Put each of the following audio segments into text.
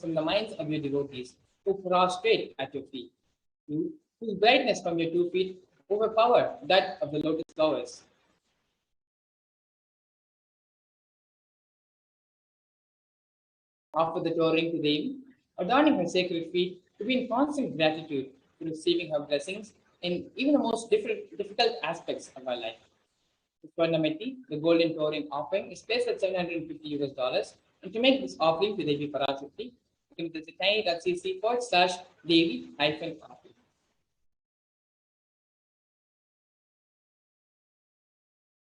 from the minds of your devotees who prostrate at your feet, whose brightness from your 2 feet overpower that of the lotus flowers. Offer the toe ring to Devi, adorning her sacred feet to be in constant gratitude for receiving her blessings in even the most difficult aspects of our life. The Swarnameti, the golden toe ring offering, is placed at $750. And to make this offering to Devi Parashakti, you can visit tiny.cc/Devi-offering.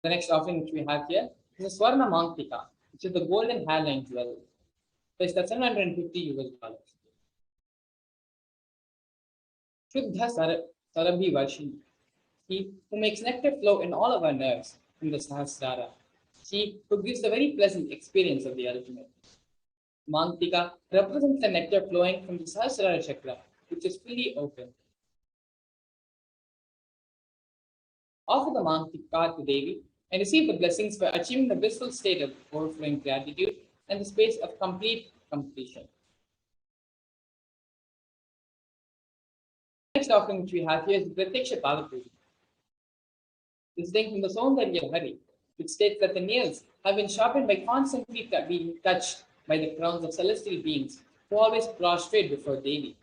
The next offering which we have here is the Swarna Mantika, which is the golden hairline jewel. Placed at $750. Shuddha Sarabhi Varshini, she who makes nectar flow in all of our nerves from the Sahasrara. She who gives the very pleasant experience of the ultimate. Mantika represents the nectar flowing from the Sahasrara chakra, which is fully open. Offer the Mantika to Devi and receive the blessings for achieving the blissful state of overflowing gratitude and the space of complete completion. The next offering which we have here is the Pratyaksha Pada Puja. This is taken from the Saundarya Hari, which states that the nails have been sharpened by constantly being touched by the crowns of celestial beings who always prostrate before Devi.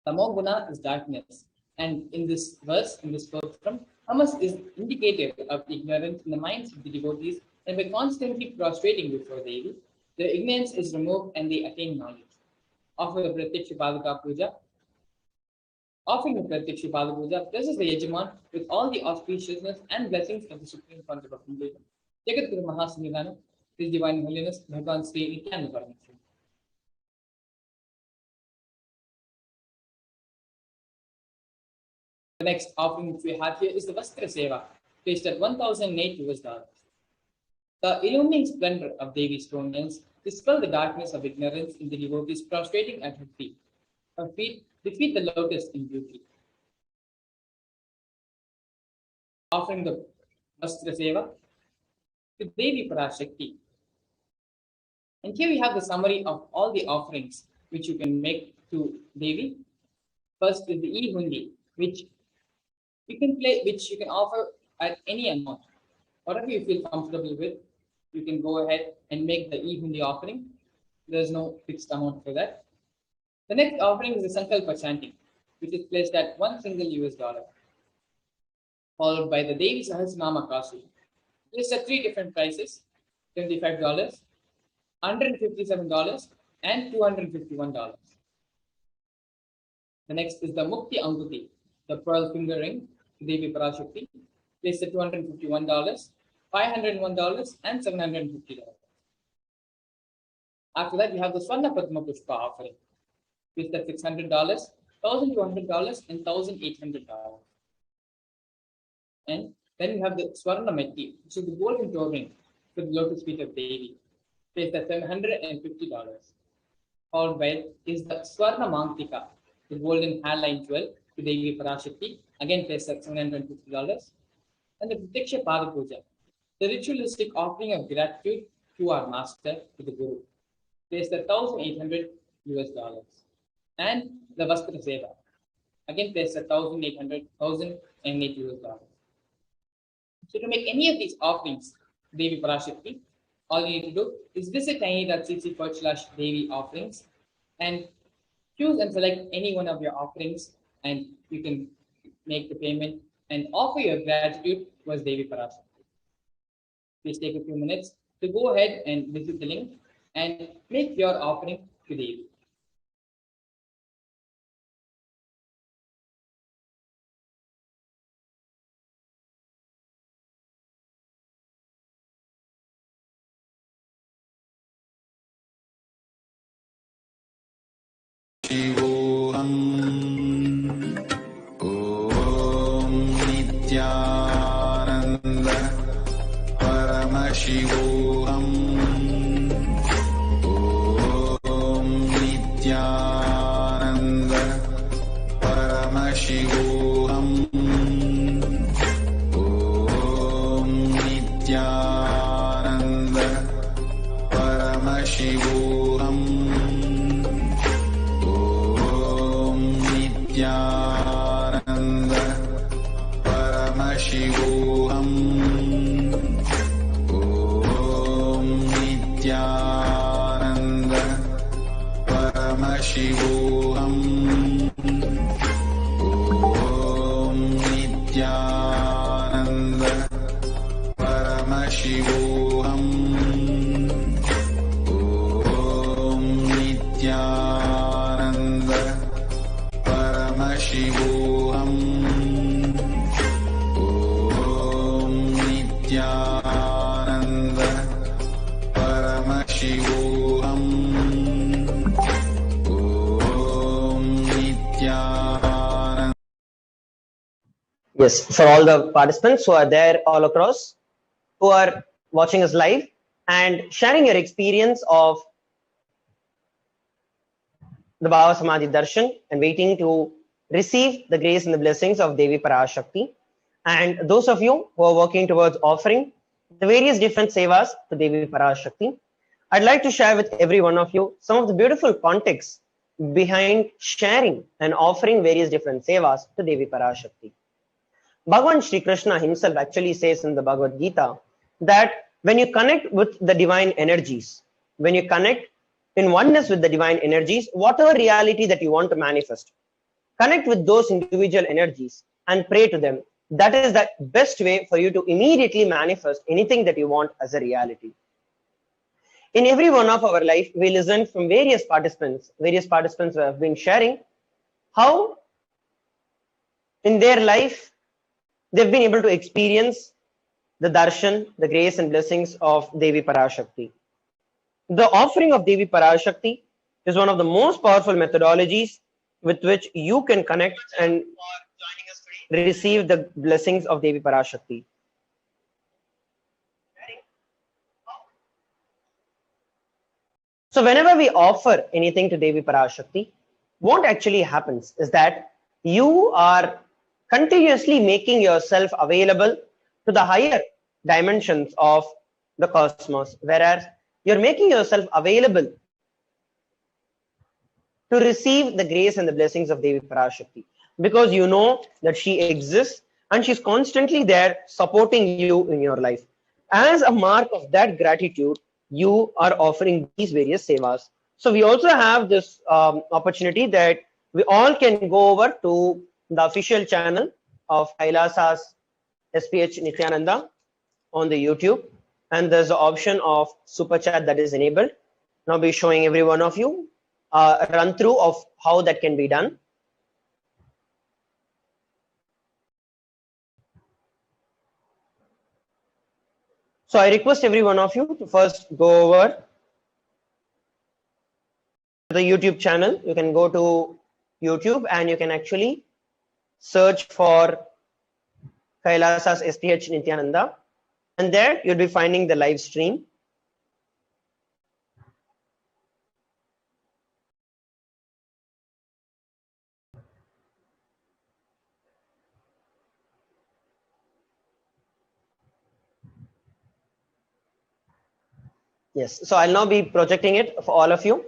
Tamoguna is darkness, and in this verse, in this purpose, tamas is indicative of ignorance in the minds of the devotees, and by constantly prostrating before Devi, their ignorance is removed and they attain knowledge. Offer the Pratyaksha Padaka Puja. Offering the Pratyaksha Pada Puja blesses the Yajaman with all the auspiciousness and blessings of the Supreme Concept of Completion. Jagat Guru Mahasanidana, His Divine Holiness, Bhagavan Sri Nithyananda Paramashivam. The next offering which we have here is the Vastra Seva, placed at $1,008. The illumining splendor of Devi's throne ends dispel the darkness of ignorance in the devotees prostrating at her feet. Her feet defeat the lotus in beauty. Offering the Vastra Seva to Devi Parashakti. And here we have the summary of all the offerings which you can make to Devi. First is the E-Hundi, which you can offer at any amount. Whatever you feel comfortable with, you can go ahead and make the E-Hundi offering. There's no fixed amount for that. The next offering is the Sankalpa chanting, which is placed at $1 followed by the Devi Sahasranama Kasu. Placed at 3 different prices, $75, $157, and $251. The next is the Mukti Anguti, the pearl finger ring to Devi Parashakti, placed at $251, $501, and $750. After that, we have the Swarna Padma Pushpa offering, with the $600, $1,200, and $1,800. And then we have the Swarna Metti, which is the golden toe ring for the lotus feet of Devi, placed at $750. Followed by is the Swarna Mantika, the golden hairline jewel to Devi Parashakti, again placed at $750. And the Pratyaksha Pada Puja, the ritualistic offering of gratitude to our master, to the Guru, placed at $1,800. And the Vastra Seva, again placed at $1,008. So to make any of these offerings, Devi Parashakti, all you need to do is visit tiny.cc/Devi offerings and choose and select any one of your offerings, and you can make the payment and offer your gratitude towards Devi Parashakti. Please take a few minutes to go ahead and visit the link and make your offering to Devi. Paramashivoham. Om Nithyananda Paramashivoham. Om Paramashivoham. Om Nithyananda Paramashivoham. Om Nithyananda Paramashivoham. Om Nithyananda Paramashivoham. Om Nithyananda. Yes, for all the participants who are there all across, who are watching us live and sharing your experience of the Bhava Samadhi Darshan and waiting to receive the grace and the blessings of Devi Parashakti. And those of you who are working towards offering the various different sevas to Devi Parashakti, I'd like to share with every one of you some of the beautiful context behind sharing and offering various different sevas to Devi Parashakti. Bhagavan Shri Krishna himself actually says in the Bhagavad Gita that when you connect with the divine energies, when you connect in oneness with the divine energies, whatever reality that you want to manifest, connect with those individual energies and pray to them. That is the best way for you to immediately manifest anything that you want as a reality. In every one of our life, we listen from various participants who have been sharing how in their life they've been able to experience the darshan, the grace and blessings of Devi Parashakti. The offering of Devi Parashakti is one of the most powerful methodologies with which you can connect and receive the blessings of Devi Parashakti. So whenever we offer anything to Devi Parashakti, what actually happens is that you are continuously making yourself available to the higher dimensions of the cosmos, whereas you're making yourself available to receive the grace and the blessings of Devi Parashakti, because you know that she exists and she's constantly there supporting you in your life. As a mark of that gratitude, you are offering these various sevas. So we also have this opportunity that we all can go over to the official channel of Kailasa's HDH Nithyananda on the YouTube, and there's the option of super chat that is enabled. Now I'll be showing every one of you a run through of how that can be done. So I request every one of you to first go over to the YouTube channel. You can go to YouTube and you can actually search for Kailasa's HDH Nithyananda, and there you'll be finding the live stream. Yes, so I'll now be projecting it for all of you.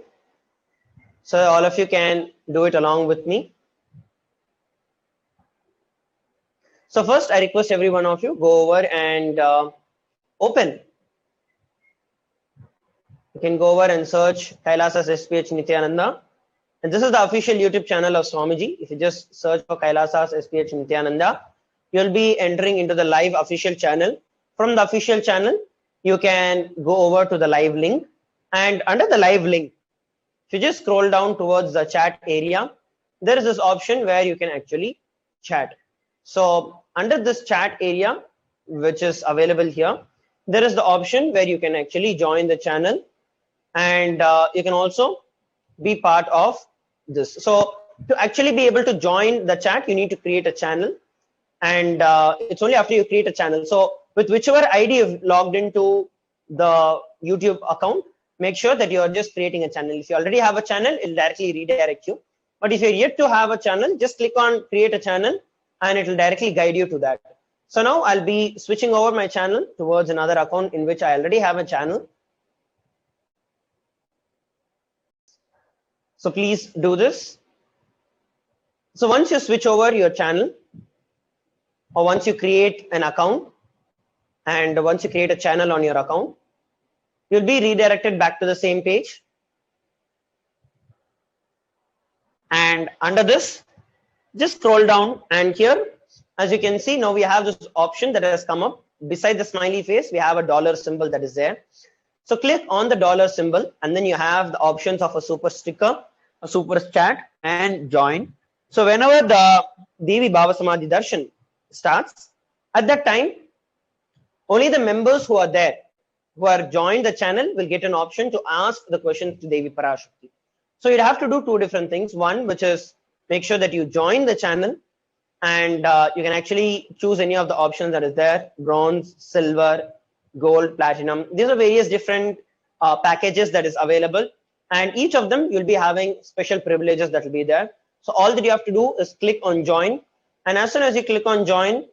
So all of you can do it along with me. So first I request every one of you go over and open. You can go over and search Kailasa's HDH Nithyananda. And this is the official YouTube channel of Swamiji. If you just search for Kailasa's HDH Nithyananda, you'll be entering into the live official channel. From the official channel, you can go over to the live link. And under the live link, if you just scroll down towards the chat area, there is this option where you can actually chat. So under this chat area, which is available here, there is the option where you can actually join the channel, and you can also be part of this. So to actually be able to join the chat, you need to create a channel, and it's only after you create a channel. So with whichever ID you've logged into the YouTube account, make sure that you are just creating a channel. If you already have a channel, it'll directly redirect you. But if you're yet to have a channel, just click on create a channel and it will directly guide you to that. So now I'll be switching over my channel towards another account in which I already have a channel. So please do this. So once you switch over your channel, or once you create an account, and once you create a channel on your account, you'll be redirected back to the same page. And under this, just scroll down, and here, as you can see, now we have this option that has come up. Beside the smiley face, we have a dollar symbol that is there. So click on the dollar symbol, and then you have the options of a super sticker, a super chat, and join. So whenever the Devi Bhava Samadhi Darshan starts, at that time, only the members who are there, who are joined the channel, will get an option to ask the question to Devi Parashakti. So you have to do two different things. One, which is make sure that you join the channel, and you can actually choose any of the options that is there: bronze, silver, gold, platinum. These are various different packages that is available, and each of them you'll be having special privileges that will be there. So all that you have to do is click on join, and as soon as you click on join,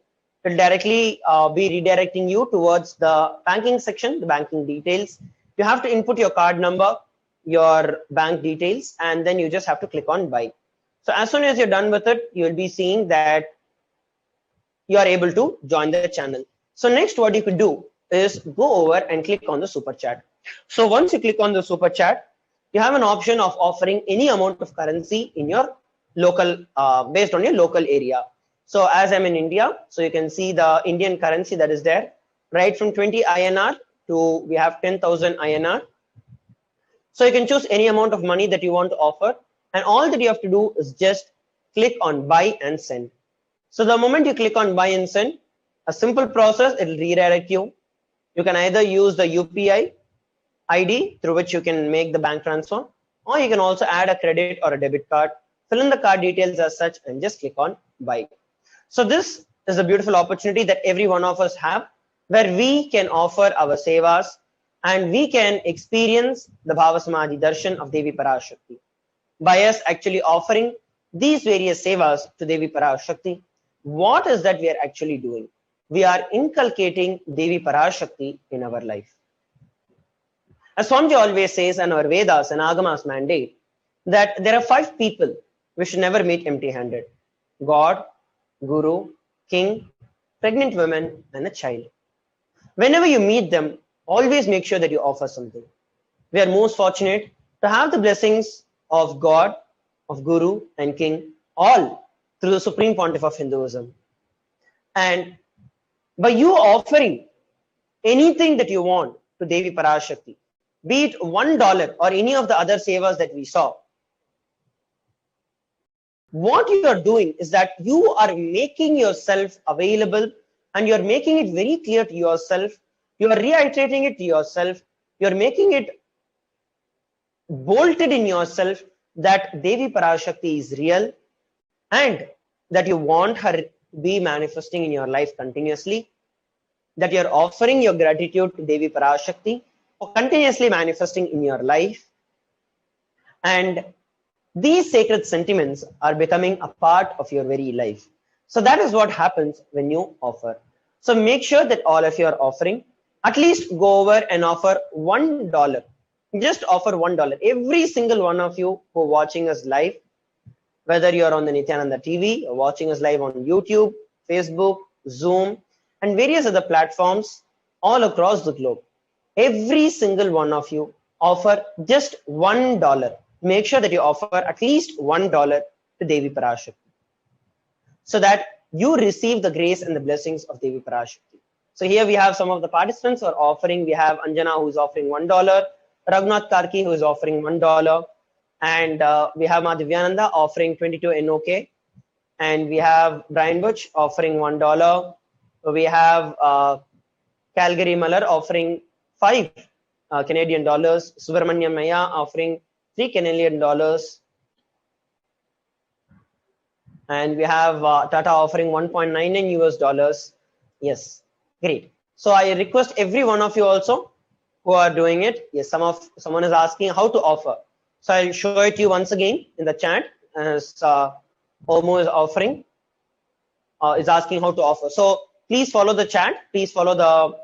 it will directly be redirecting you towards the banking section, the banking details. You have to input your card number, your bank details, and then you just have to click on buy. So as soon as you're done with it, you'll be seeing that you are able to join the channel. So next, what you could do is go over and click on the super chat. So once you click on the super chat, you have an option of offering any amount of currency in your local, based on your local area. So as I'm in India, so you can see the Indian currency that is there, right from 20 INR to we have 10,000 INR. So you can choose any amount of money that you want to offer, and all that you have to do is just click on buy and send. So the moment you click on buy and send, a simple process, it will redirect you. You can either use the UPI ID through which you can make the bank transfer, or you can also add a credit or a debit card, fill in the card details as such, and just click on buy. So this is a beautiful opportunity that every one of us have, where we can offer our sevas and we can experience the Bhava Samadhi Darshan of Devi Parashakti. By us actually offering these various sevas to Devi Parashakti, what is that we are actually doing? We are inculcating Devi Parashakti in our life. As Swamiji always says, and our Vedas and Agamas mandate, that there are 5 people we should never meet empty-handed: God, Guru, King, pregnant women, and a child. Whenever you meet them, always make sure that you offer something. We are most fortunate to have the blessings of God, of Guru, and King, all through the Supreme Pontiff of Hinduism. And by you offering anything that you want to Devi Parashakti, be it $1 or any of the other sevas that we saw, what you are doing is that you are making yourself available, and you are making it very clear to yourself. You are reiterating it to yourself. You are making it bolted in yourself that Devi Parashakti is real, and that you want her to be manifesting in your life continuously, that you are offering your gratitude to Devi Parashakti for continuously manifesting in your life. And these sacred sentiments are becoming a part of your very life. So that is what happens when you offer. So make sure that all of you are offering. At least go over and offer $1. Just offer $1. Every single one of you who are watching us live, whether you're on the Nithyananda TV or watching us live on YouTube, Facebook, Zoom, and various other platforms all across the globe, every single one of you offer just $1. Make sure that you offer at least $1 to Devi Parashakti, so that you receive the grace and the blessings of Devi Parashakti. So here we have some of the participants who are offering. We have Anjana, who is offering $1, Raghunath Karki, who is offering $1, and we have Madhivyananda offering 22 NOK, and we have Brian Butch offering $1. We have Calgary Malar offering 5 Canadian dollars, Subramanyam Maya offering 3 Canadian dollars, and we have Tata offering 1.99 US dollars. Yes, great. So I request every one of you also who are doing it. Yes, someone is asking how to offer. So I'll show it to you once again in the chat, as Omo is offering, is asking how to offer. So please follow the chat. Please follow the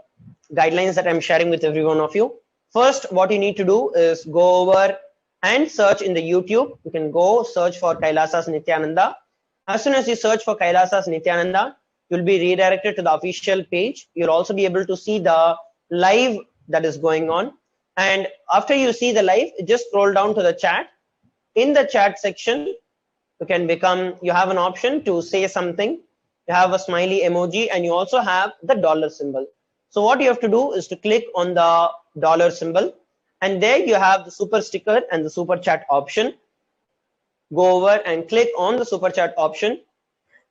guidelines that I'm sharing with every one of you. First, what you need to do is go over and search in the YouTube. You can go search for Kailasa's Nithyananda. As soon as you search for Kailasa's Nithyananda, you'll be redirected to the official page. You'll also be able to see the live that is going on. And after you see the live, just scroll down to the chat. In the chat section, you have an option to say something. You have a smiley emoji and you also have the dollar symbol. So what you have to do is to click on the dollar symbol, and there you have the super sticker and the super chat option. Go over and click on the super chat option.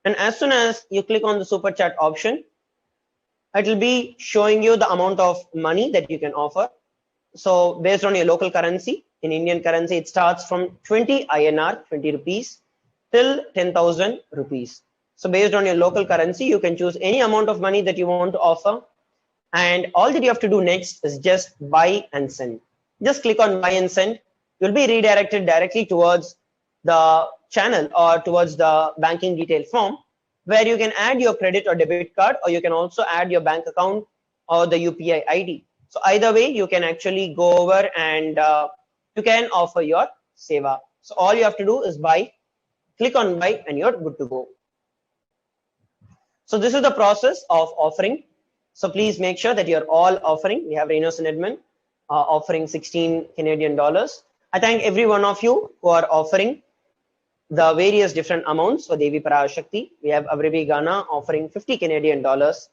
And as soon as you click on the super chat option, it will be showing you the amount of money that you can offer. So based on your local currency, in Indian currency, it starts from 20 INR, 20 rupees, till 10,000 rupees. So based on your local currency, you can choose any amount of money that you want to offer. And all that you have to do next is just buy and send. Just click on buy and send. You'll be redirected directly towards the channel or towards the banking detail form, where you can add your credit or debit card, or you can also add your bank account or the UPI ID. So either way, you can actually go over and you can offer your seva. So all you have to do is buy, click on buy, and you're good to go. So this is the process of offering. So please make sure that you're all offering. We have Renos and Edmund offering 16 Canadian dollars. I thank every one of you who are offering the various different amounts for Devi Parashakti. We have Avrivi Ghana offering 50 Canadian dollars.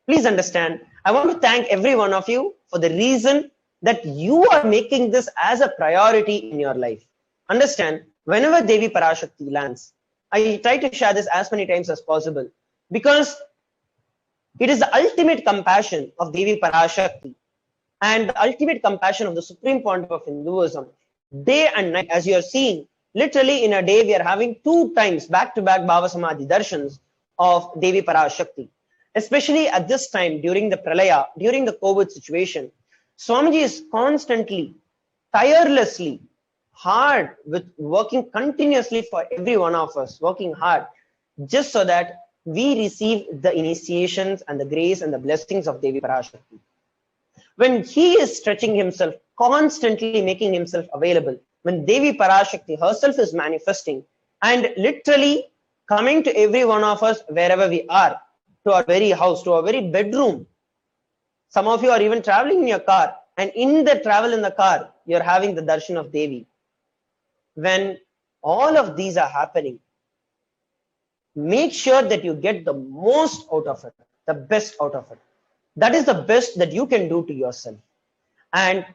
Please understand, I want to thank every one of you for the reason that you are making this as a priority in your life. Understand, whenever Devi Parashakti lands, I try to share this as many times as possible, because it is the ultimate compassion of Devi Parashakti and the ultimate compassion of the Supreme Point of Hinduism. Day and night, as you are seeing, literally in a day, we are having 2 times back-to-back Bhava Samadhi Darshans of Devi Parashakti. Especially at this time, during the Pralaya, during the COVID situation, Swamiji is constantly, tirelessly, hard with working continuously for every one of us, working hard, just so that we receive the initiations and the grace and the blessings of Devi Parashakti. When he is stretching himself, constantly making himself available, when Devi Parashakti herself is manifesting and literally coming to every one of us wherever we are, to our very house, to our very bedroom. Some of you are even traveling in your car, and in the travel in the car, you're having the darshan of Devi. When all of these are happening, make sure that you get the most out of it, the best out of it. That is the best that you can do to yourself. And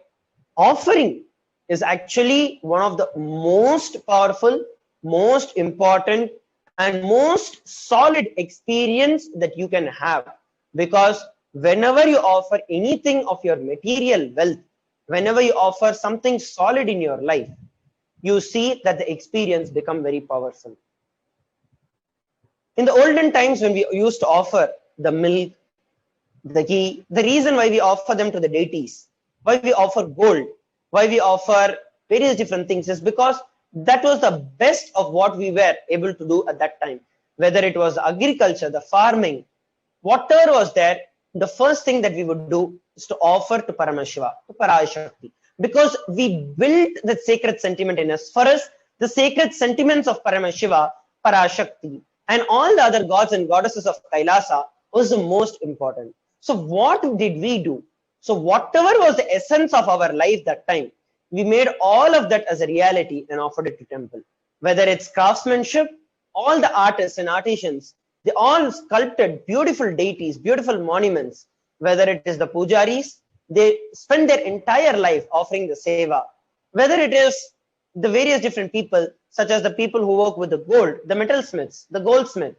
offering is actually one of the most powerful, most important, and most solid experience that you can have. Because whenever you offer anything of your material wealth, whenever you offer something solid in your life, you see that the experience become very powerful. In the olden times, when we used to offer the milk, the ghee, the reason why we offer them to the deities, why we offer gold, why we offer various different things, is because that was the best of what we were able to do at that time. Whether it was agriculture, the farming, whatever was there, the first thing that we would do is to offer to Paramashiva, to Parashakti, because we built the sacred sentiment in us. For us, the sacred sentiments of Paramashiva, Parashakti, and all the other gods and goddesses of Kailasa was the most important. So what did we do? So whatever was the essence of our life that time, we made all of that as a reality and offered it to temple. Whether it's craftsmanship, all the artists and artisans, they all sculpted beautiful deities, beautiful monuments. Whether it is the pujaris, they spend their entire life offering the seva. Whether it is the various different people, such as the people who work with the gold, the metalsmiths, the goldsmith,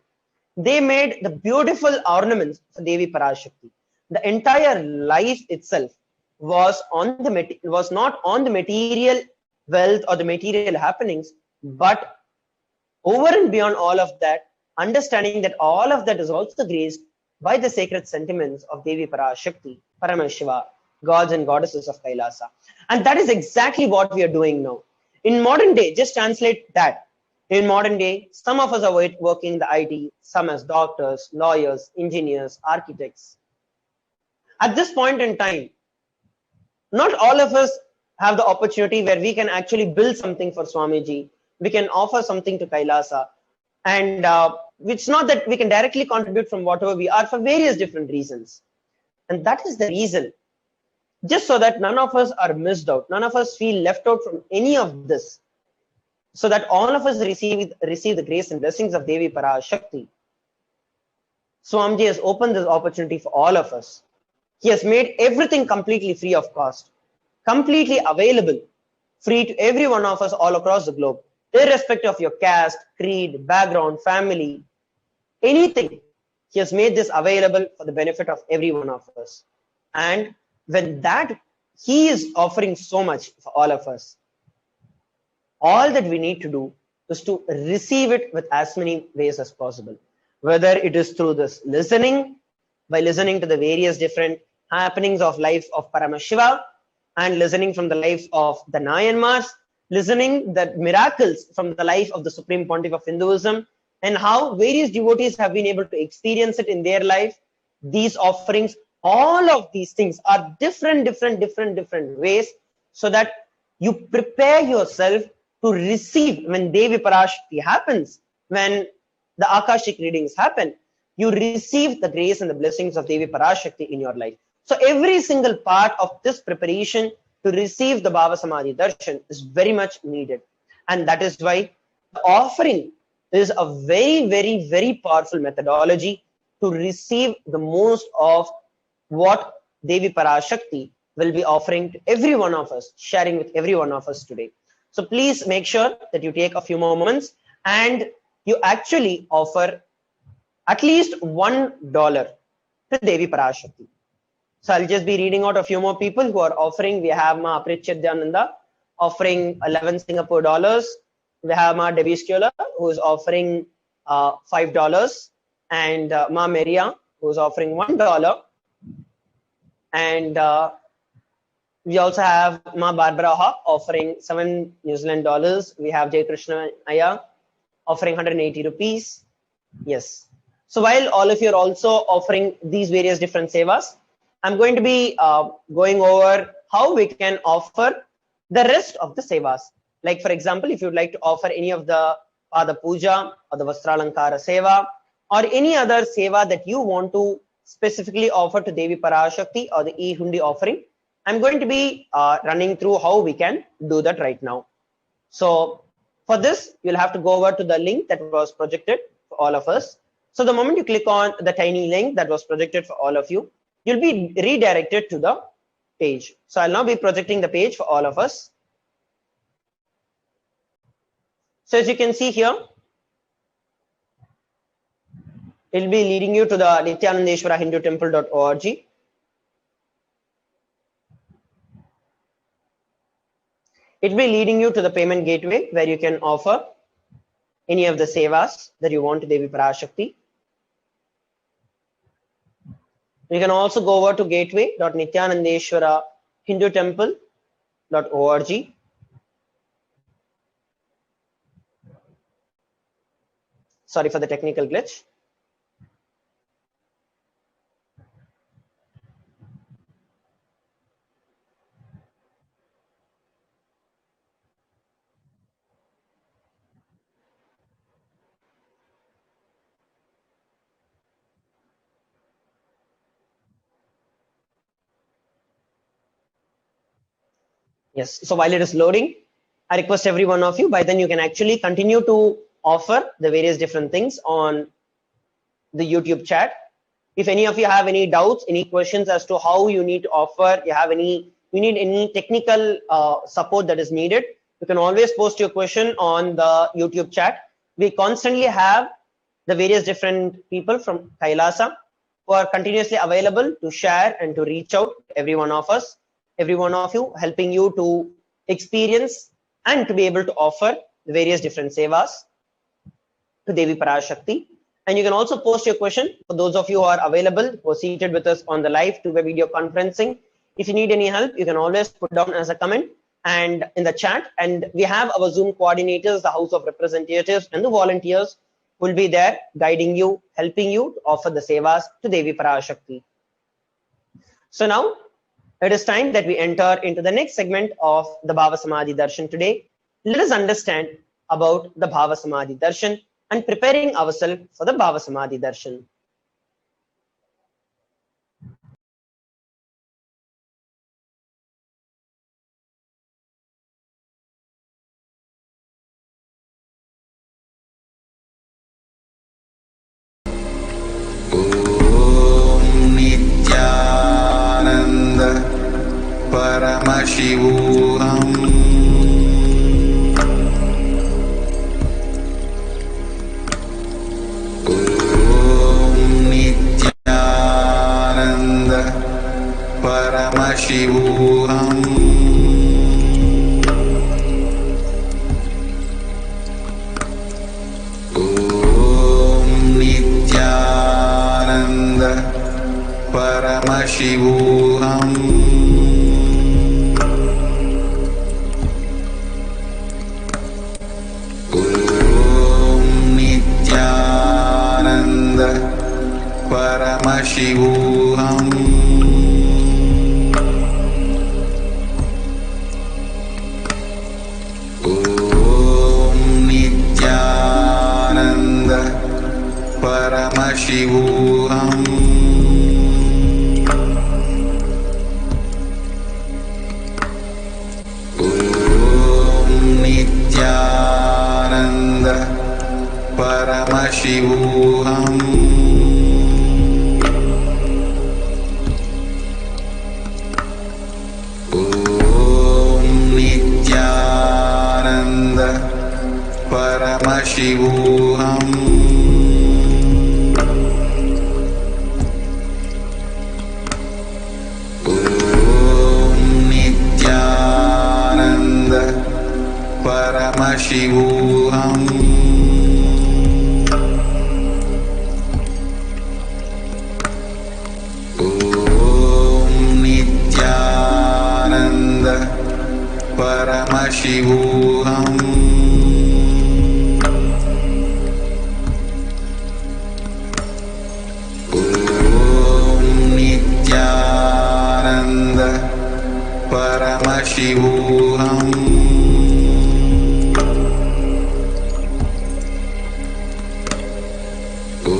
they made the beautiful ornaments for Devi Parashakti. The entire life itself was not on the material wealth or the material happenings, but over and beyond all of that, understanding that all of that is also graced by the sacred sentiments of Devi Parashakti, Paramashiva, gods and goddesses of Kailasa. And that is exactly what we are doing now. In modern day, just translate that. In modern day, some of us are working in the IT, some as doctors, lawyers, engineers, architects. At this point in time, not all of us have the opportunity where we can actually build something for Swamiji. We can offer something to Kailasa. And it's not that we can directly contribute from whatever we are for various different reasons. And that is the reason. Just so that none of us are missed out. None of us feel left out from any of this. so that all of us receive the grace and blessings of Devi Parashakti. Swamiji has opened this opportunity for all of us. He has made everything completely free of cost, completely available, free to every one of us all across the globe, irrespective of your caste, creed, background, family, anything. He has made this available for the benefit of every one of us. And when that, he is offering so much for all of us. All that we need to do is to receive it with as many ways as possible. Whether it is through this listening, by listening to the various different happenings of life of Paramashiva, and listening from the life of the Nayanmars, listening the miracles from the life of the Supreme Pontiff of Hinduism, and how various devotees have been able to experience it in their life. These offerings, all of these things are different ways, so that you prepare yourself to receive when Devi Parashakti happens, when the Akashic readings happen, you receive the grace and the blessings of Devi Parashakti in your life. So every single part of this preparation to receive the Bhava Samadhi Darshan is very much needed. And that is why the offering is a very powerful methodology to receive the most of what Devi Parashakti will be offering to every one of us, sharing with every one of us today. So please make sure that you take a few more moments and you actually offer at least $1 to Devi Parashakti. So I'll just be reading out a few more people who are offering. We have Ma Apritchidyananda offering 11 Singapore dollars. We have Ma Devi Skula who is offering $5, and Ma Maria who is offering $1. And we also have Ma Barbara Ha offering 7 New Zealand dollars. We have Jay Krishna Aya offering 180 rupees. Yes. So while all of you are also offering these various different sevas, I'm going to be going over how we can offer the rest of the sevas. Like for example, if you'd like to offer any of the Pada Puja or the Vastralankara Seva or any other seva that you want to specifically offer to Devi Parashakti or the e-hundi offering, I'm going to be running through how we can do that right now. So for this, you'll have to go over to the link that was projected for all of us. So the moment you click on the tiny link that was projected for all of you, you'll be redirected to the page. So I'll now be projecting the page for all of us. So as you can see here, it'll be leading you to the Nithyanandeshwara Hindu Temple.org. It'll be leading you to the payment gateway where you can offer any of the sevas that you want to Devi Parashakti. You can also go over to gateway.nithyanandeshwara Hindu Temple.org. Sorry for the technical glitch. Yes, so while it is loading, I request every one of you, by then you can actually continue to offer the various different things on the YouTube chat. If any of you have any doubts, any questions as to how you need to offer, you need any technical support that is needed, you can always post your question on the YouTube chat. We constantly have the various different people from Kailasa who are continuously available to share and to reach out to every one of us, every one of you, helping you to experience and to be able to offer the various different sevas to Devi Parashakti. And you can also post your question for those of you who are available, who are seated with us on the live two-way video conferencing. If you need any help, you can always put down as a comment and in the chat. And we have our Zoom coordinators, the House of Representatives, and the volunteers will be there guiding you, helping you to offer the sevas to Devi Parashakti. So now it is time that we enter into the next segment of the Bhava Samadhi Darshan today. Let us understand about the Bhava Samadhi Darshan and preparing ourselves for the Bhava Samadhi Darshan. Paramashivoham. Om Nithyananda Paramashivoham. Om Nithyananda Paramashivoham. Om Nithyananda Paramashivoham. Om Nithyananda Paramashivoham. Om Nithyananda Paramashivoham. Om Nithyananda Paramashivoham. Om Nithyananda Paramashivoham. Om Nithyananda Paramashivoham. Om Nithyananda Paramashivoham. Om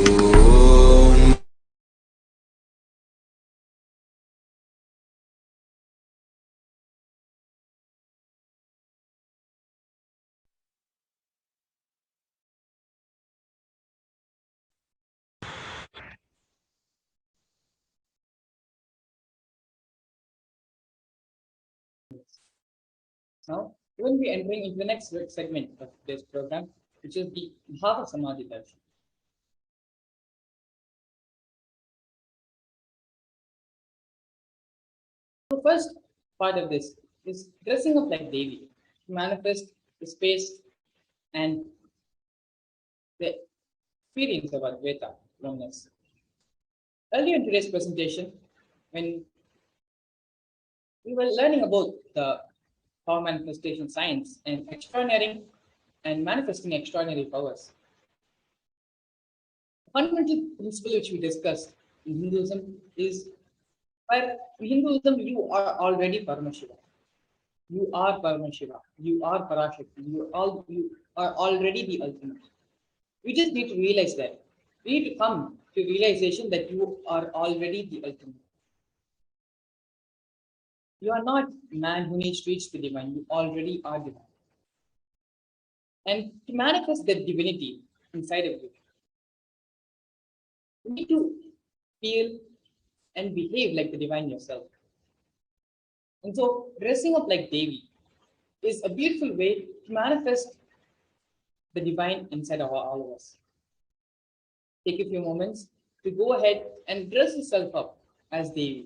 Now, we will be entering into the next segment of this program, which is the Bhava Samadhi Darshan. The first part of this is dressing up like Devi to manifest the space and the experience of Advaita oneness. Earlier in today's presentation, when we were learning about the power manifestation science and extraordinary and manifesting extraordinary powers, the fundamental principle which we discussed in Hinduism is where in Hinduism you are already Paramashiva. You are Paramashiva. You are Parashakti. You are already the ultimate. We just need to realize that. We need to come to realization that you are already the ultimate. You are not man who needs to reach the divine. You already are divine. And to manifest that divinity inside of you, you need to feel and behave like the divine yourself. And so dressing up like Devi is a beautiful way to manifest the divine inside of all of us. Take a few moments to go ahead and dress yourself up as Devi.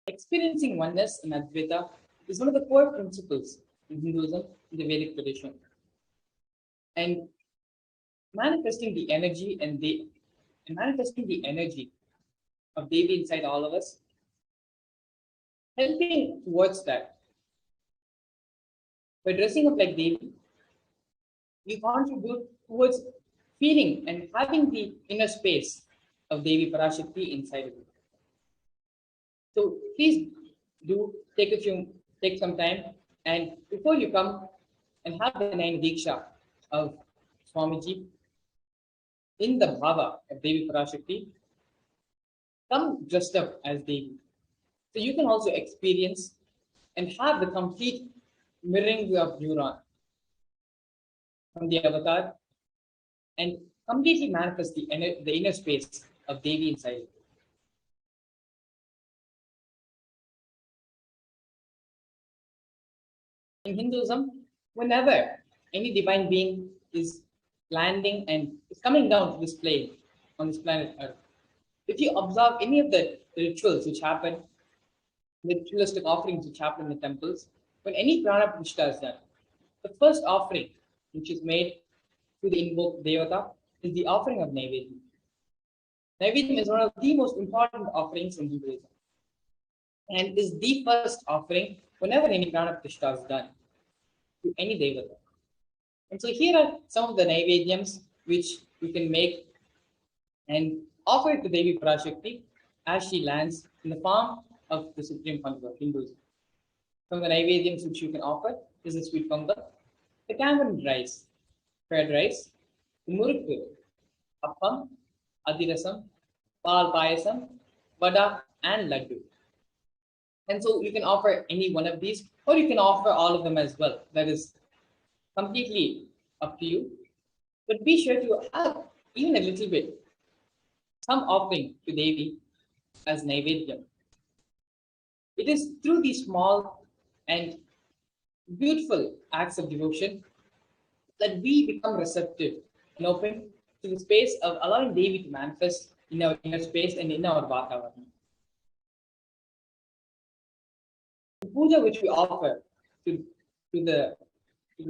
Experiencing oneness in Advaita is one of the core principles in Hinduism, in the Vedic tradition. And manifesting the energy of Devi inside all of us, helping towards that. By dressing up like Devi, we contribute towards feeling and having the inner space of Devi Parashakti inside of you. So please do take some time, and before you come and have the 9 Diksha of Swamiji in the Bhava of Devi Parashakti, come dressed up as Devi. So you can also experience and have the complete mirroring of neuron from the avatar and completely manifest the inner space of Devi inside. In Hinduism, whenever any divine being is landing and is coming down to this plane on this planet Earth, if you observe any of the rituals which happen, the ritualistic offerings which happen in the temples, when any prana pratishta is done, the first offering which is made to the invoked devata is the offering of Naivedyam. Naivedyam is one of the most important offerings in Hinduism and is the first offering whenever any prana pratishta is done to any devata. And so here are some of the Naivedyams which you can make and offer it to Devi Parashakti as she lands in the form of the Supreme Founder of Hinduism. Some of the Naivedyams which you can offer is the sweet pongal, the tamarind rice, curd rice, the murukku, appam, adirasam, pal payasam, vada, and laddu. And so you can offer any one of these, or you can offer all of them as well. That is completely up to you. But be sure to have even a little bit, some offering to Devi as Naivedyam. It is through these small and beautiful acts of devotion that we become receptive and open to the space of allowing Devi to manifest in our inner space and in our Vatavaran. The puja which we offer to the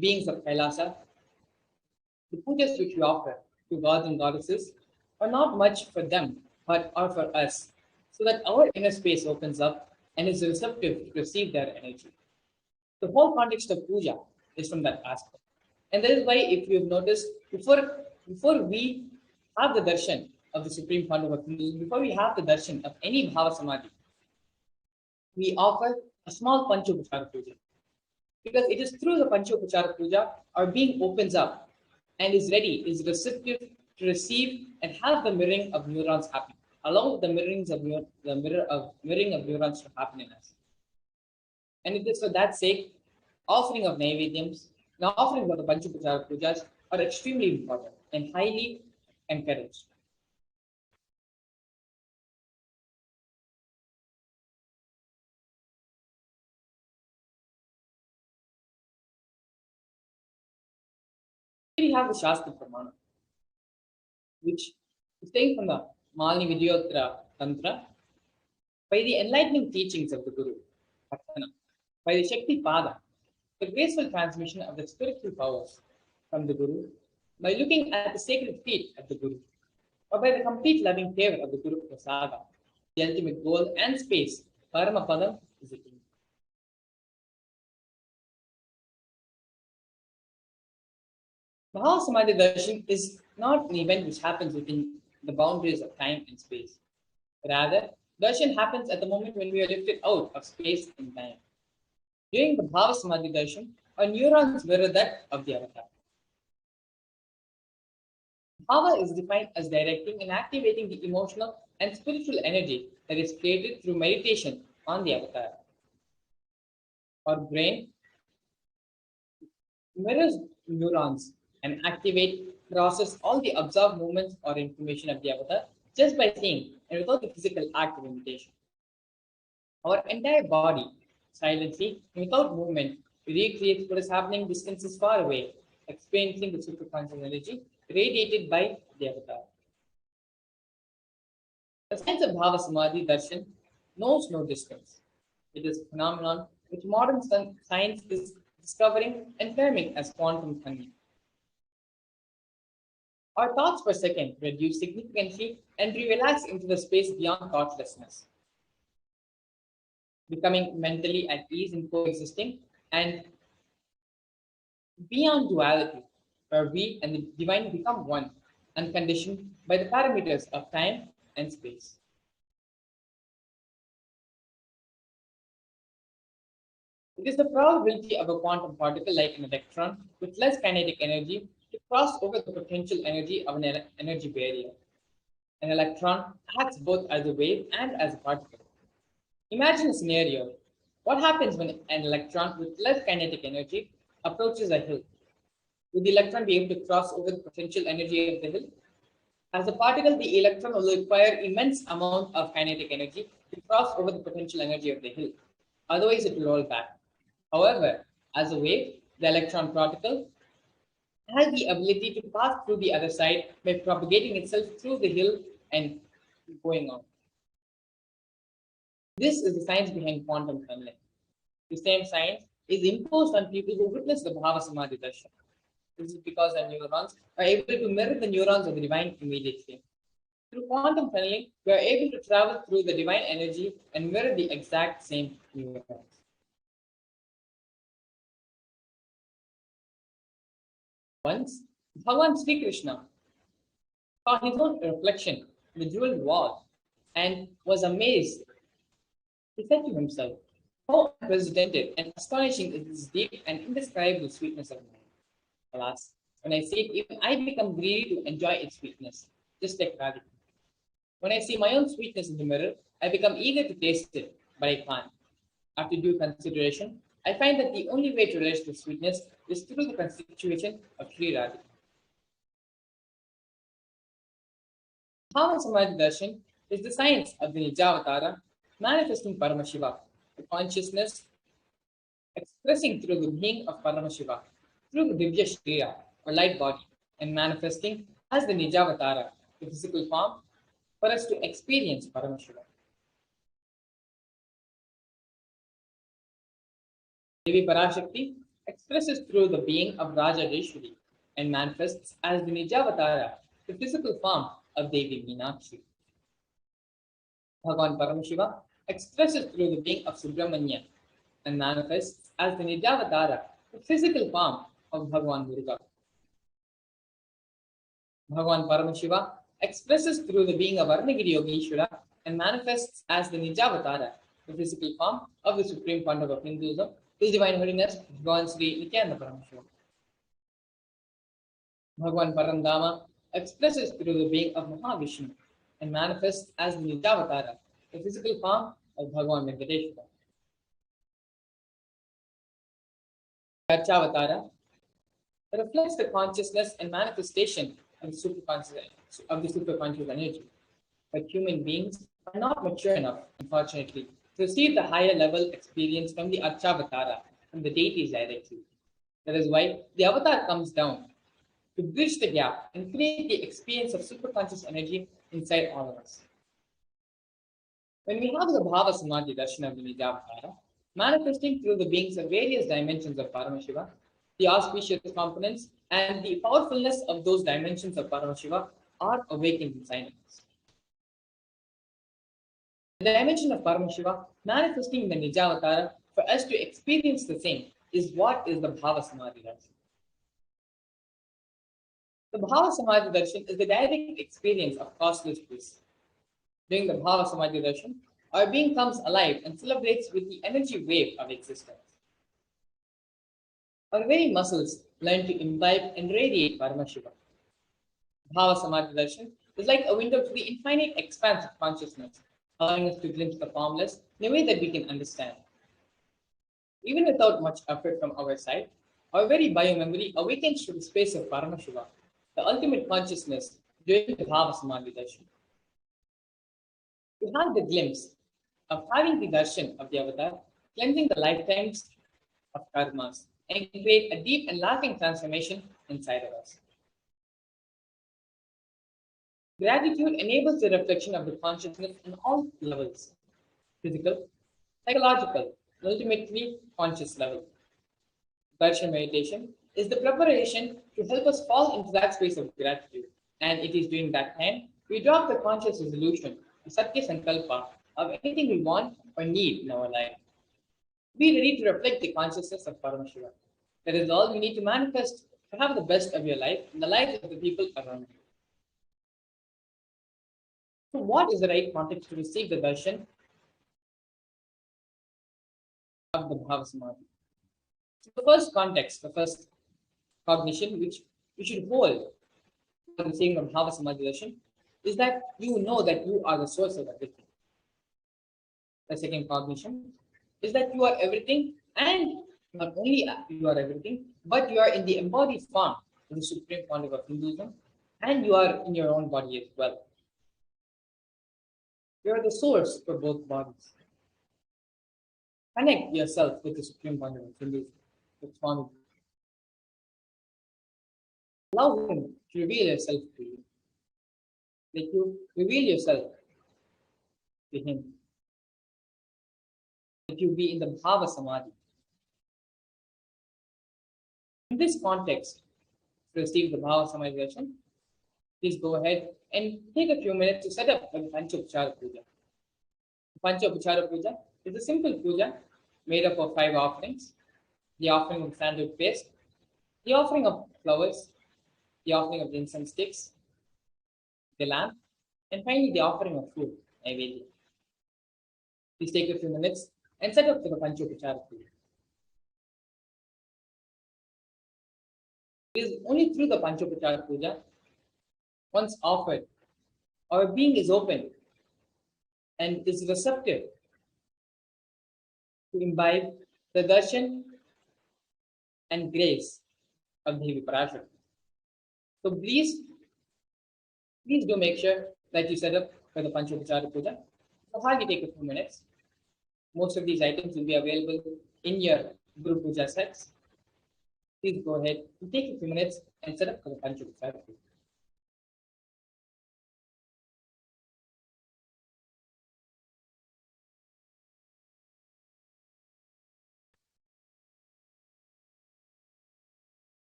beings of Kailasa, the pujas which we offer to gods and goddesses are not much for them, but are for us, so that our inner space opens up and is receptive to receive their energy. The whole context of puja is from that aspect. And that is why, if you've noticed, before we have the darshan of the Supreme Founder of Hinduism, before we have the darshan of any Bhava Samadhi, we offer a small Panchopachara puja. Because it is through the Panchopachara puja our being opens up and is ready, is receptive to receive and have the mirroring of neurons happen, along with the mirroring of neurons to happen in us. And it is for that sake, offering of Naivedyams, the offerings of the Panchopachara pujas are extremely important and highly encouraged. Here we have the Shastra Pramana, which is taken from the Malini Vidyottara Tantra by the enlightening teachings of the Guru, by the Shakti Pada, the graceful transmission of the spiritual powers from the Guru, by looking at the sacred feet of the Guru, or by the complete loving favor of the Guru Prasada, the ultimate goal and space, Paramapadam is the king. Bhava Samadhi Darshan is not an event which happens within the boundaries of time and space. Rather, Darshan happens at the moment when we are lifted out of space and time. During the Bhava Samadhi Darshan, our neurons mirror that of the avatar. Bhava is defined as directing and activating the emotional and spiritual energy that is created through meditation on the avatar. Our brain mirrors neurons and process all the observed movements or information of the avatar just by seeing and without the physical act of imitation. Our entire body, silently and without movement, recreates what is happening distances far away, experiencing the superconscious energy radiated by the avatar. The science of Bhava Samadhi Darshan knows no distance. It is a phenomenon which modern science is discovering and terming as quantum tunneling. Our thoughts per second reduce significantly and we relax into the space beyond thoughtlessness, becoming mentally at ease in coexisting and beyond duality, where we and the divine become one, unconditioned by the parameters of time and space. It is the probability of a quantum particle like an electron with less kinetic energy to cross over the potential energy of an energy barrier. An electron acts both as a wave and as a particle. Imagine a scenario. What happens when an electron with less kinetic energy approaches a hill? Would the electron be able to cross over the potential energy of the hill? As a particle, the electron will require immense amount of kinetic energy to cross over the potential energy of the hill. Otherwise, it will roll back. However, As a wave, the electron particle has the ability to pass through the other side by propagating itself through the hill and going on. This is the science behind quantum tunneling. The same science is imposed on people who witness the Bhava Samadhi Darshan. This is because the neurons are able to mirror the neurons of the divine immediately. Through quantum tunneling, we are able to travel through the divine energy and mirror the exact same neurons. Once, Bhagavan Sri Krishna saw his own reflection in the jeweled wall and was amazed. He said to himself, "How unprecedented and astonishing is this deep and indescribable sweetness of mind. Alas, when I see it, even I become greedy to enjoy its sweetness, just like Radhika. When I see my own sweetness in the mirror, I become eager to taste it, but I can't. After due consideration, I find that the only way to relish the sweetness is through the constitution of Sri Radhika." Bhava Samadhi Darshan is the science of the Nijavatara manifesting Paramashiva, the consciousness expressing through the being of Paramashiva, through the Divya Shrira or light body, and manifesting as the Nijavatara, the physical form, for us to experience Paramashiva. Devi Parashakti expresses through the being of Raja Deshwari and manifests as the Nijavatara, the physical form of Devi Meenakshi. Bhagavan Paramashiva expresses through the being of Subramanya and manifests as the Nijavatara, the physical form of Bhagavan Muruga. Bhagavan Paramashiva expresses through the being of Arunagiri Yogeshwara and manifests as the Nijavatara, the physical form of the Supreme Conduct of Hinduism, His Divine Holiness Bhagavan Sri Nithyananda Paramashivam. Bhagavan Parandama expresses through the being of Mahavishnu and manifests as the Nijavatara, the physical form of Bhagavan Venkateshwara. Archavatara reflects the consciousness and manifestation of the superconscious energy. But human beings are not mature enough, unfortunately, to receive the higher level experience from the Archavatara, from the deities directly. That is why the avatar comes down to bridge the gap and create the experience of superconscious energy inside all of us. When we have the Bhava Samadhi Darshan of the Nijavatara, manifesting through the beings of various dimensions of Paramashiva, the auspicious components and the powerfulness of those dimensions of Paramashiva are awakened inside us. The dimension of Paramashiva manifesting in the Nijavatara for us to experience the same is what is the Bhava Samadhi Darshan. The Bhava Samadhi Darshan is the direct experience of costless bliss. During the Bhava Samadhi Darshan, our being comes alive and celebrates with the energy wave of existence. Our very muscles learn to imbibe and radiate Paramashiva. Bhava Samadhi Darshan is like a window to the infinite expanse of consciousness, allowing us to glimpse the formless in a way that we can understand. Even without much effort from our side, our very biomemory awakens to the space of Paramashiva, the ultimate consciousness during the Bhava Samadhi Darshan. To have the glimpse of having the darshan of the avatar, cleansing the lifetimes of karmas, and create a deep and lasting transformation inside of us. Gratitude enables the reflection of the consciousness on all levels: physical, psychological, and ultimately conscious level. Darshan meditation is the preparation to help us fall into that space of gratitude, and it is during that time we drop the conscious resolution, the Satya Sankalpa, of anything we want or need in our life. Be ready to reflect the consciousness of Paramashiva. That is all we need to manifest to have the best of your life and the lives of the people around you. So, what is the right context to receive the darshan of the Bhava Samadhi? So the first context, the first cognition which we should hold for receiving the Bhava Samadhi darshan is that you know that you are the source of everything. The second cognition is that you are everything, and not only you are everything, but you are in the embodied form of the Supreme Conduct of Hinduism, and you are in your own body as well. You are the source for both bodies. Connect yourself with the Supreme Conduct of Hinduism. with Swami. Allow him to reveal yourself to you. Like you reveal yourself to him. That you be in the Bhava Samadhi. In this context, to receive the Bhava Samadhi darshan, please go ahead and take a few minutes to set up a Panchopachara Puja. Panchopachara Puja is a simple puja made up of 5 offerings: the offering of sandalwood paste, the offering of flowers, the offering of incense sticks, the lamp, and finally the offering of food, Naivedya. Please take a few minutes and set up for the Panchopachara Puja. It is only through the Panchopachara Puja, once offered, our being is open and is receptive to imbibe the darshan and grace of Devi Parashakti. So please do make sure that you set up for the Panchopachara Puja. So hardly take a few minutes. Most of these items will be available in your Guru Puja sets. Please go ahead and take a few minutes and set up for the Panchopachara Puja.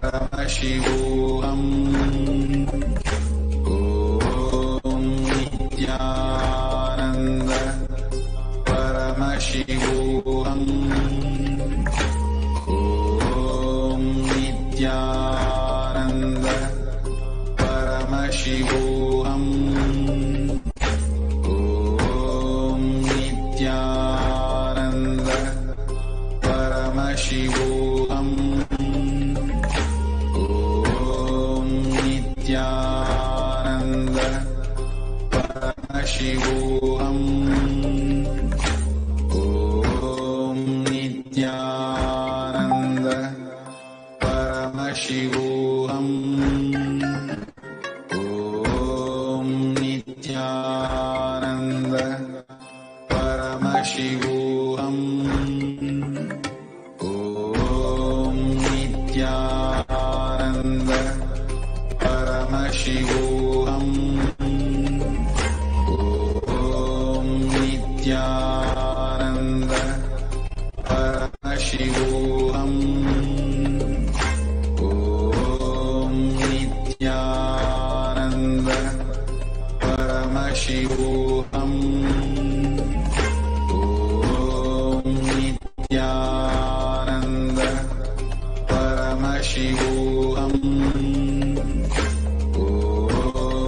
Paramashivoham. Om Nithyananda Paramashivoham. Om Nithyananda Paramashivoham. Om Nithyananda Paramashivoham. Om Nithyananda Paramashivoham. Om Nithyananda Paramashivoham. Om Nithyananda Paramashivoham. Om Nithyananda Paramashivoham. Om Nithyananda Paramashivoham. Om Nithyananda Paramashivoham. Om Nithyananda Paramashivoham. Om Nithyananda Paramashivoham. Om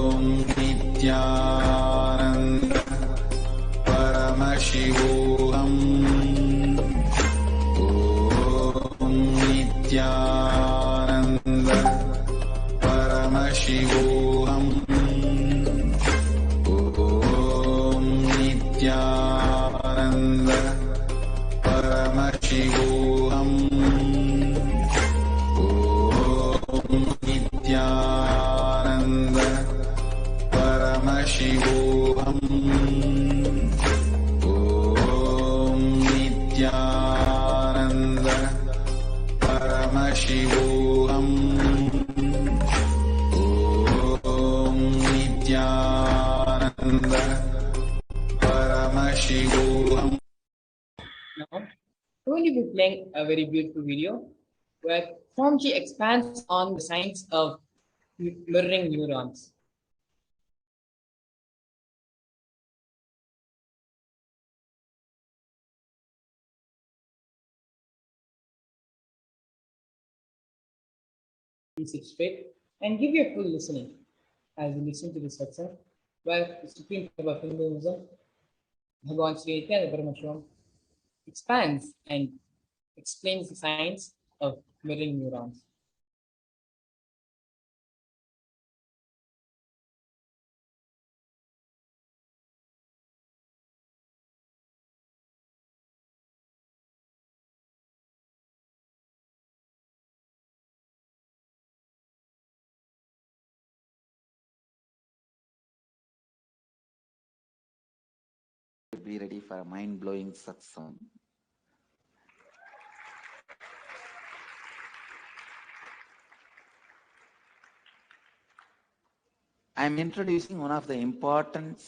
Nithyananda Paramashivoham. Om Nithyananda Paramashivoham. Om Nithyananda Paramashivoham. Om Nithyananda Paramashivoham. Om Nithyananda Paramashivoham. Now, we're going to be playing a very beautiful video where Swamiji expands on the science of mirroring neurons. Please sit straight and give your full listening as you listen to this lecture where the Supreme Lord of Hinduism, Bhagavan Sri Nithyananda Paramashivam, expands and explains the science of mirroring neurons. Be ready for a mind-blowing satsang. I am introducing one of the important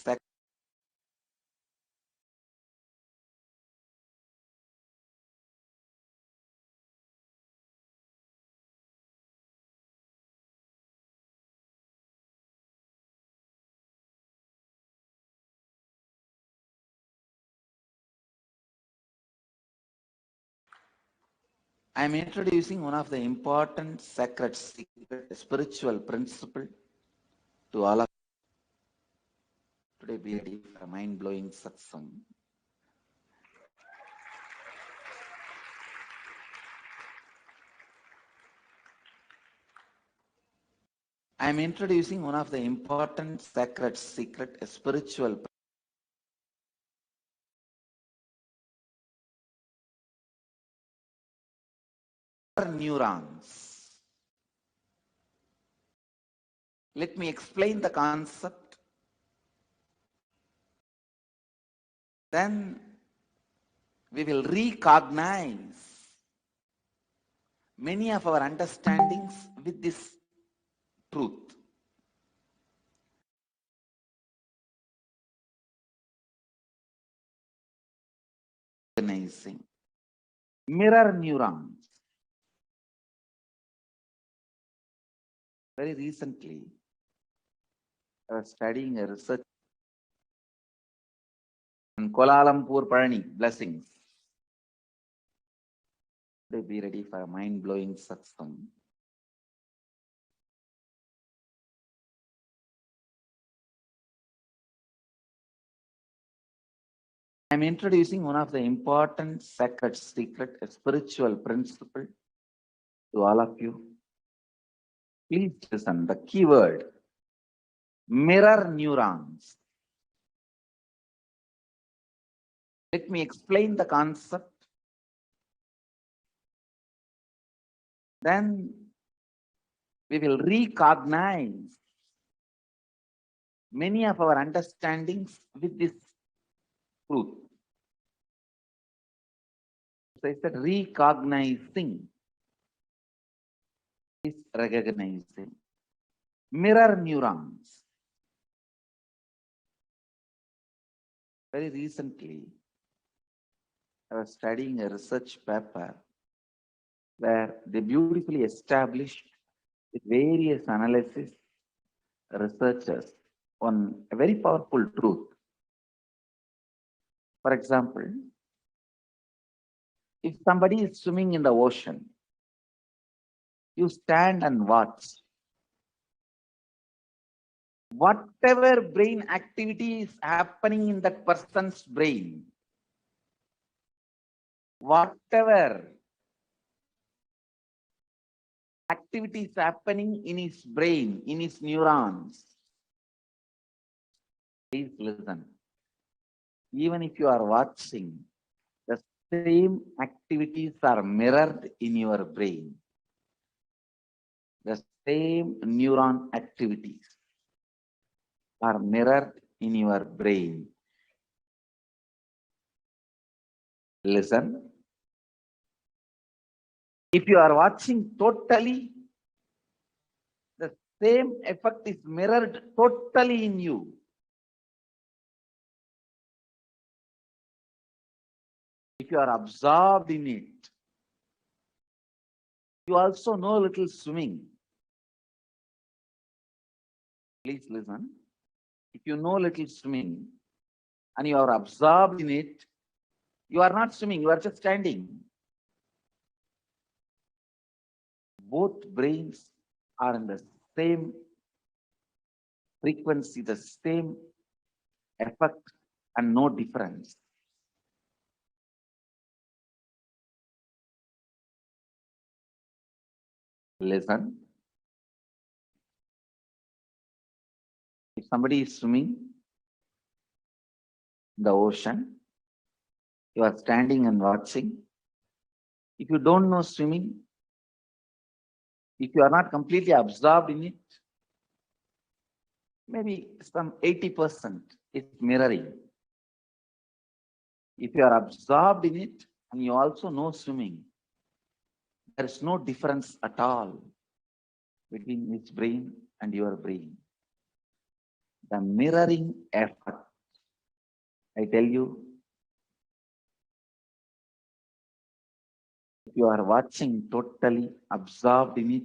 I am introducing one of the important sacred secret spiritual principle to all of you. Today be ready for a mind-blowing satsang. I am introducing one of the important sacred secret spiritual neurons. Let me explain the concept. Then we will recognize many of our understandings with this truth. Recognizing mirror neurons. Very recently, I was studying a research on Kuala Lumpur Parani blessings. Be ready for a mind-blowing satsang. I am introducing one of the important sacred secret spiritual principle to all of you. Please listen. The keyword mirror neurons. Let me explain the concept. Then we will recognize many of our understandings with this truth. So I said recognizing is recognizing. Mirror neurons. Very recently, I was studying a research paper where they beautifully established with various analysis researchers on a very powerful truth. For example, if somebody is swimming in the ocean, you stand and watch. Whatever brain activity is happening in that person's brain, whatever activity is happening in his brain, in his neurons, please listen. Even if you are watching, the same activities are mirrored in your brain. The same neuron activities are mirrored in your brain. Listen. If you are watching totally, the same effect is mirrored totally in you. If you are absorbed in it, you also know a little swimming. Please listen. If you know a little swimming and you are absorbed in it, you are not swimming, you are just standing. Both brains are in the same frequency, the same effect, and no difference. Listen. If somebody is swimming in the ocean, you are standing and watching. If you don't know swimming, if you are not completely absorbed in it, maybe some 80% is mirroring. If you are absorbed in it and you also know swimming, there is no difference at all between its brain and your brain. the mirroring effort. I tell you, if you are watching totally absorbed in it,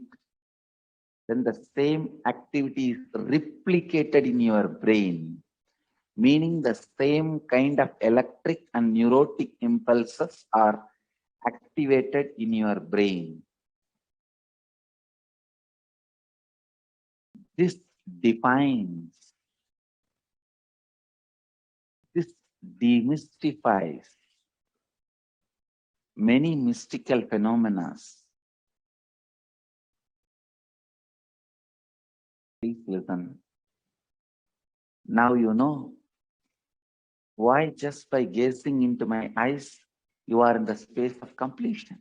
then the same activity is replicated in your brain, meaning the same kind of electric and neurotic impulses are activated in your brain. This defines, this demystifies many mystical phenomena. Please listen. Now you know why just by gazing into my eyes, you are in the space of completion.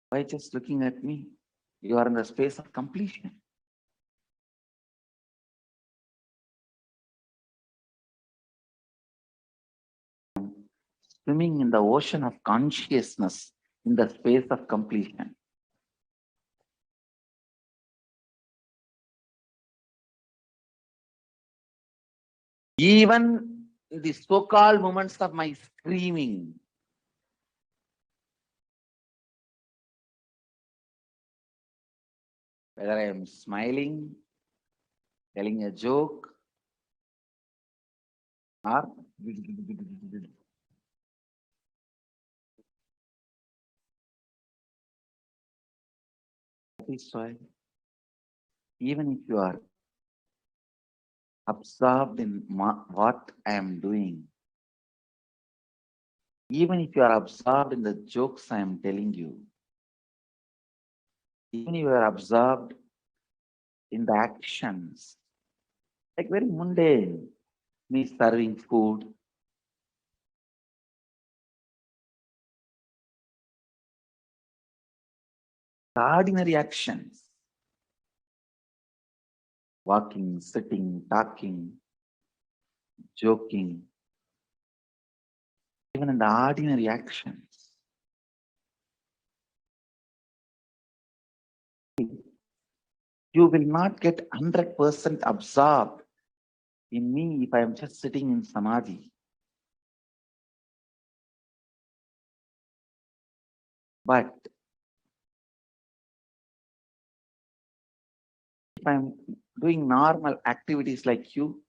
Why just looking at me, you are in the space of completion. Swimming in the ocean of consciousness in the space of completion. Even the so-called moments of my screaming, whether I am smiling, telling a joke, or that is why even if you are absorbed in what I am doing, even if you are absorbed in the jokes I am telling you, even if you are absorbed in the actions, like very mundane, me serving food, the ordinary actions, walking, sitting, talking, joking, even in the ordinary actions, you will not get 100% absorbed in me if I am just sitting in Samadhi. But if I am doing normal activities like you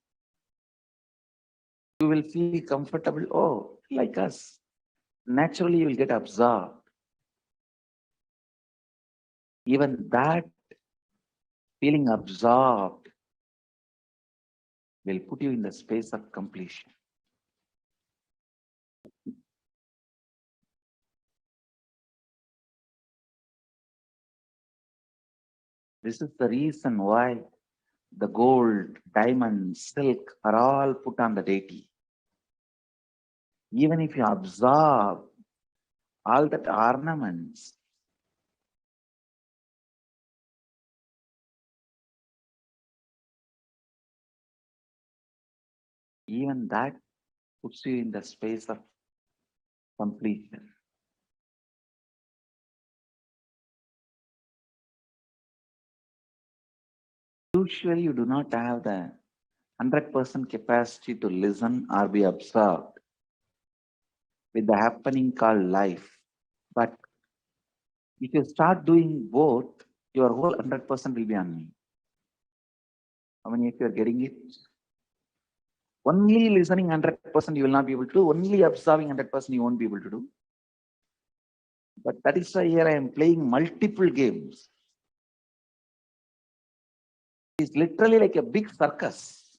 will feel comfortable. Oh, like us. Naturally, you will get absorbed. Even that feeling absorbed will put you in the space of completion. This is the reason why the gold, diamond, silk are all put on the deity. Even if you absorb all that ornaments, even that puts you in the space of completion. Usually, you do not have the 100% capacity to listen or be absorbed with the happening called life. But if you start doing both, your whole 100% will be on me. How many of you are getting it? Only listening 100% you will not be able to, only absorbing 100% you won't be able to do. But that is why here I am playing multiple games. It's literally like a big circus.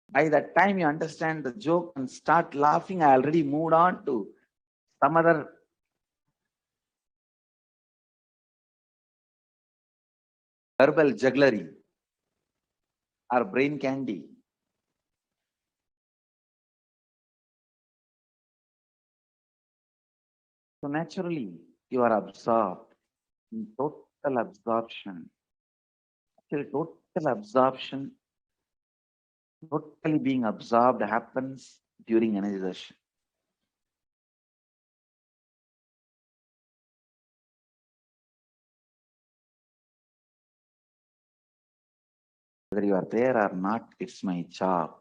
By the time you understand the joke and start laughing, I already moved on to some other verbal jugglery or brain candy. So naturally, you are absorbed in total absorption. Actually, total absorption totally being absorbed happens during energization. Whether you are there or not, it's my job.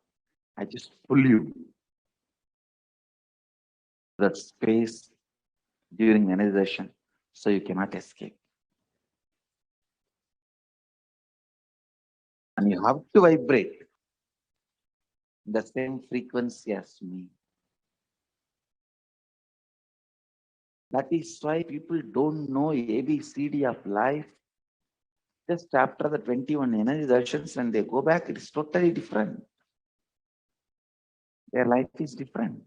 I just pull you to that space during energization so you cannot escape. And you have to vibrate the same frequency as me. That is why people don't know ABCD of life. Just after the 21 energy darshan, when they go back, it is totally different. Their life is different.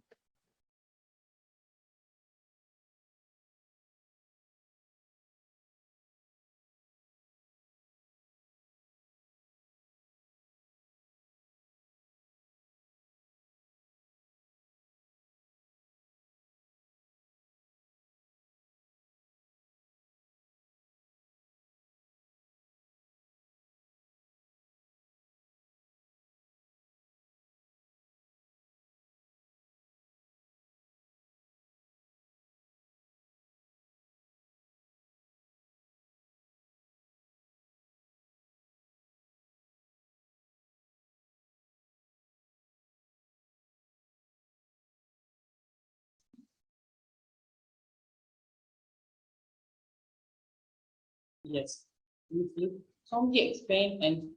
Yes. You Swamiji explained and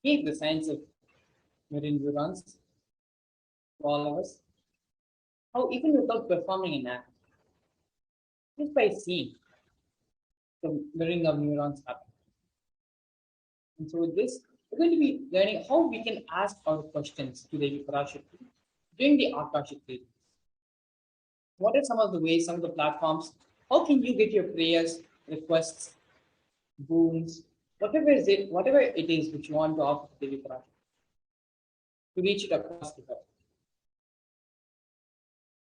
gave the science of mirror neurons to all of us. How even without performing an act, just by seeing the mirroring of neurons happen. And so with this, we're going to be learning how we can ask our questions to Devi Parashakti during the Akashic Reading. What are some of the ways, some of the platforms? How can you get your prayers, requests, boons, whatever it is which you want to offer to Devi Parashakti, to reach it across to her?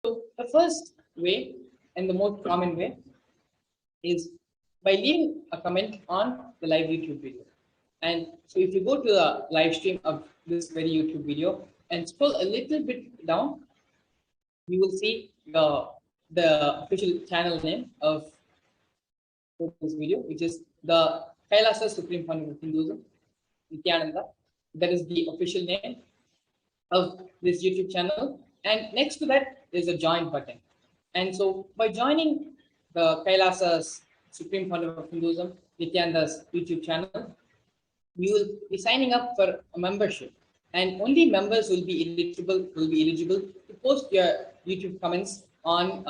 So the first way and the most common way is by leaving a comment on the live YouTube video. And so if you go to the live stream of this very YouTube video and scroll a little bit down, you will see the official channel name of this video, which is the Kailasa Supreme Founder of Hinduism, Nithyananda. That is the official name of this YouTube channel. And next to that is a join button. And so by joining the Kailasa's Supreme Founder of Hinduism, Nithyananda's YouTube channel, you will be signing up for a membership. And only members will be eligible to post your YouTube comments on,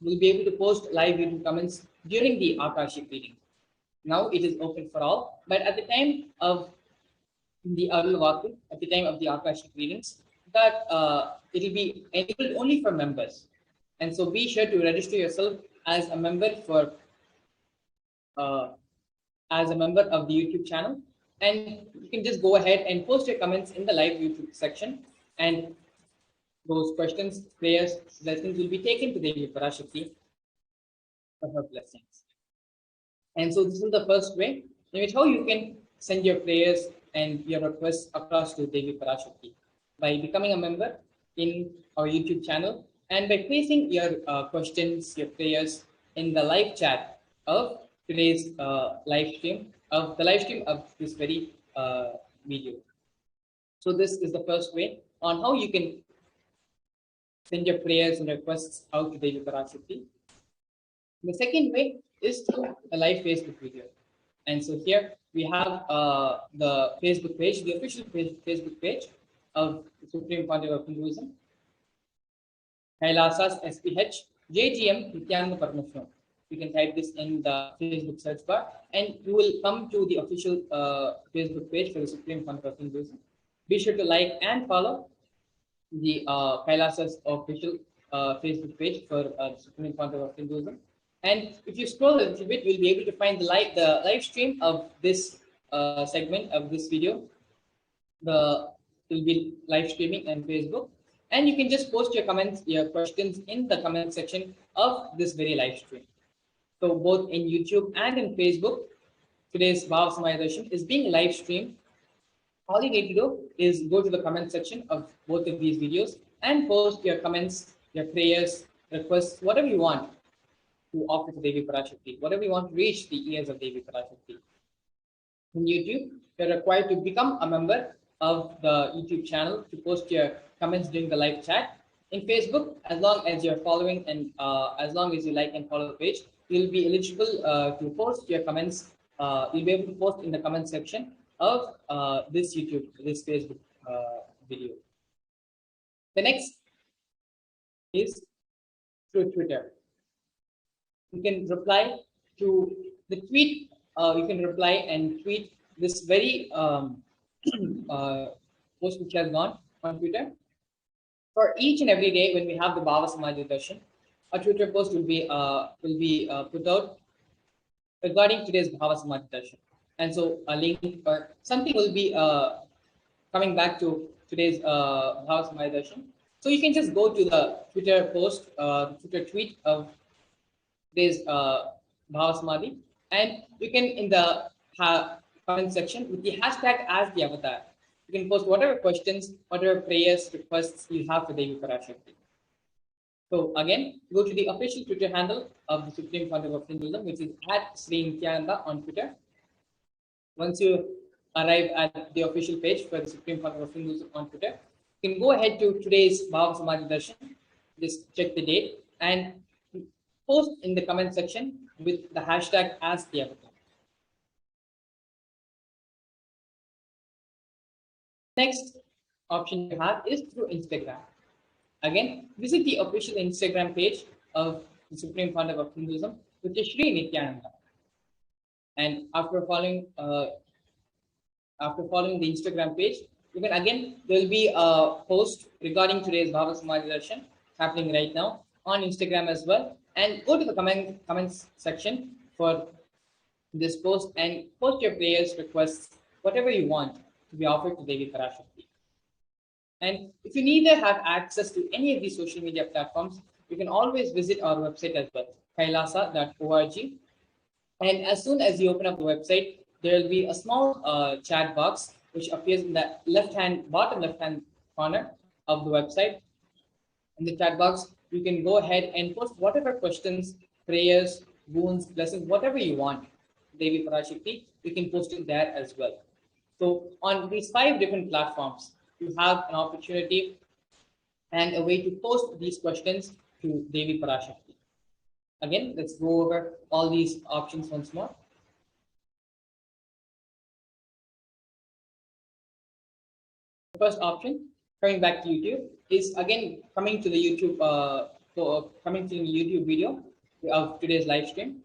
will be able to post live YouTube comments during the Akashic reading. Now it is open for all, but at the time of the Arulvaku, at the time of the Akashic readings, that it will be enabled only for members. And so be sure to register yourself as a member for as a member of the YouTube channel, and you can just go ahead and post your comments in the live YouTube section, and those questions, prayers, blessings will be taken to Devi Parashakti for her blessings. And so this is the first way in which how you can send your prayers and your requests across to Devi Parashakti by becoming a member in our YouTube channel and by placing your questions, your prayers in the live chat of today's live stream of this very video. So this is the first way on how you can send your prayers and requests out to Devi Parashakti. The second way is through a live Facebook video. And so here we have the Facebook page, the official Facebook page of the Supreme Founder of Hinduism, Kailasa's HDH Nithyananda Paramashivam. You can type this in the Facebook search bar and you will come to the official Facebook page for the Supreme Founder of Hinduism. Be sure to like and follow the Kailasa's official Facebook page for the Supreme Founder of Hinduism. And if you scroll a little bit, you'll be able to find the live stream of this segment of this video. Will be live streaming on Facebook, and you can just post your comments, your questions in the comment section of this very live stream. So both in YouTube and in Facebook, today's Bhava Darshan is being live streamed All you need to do is go to the comment section of both of these videos and post your comments, your prayers, requests, whatever you want to offer to Devi Parashakti, whatever you want to reach the ears of Devi Parashakti. In YouTube, you're required to become a member of the YouTube channel to post your comments during the live chat. In Facebook, as long as you're following and as long as you like and follow the page, you'll be eligible to post your comments. You'll be able to post in the comment section of this Facebook video. The next is through Twitter. You can reply to the tweet. You can reply and tweet this very post which has gone on Twitter. For each and every day when we have the Bhava Samadhi Darshan, a Twitter post will be put out regarding today's Bhava Samadhi Darshan. And so a link or something will be coming back to today's Bhava Samadhi Darshan. So you can just go to the Twitter post, Twitter tweet of today's Bhava Samadhi, and you can in the comment section with the hashtag as the avatar. You can post whatever questions, whatever prayers, requests you have for Devi Parashakti. So again, go to the official Twitter handle of the Supreme Founder of Hinduism, which is at Sri Nithyananda on Twitter. Once you arrive at the official page for the Supreme Founder of Hinduism on Twitter, you can go ahead to today's Bhava Samadhi Darshan, just check the date and post in the comment section with the hashtag as the avatar. Next option you have is through Instagram. Again, visit the official Instagram page of the Supreme Founder of Hinduism, which is Sri Nithyananda. And after following the Instagram page, you can again there will be a post regarding today's Bhava Samadhi Darshan happening right now on Instagram as well. And go to the comments section for this post and post your prayers, requests, whatever you want to be offered to Devi Parashakti. And if you neither have access to any of these social media platforms, you can always visit our website as well, kailasa.org. And as soon as you open up the website, there will be a small chat box which appears in the bottom left-hand corner of the website. In the chat box, you can go ahead and post whatever questions, prayers, boons, blessings, whatever you want, Devi Parashakti, you can post it there as well. So on these 5 different platforms, you have an opportunity and a way to post these questions to Devi Parashakti. Again, let's go over all these options once more. The first option, coming back to YouTube, is again coming to the YouTube video of today's live stream.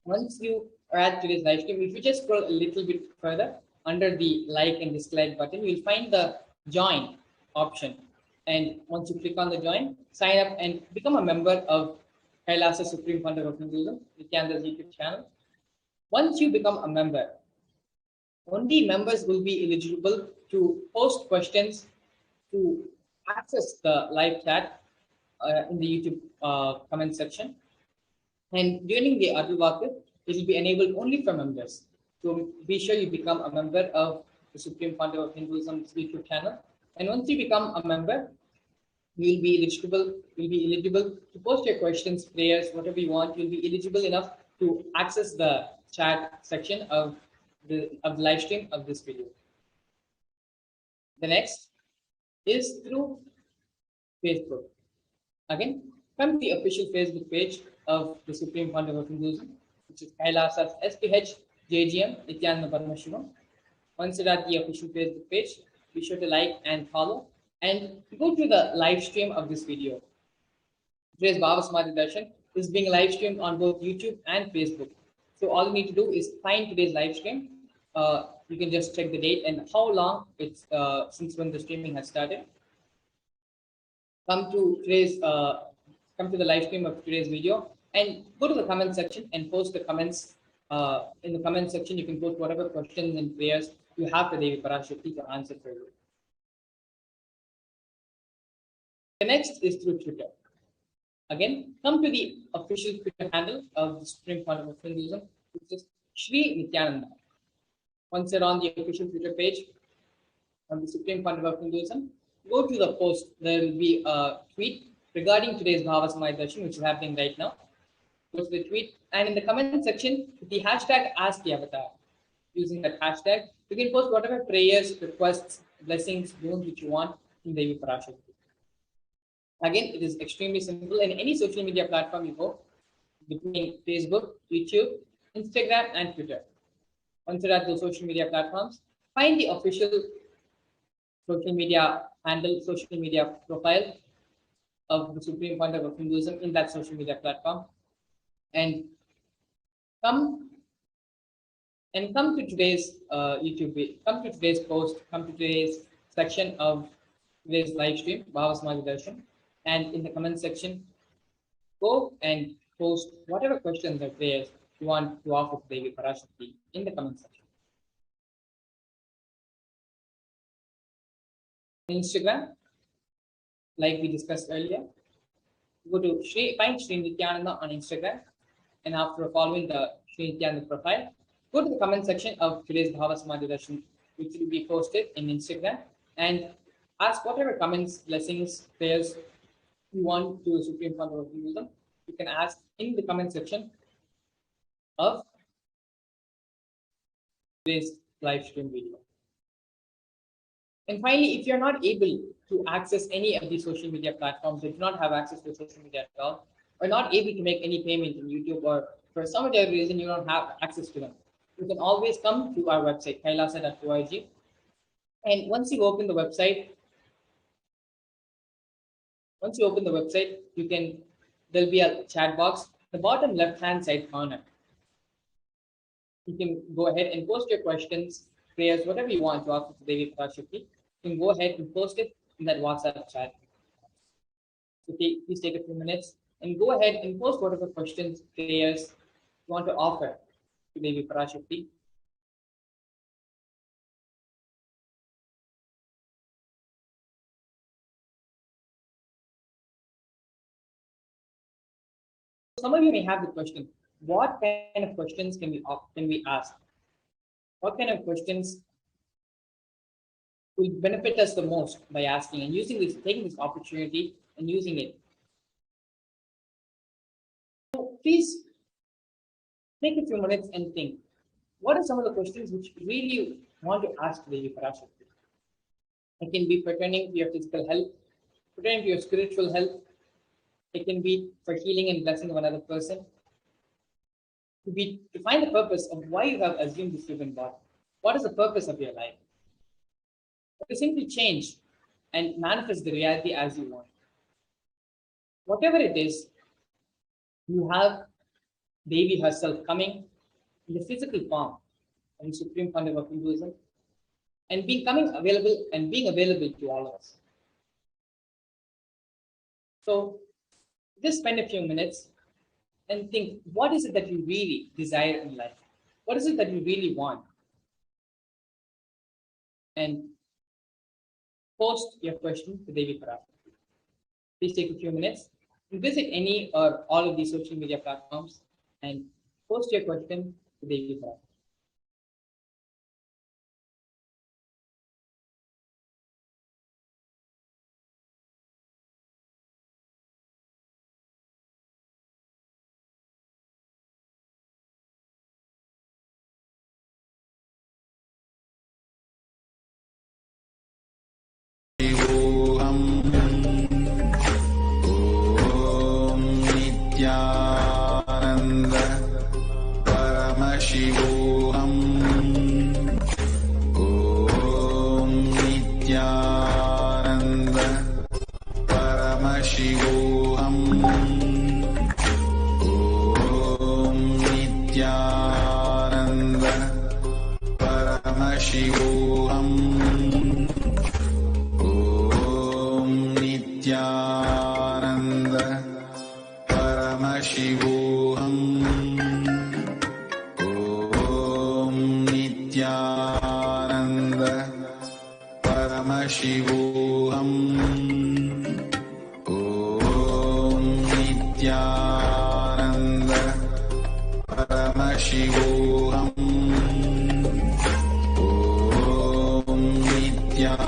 Once you are at today's live stream, if you just scroll a little bit further under the like and dislike button, you'll find the join option. And once you click on the join, sign up and become a member of Kailasa Supreme Founder of Hinduism, Nithyananda's YouTube channel. Once you become a member, only members will be eligible to post questions to access the live chat in the YouTube comment section. And during the Adulvaka, it will be enabled only for members. So be sure you become a member of the Supreme Founder of Hinduism's YouTube channel. And once you become a member, you'll be eligible to post your questions, prayers, whatever you want. You'll be eligible enough to access the chat section of the live stream of this video. The next is through Facebook. Again, come to the official Facebook page of the Supreme Founder of Hinduism, which is Kailasa's HDH Nithyananda Paramashivam. Once you're at the official Facebook page, be sure to like and follow and go to the live stream of this video. Today's Bhava Samadhi Darshan is being live streamed on both YouTube and Facebook. So all you need to do is find today's live stream. You can just check the date and how long it's since when the streaming has started. Come to the live stream of today's video and go to the comment section and post the comments. In the comment section, you can post whatever questions and prayers you have for Devi Parashakti to answer for you. The next is through Twitter. Again, come to the official Twitter handle of the Supreme Founder of Hinduism, which is Sri Nithyananda. Once you're on the official Twitter page, on the Supreme Fund of Hinduism, go to the post. There will be a tweet regarding today's Bhava Samadhi Darshan, which is happening right now. Go to the tweet, and in the comment section, with the hashtag Ask the Avatar, using that hashtag, you can post whatever prayers, requests, blessings, boons which you want in Devi Parashakti. Again, it is extremely simple. In any social media platform you go, between Facebook, YouTube, Instagram, and Twitter. Once you're at those social media platforms, find the official social media handle, social media profile of the Supreme Fund of Hinduism in that social media platform, and come to today's come to today's post, come to today's section of today's live stream, Bhava Samadhi Darshan, and in the comment section, go and post whatever questions or prayers you want to offer to Devi Parashakti in the comment section. Instagram, like we discussed earlier, go to find Sri Nithyananda on Instagram, and after following the Sri Nithyananda profile, go to the comment section of today's Bhava Samadhi Darshan, which will be posted in Instagram, and ask whatever comments, blessings, prayers you want to the Supreme Fund of Hinduism. You can ask in the comment section of today's live stream video. And finally, if you're not able to access any of these social media platforms, or do not have access to social media at all, or not able to make any payment in YouTube, or for some other reason you don't have access to them, you can always come to our website, kailasa.org. And once you open the website, there'll be a chat box. The bottom left-hand side corner, you can go ahead and post your questions, prayers, whatever you want to offer to Devi Parashakti. You can go ahead and post it in that WhatsApp chat. So please take a few minutes and go ahead and post whatever questions, prayers you want to offer to Devi Parashakti. Some of you may have the question, what kind of questions can we ask? What kind of questions will benefit us the most by asking and taking this opportunity and using it? So please take a few minutes and think, what are some of the questions which you really want to ask Devi Parashakti? It can be pertaining to your physical health, pertaining to your spiritual health. It can be for healing and blessing of another person. To find the purpose of why you have assumed this human body. What is the purpose of your life? To simply change and manifest the reality as you want. Whatever it is, you have Devi herself coming in the physical form of the Supreme Fund of Hinduism and being available to all of us. So just spend a few minutes and think, what is it that you really desire in life? What is it that you really want? And post your question to Devi Parashakti. Please take a few minutes and visit any or all of these social media platforms and post your question to Devi Parashakti. Paramashivoham. Om Nithyananda Paramashivoham. Om Nithyananda Paramashivoham. Om Nithyananda Paramashivoham. Nithyananda Paramashivoham. Om Nithyananda Paramashivoham. Om Nithyananda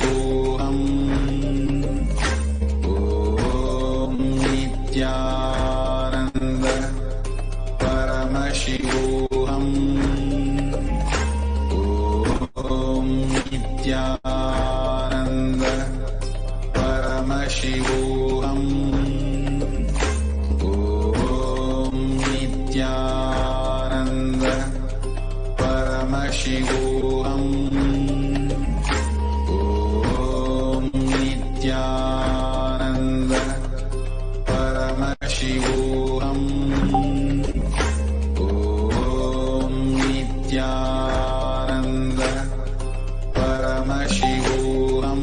Paramashivoham. Om Nityananda Paramashivoham. Om Nityananda Paramashivoham. Om Nityananda Paramashivoham. Om Nityananda Paramashivoham. Om Nityananda Paramashivoham.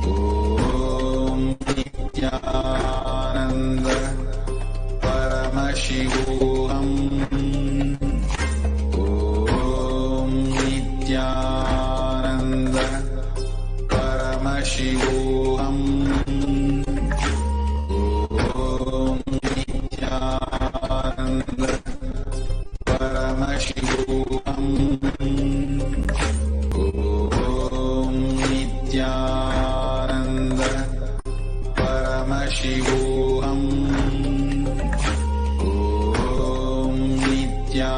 Om Nityananda Paramashivoham. Om Nityananda Paramashivoham. Om Nityananda Paramashivoham. Om Nityananda Paramashivoham. Om Nityananda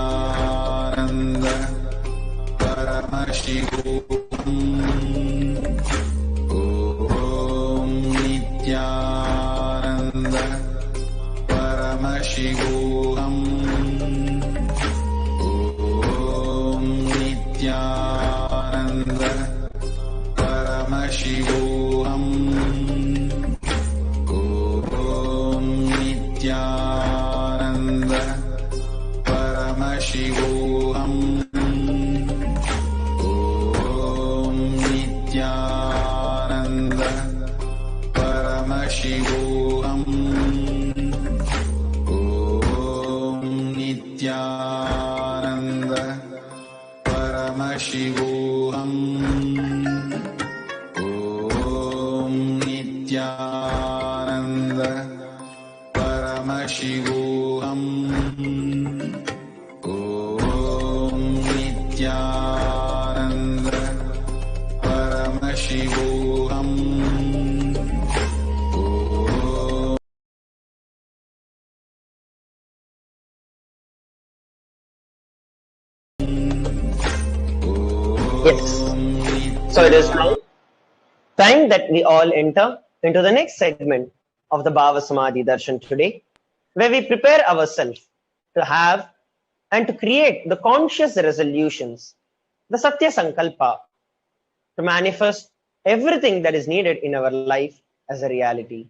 Paramashivoham. Om Nityananda Paramashivoham. Om Nityananda Paramashivoham. Om Nityananda Paramashivoham. Om Nityananda Paramashivoham. Om Nityananda Paramashivoham. Om Nityananda Paramashivoham. Om Nityananda Paramashivoham. Yes. So it is now time that we all enter into the next segment of the Bhava Samadhi Darshan today, where we prepare ourselves to have and to create the conscious resolutions, the Satya Sankalpa, to manifest everything that is needed in our life as a reality.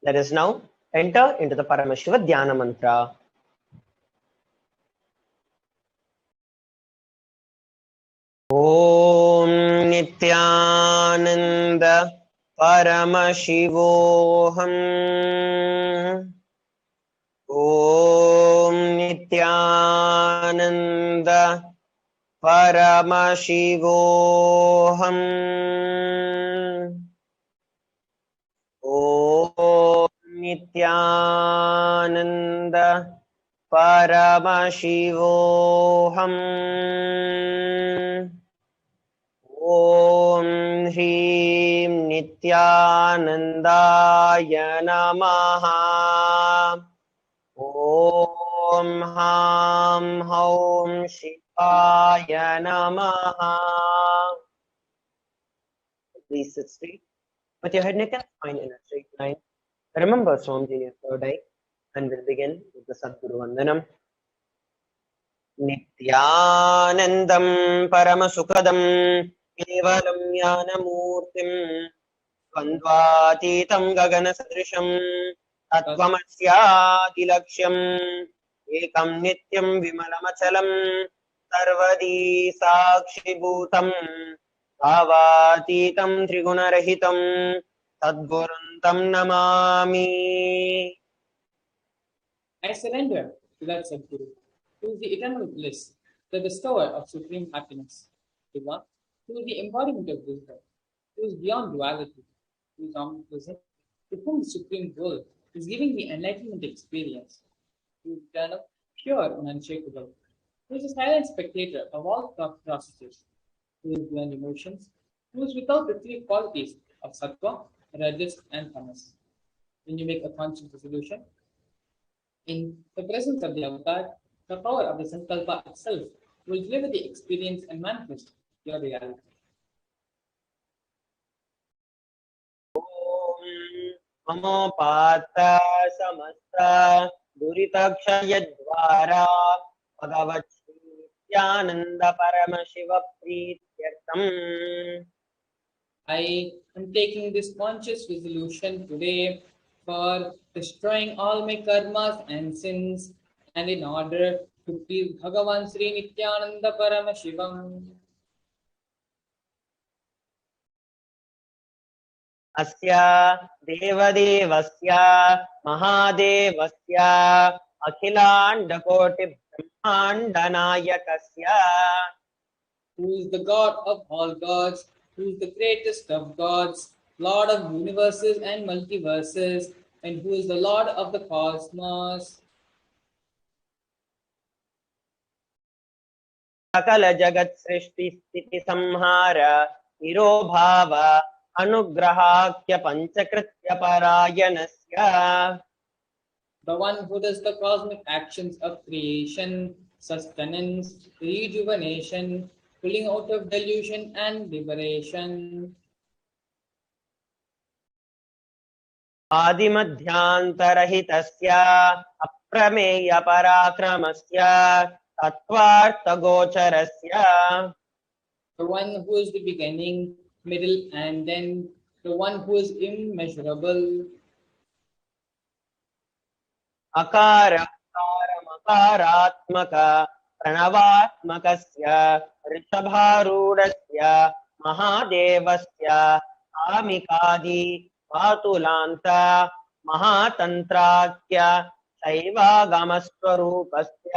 Let us now enter into the Paramashiva Dhyana Mantra. Om Nityananda Paramashivoham. Om Nityananda Paramashivoham. Om Nityananda Paramashivoham. Om Hrim Nityanandaya Namaha. Om Ham Haum Shivaya Namaha. Please sit straight with your head, neck, and spine in a straight line. Remember Swamji in your third eye, and we'll begin with the Sadguru Vandanam. Nityanandam Paramasukadam Kevalam Jnanamurtim Dvandvatitam Gaganasadrisham Tattvamasyaadilaksham Ekam Nityam Vimalamachalam Sarvadi Sakshibhutam Bhavatitam Trigunarahitam Tadguruntam Namami. I surrender to that Sadguru, who is the eternal bliss, the bestower of supreme happiness, to one who is the embodiment of wisdom, who is beyond duality, who is omnipresent, to whom the supreme goal is giving the enlightenment experience, who is eternal, pure and unshakable, who is a silent spectator of all thought processes, who is beyond emotions, who is without the three qualities of sattva, rajas, and tamas. When you make a conscious resolution, in the presence of the avatar, the power of the sankalpa itself will deliver the experience and manifest your reality. ममोपात्त समस्त दुरितक्षयद्वारा भगवच्छ्रीत्यानन्द Paramshiva प्रीत्यर्थम्. I am taking this conscious resolution today for destroying all my karmas and sins and in order to please Bhagavan Sri Nithyananda Paramashivam. अस्य देवदेवस्य महादेवस्य अखिलाण्डकोटिब्रह्माण्डनायकस्य Who is the God of all gods, who is the greatest of gods, Lord of universes and multiverses, and who is the Lord of the cosmos. सकल जगत् सृष्टि स्थिति संहार निरोभाव अनुग्रहाख्य पंचकृत्य परायणस्य. The one who does the cosmic actions of creation, sustenance, rejuvenation, pulling out of delusion and liberation. आदिमध्यांतरहितस्य अप्रमेय पराक्रमस्य तत्त्वार्थगोचरस्य. The one who is the beginning, middle, and end, the one who is immeasurable. अकारमकारात्मक प्रणवात्मकस्य ऋषभारूढस्य महादेवस्य कामिकादि वातुलान्त महातन्त्राख्य शैवागमस्वरूपस्य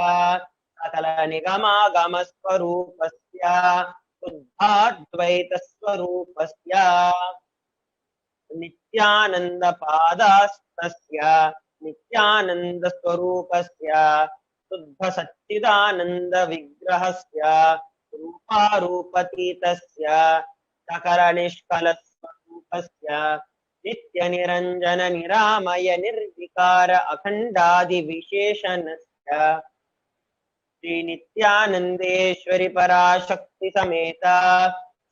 सकलनिगमागमस्वरूपस्य शुद्धाद्वैतस्वरूपस्य नित्यानन्दपादास्तस्य नित्यानन्दस्वरूपस्य शुद्धसच्चिदानन्दविग्रहस्य रूपारूपतीतस्य सकलनिष्कलस्वरूपस्य नित्यनिरञ्जननिरामय निर्विकार अखण्डादिविशेषणस्य श्रीनित्यानन्देश्वरि पराशक्ति समेत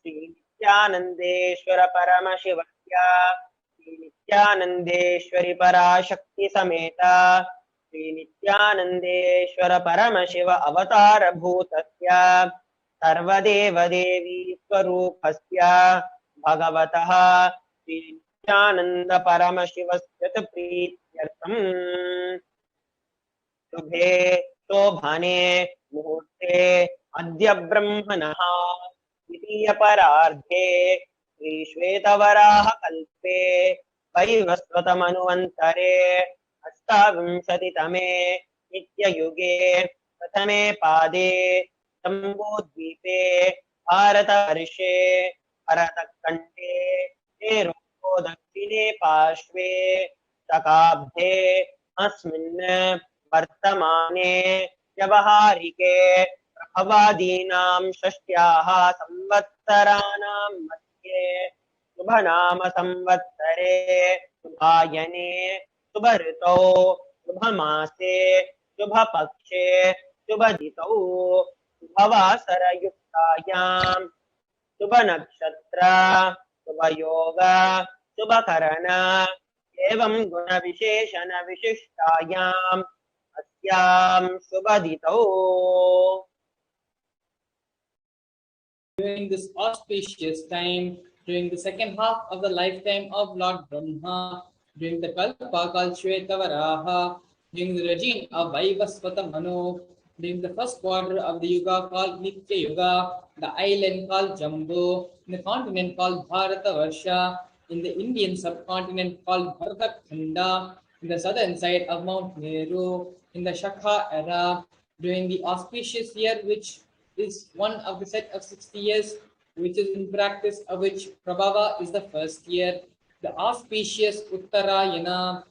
श्रीनित्यानन्देश्वर परमशिवस्य श्रीनित्यानन्देश्वरि पराशक्ति समेत श्रीनित्यानन्देश्वर परमशिव अवतारभूतस्य सर्वदेवदेवी स्वरूपस्य भगवतः श्रीनित्यानन्द परमशिवस्य च प्रीत्यर्थम् शुभे शोभने मुहूर्ते अद्य ब्रह्मणः द्वितीयपरार्धे श्रीश्वेतवराहकल्पे वैवस्वतमनुवन्तरे अष्टाविंशतितमे नित्ययुगे प्रथमे पादे जम्बूद्वीपे भारतवर्षे भरतखण्डे मेरोः दक्षिणे पार्श्वे शकाब्दे अस्मिन् वर्तमाने व्यवहारिके प्रभवादीनां षष्ट्याः संवत्सराणां मध्ये शुभनाम संवत्सरे शुभायने शुभऋतौ शुभमासे शुभपक्षे शुभदितौ शुभवासरयुक्तायां शुभनक्षत्र शुभयोग शुभकरण एवं गुणविशेषण विशिष्टायाम् अस्यां शुभदितौ. During this auspicious time, during the second half of the lifetime of Lord Brahma, during the Kalpa called Shvetavaraha, during the regime of Vaivasvata Manu, during the first quarter of the Yuga called Nitya Yuga, the island called Jambu, in the continent called Bharatavarsha, in the Indian subcontinent called Bharatakhanda, in the southern side of Mount Meru, in the Shaka era, during the auspicious year which is one of the set of 60 years, which is in practice of which Prabhava is the first year, the auspicious Uttarayana,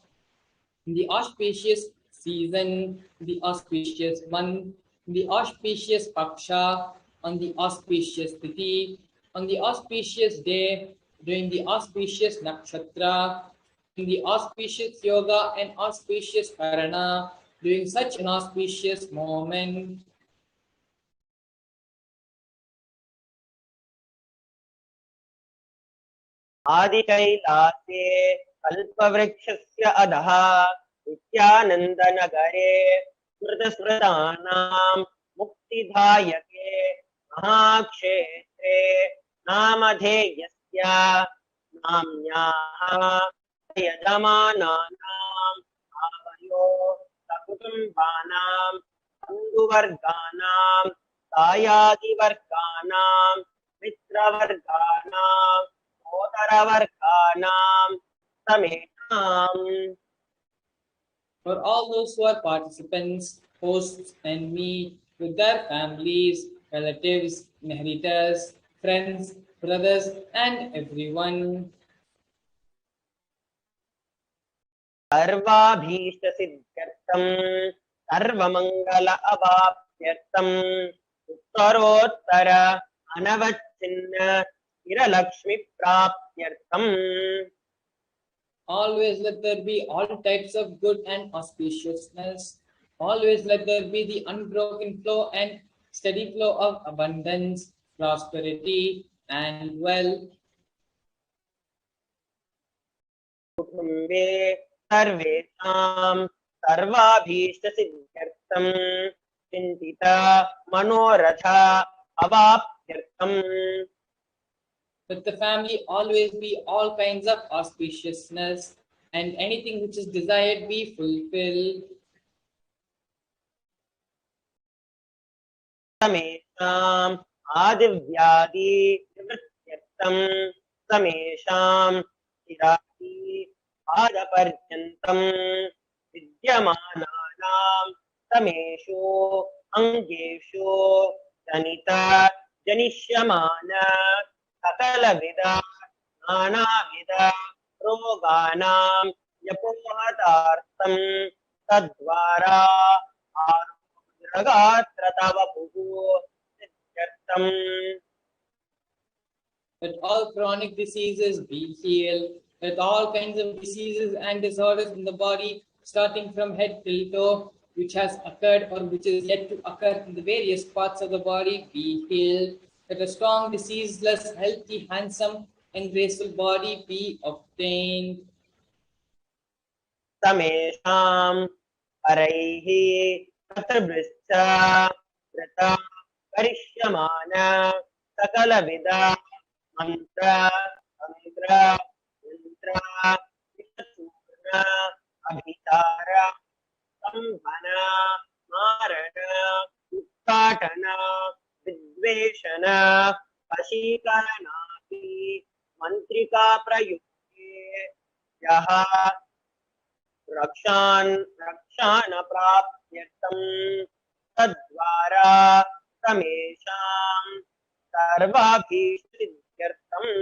the auspicious season, the auspicious month, the auspicious Paksha, on the auspicious tithi, on the auspicious day, during the auspicious nakshatra, in the auspicious yoga and auspicious karana, during such an auspicious moment. आदिकैलासे कल्पवृक्षस्य अधः नित्यानन्दनगरे स्मृतस्मृतानां मुक्तिदायके महाक्षेत्रे नामधेयस्य नाम्न्याः यजमानानाम् आवयो सकुटुम्बानां बन्धुवर्गाणां दायादिवर्गाणां मित्रवर्गाणां Otaravarkanam Sametam. For all those who are participants, hosts, and me, with their families, relatives, inheritors, friends, brothers, and everyone. सर्वाभीष्टसिद्ध्यर्थं सर्वमङ्गल अवाप्त्यर्थं उत्तरोत्तर अनवच्छिन्न चिरलक्ष्मी प्राप्त्यर्थं. Always let there be all types of good and auspiciousness. Always let there be the unbroken flow and steady flow of abundance, prosperity, and wealth. कुटुम्बे सर्वेषां सर्वाभीष्टसिद्ध्यर्थं चिन्तिता मनोरथ अवाप्त्यर्थं. Let the family always be all kinds of auspiciousness, and anything which is desired be fulfilled. समेषाम् आदिव्याधि निवृत्त्यर्थं समेषां चिरादि पादपर्यन्तं विद्यमानानां समेषु अङ्गेषु जनिता जनिष्यमान सकलविध नानाविध रोगाणां यपोहतार्थं तद्वारा आरोग्यगात्र तव भुः सिद्ध्यर्थम्. Let all chronic diseases be healed. Let all kinds of diseases and disorders in the body, starting from head till toe, which has occurred or which is yet to occur in the various parts of the body, be healed. Let a strong, diseaseless, healthy, handsome, and graceful body be obtained. समेषां परैः शत्रुभ्यश्च कृता करिष्यमान सकलविध मंत्र तंत्र यंत्र विषचूर्ण अभिचार संहन मारण उत्काटन विद्वेषण वशीकरणादि मंत्रिका प्रयुक्ते यः रक्षान प्राप्त्यर्थं तद्वारा समेषां सर्वाभीष्टसिद्ध्यर्थम्.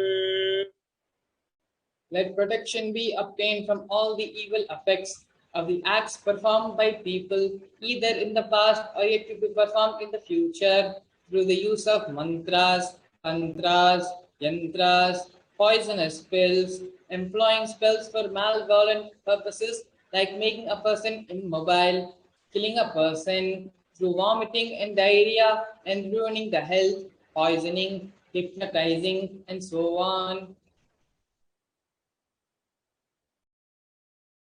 Let protection be obtained from all the evil effects of the acts performed by people, either in the past or yet to be performed in the future, through the use of mantras, tantras, yantras, poisonous spells, employing spells for malevolent purposes like making a person immobile, killing a person through vomiting and diarrhea and ruining the health, poisoning, hypnotizing, and so on.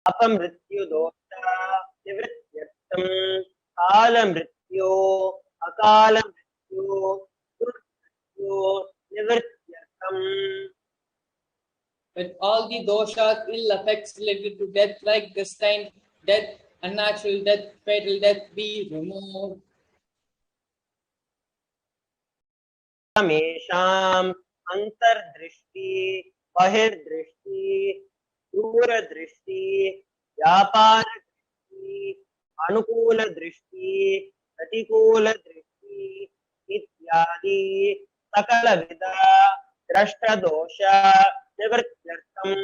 अपमृत्यु दोष निवृत्त्यर्थं काल मृत्यु अकाल मृत्यु दुर्मृत्यु निवृत्त्यर्थं. But all the doshas, ill effects related to death, like destined death, unnatural death, fatal death, be removed. समेषाम् अंतर्दृष्टि बहिर्दृष्टि दूरदृष्टि व्यापार दृष्टि अनुकूल दृष्टि प्रतिकूल दृष्टि इत्यादि सकलविध दृष्टदोष निवृत्त्यर्थम्.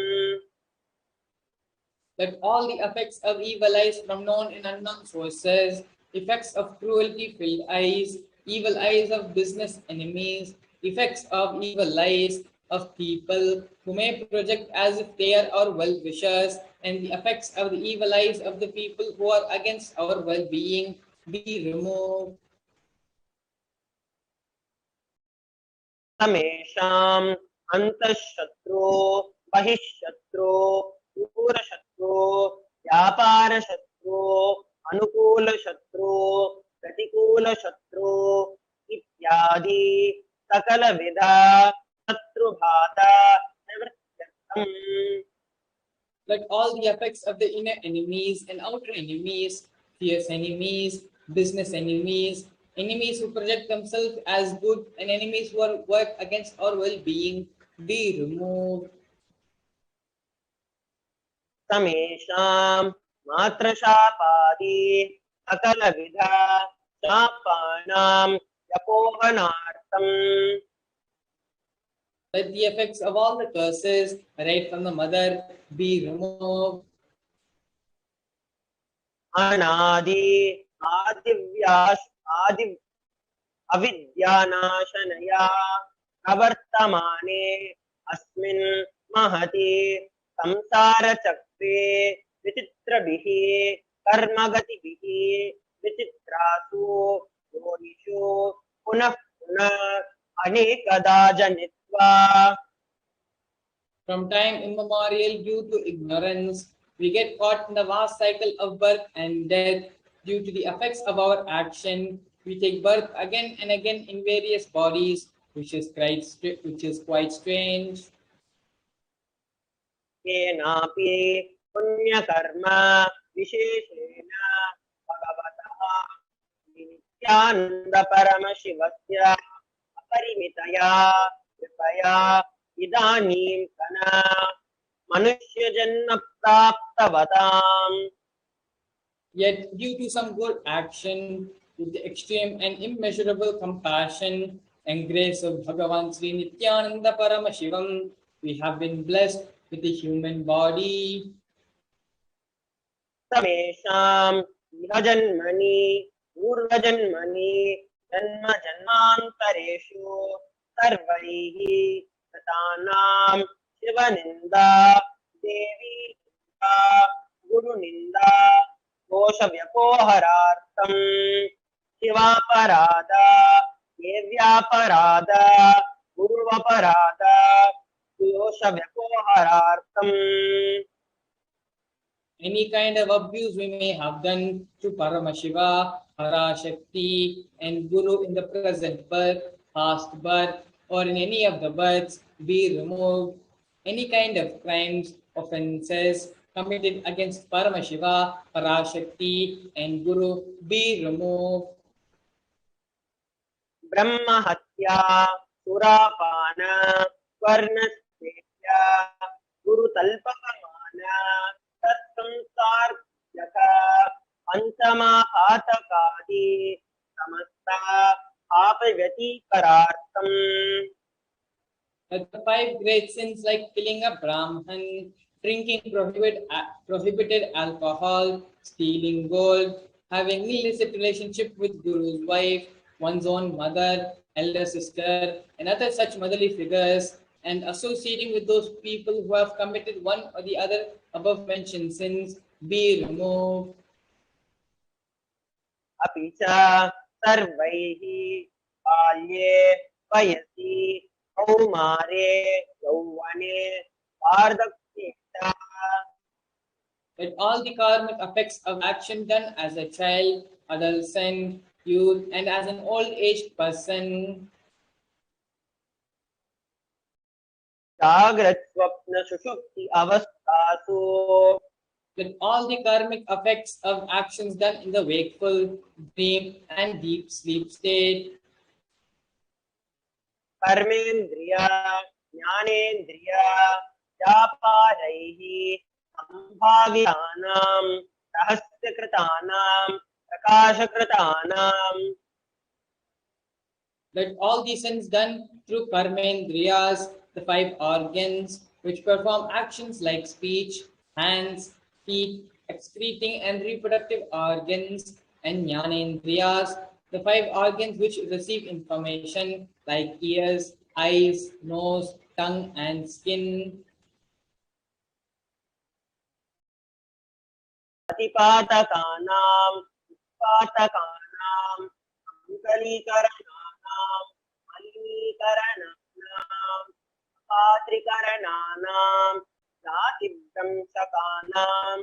That all the effects of evil eyes from known and unknown sources, effects of cruelty-filled eyes, evil eyes of business enemies, effects of evil eyes of people who may project as if they are our well-wishers, and the effects of the evil eyes of the people who are against our well-being be removed. तमेषाम् अन्तःशत्रो बहिःशत्रो दूरशत्रो व्यापारशत्रो अनुकूलशत्रो प्रतिकूलशत्रो इत्यादि सकलविधा शत्रुबाधा निवृत्त्यर्थम्. Let all the effects of the inner enemies and outer enemies, fierce enemies, business enemies, enemies who project themselves as good, and enemies who work against our well-being be removed. तमेषाम् मात्रशापादि सकलविधा शापानाम् यपोहनार्थम्. Let the effects of all the curses right from the mother be removed. अनादि आदिव्यास आदि अविद्यानाशनया प्रवर्तमाने अस्मिन् महति संसारचक्रे विचित्रभिः कर्मगतिभिः विचित्रासु योनिषु पुनः पुनः अनेकदा जनित्वा. From time immemorial, due to ignorance, we get caught in the vast cycle of birth and death. Due to the effects of our action, we take birth again and again in various bodies, which is quite strange. केनापि पुण्यकर्म विशेषेण भगवतः नित्यानन्द परमशिवस्य अपरिमितया कृपया इदानीं तन मनुष्यजन्म प्राप्तवताम्. Yet, due to some good action, with the extreme and immeasurable compassion and grace of Bhagavan Sri Nithyananda Paramashivam, we have been blessed with a human body. तमेषाम् इह जन्मनि पूर्वजन्मनि जन्म जन्मान्तरेषु सर्वैः कृतानां शिवनिन्दा देवी निन्दा गुरुनिन्दा दोषव्यपोहरार्थं शिवापराध देव्यापराध गुरुवपराध दोषव्यपोहरार्थम्. Any kind of abuse we may have done to Paramashiva, Parashakti, and Guru in the present birth, past birth, or in any of the births be removed. Any kind of crimes, offences committed against Paramashiva, Parashakti, and Guru be removed. ब्रह्महत्या सुरापान स्वर्णस्तेज्य गुरुतल्पकमान तत्संसार्यक पंचमापातकादि समस्त पापव्यतिकरार्थम्. That the 5 great sins like killing a Brahman, drinking prohibited alcohol, stealing gold, having illicit relationship with Guru's wife, one's own mother, elder sister, and other such motherly figures, and associating with those people who have committed one or the other above mentioned sins be removed. अपि च सर्वैः बाल्ये वयसि कौमारे यौवने वार्धक्ये च. That all the karmic effects of action done as a child, adolescent, youth, and as an old-aged person, जाग्रत् स्वप्न सुषुप्ति अवस्थासु. that all the karmic effects of actions done in the wakeful, dream, and deep sleep state, कर्मेन्द्रिय ज्ञानेन्द्रिय व्यापारैः संभाव्यानां रहस्यकृतानां प्रकाशकृतानां. that all the sins done through karmendriyas, the 5 organs, which perform actions like speech, hands, feet, excreting and reproductive organs, and jnanendriyas, the 5 organs which receive information like ears, eyes, nose, tongue, and skin. Patipatakānām, Patakānām, Ankalīkaranānām, Malīkaranānām, Patrikaranānām, Jātibdamsakaānām,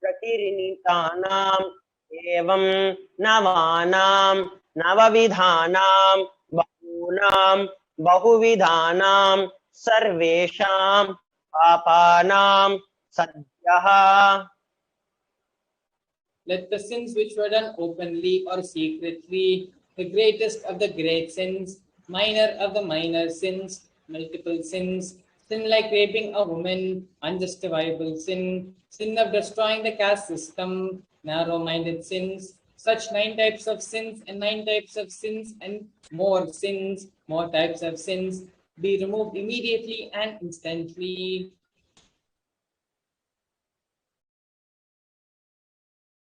Prakririnītānām, Evam Navānām, Navavidhānām, Bahūnām, Bahuvidhānām, Sarveshām, Papanam Sadhyaha. Let the sins which were done openly or secretly, the greatest of the great sins, minor of the minor sins, multiple sins, sin like raping a woman, unjustifiable sin, sin of destroying the caste system, narrow-minded sins, such 9 types of sins and 9 types of sins and more sins, more types of sins, be removed immediately and instantly.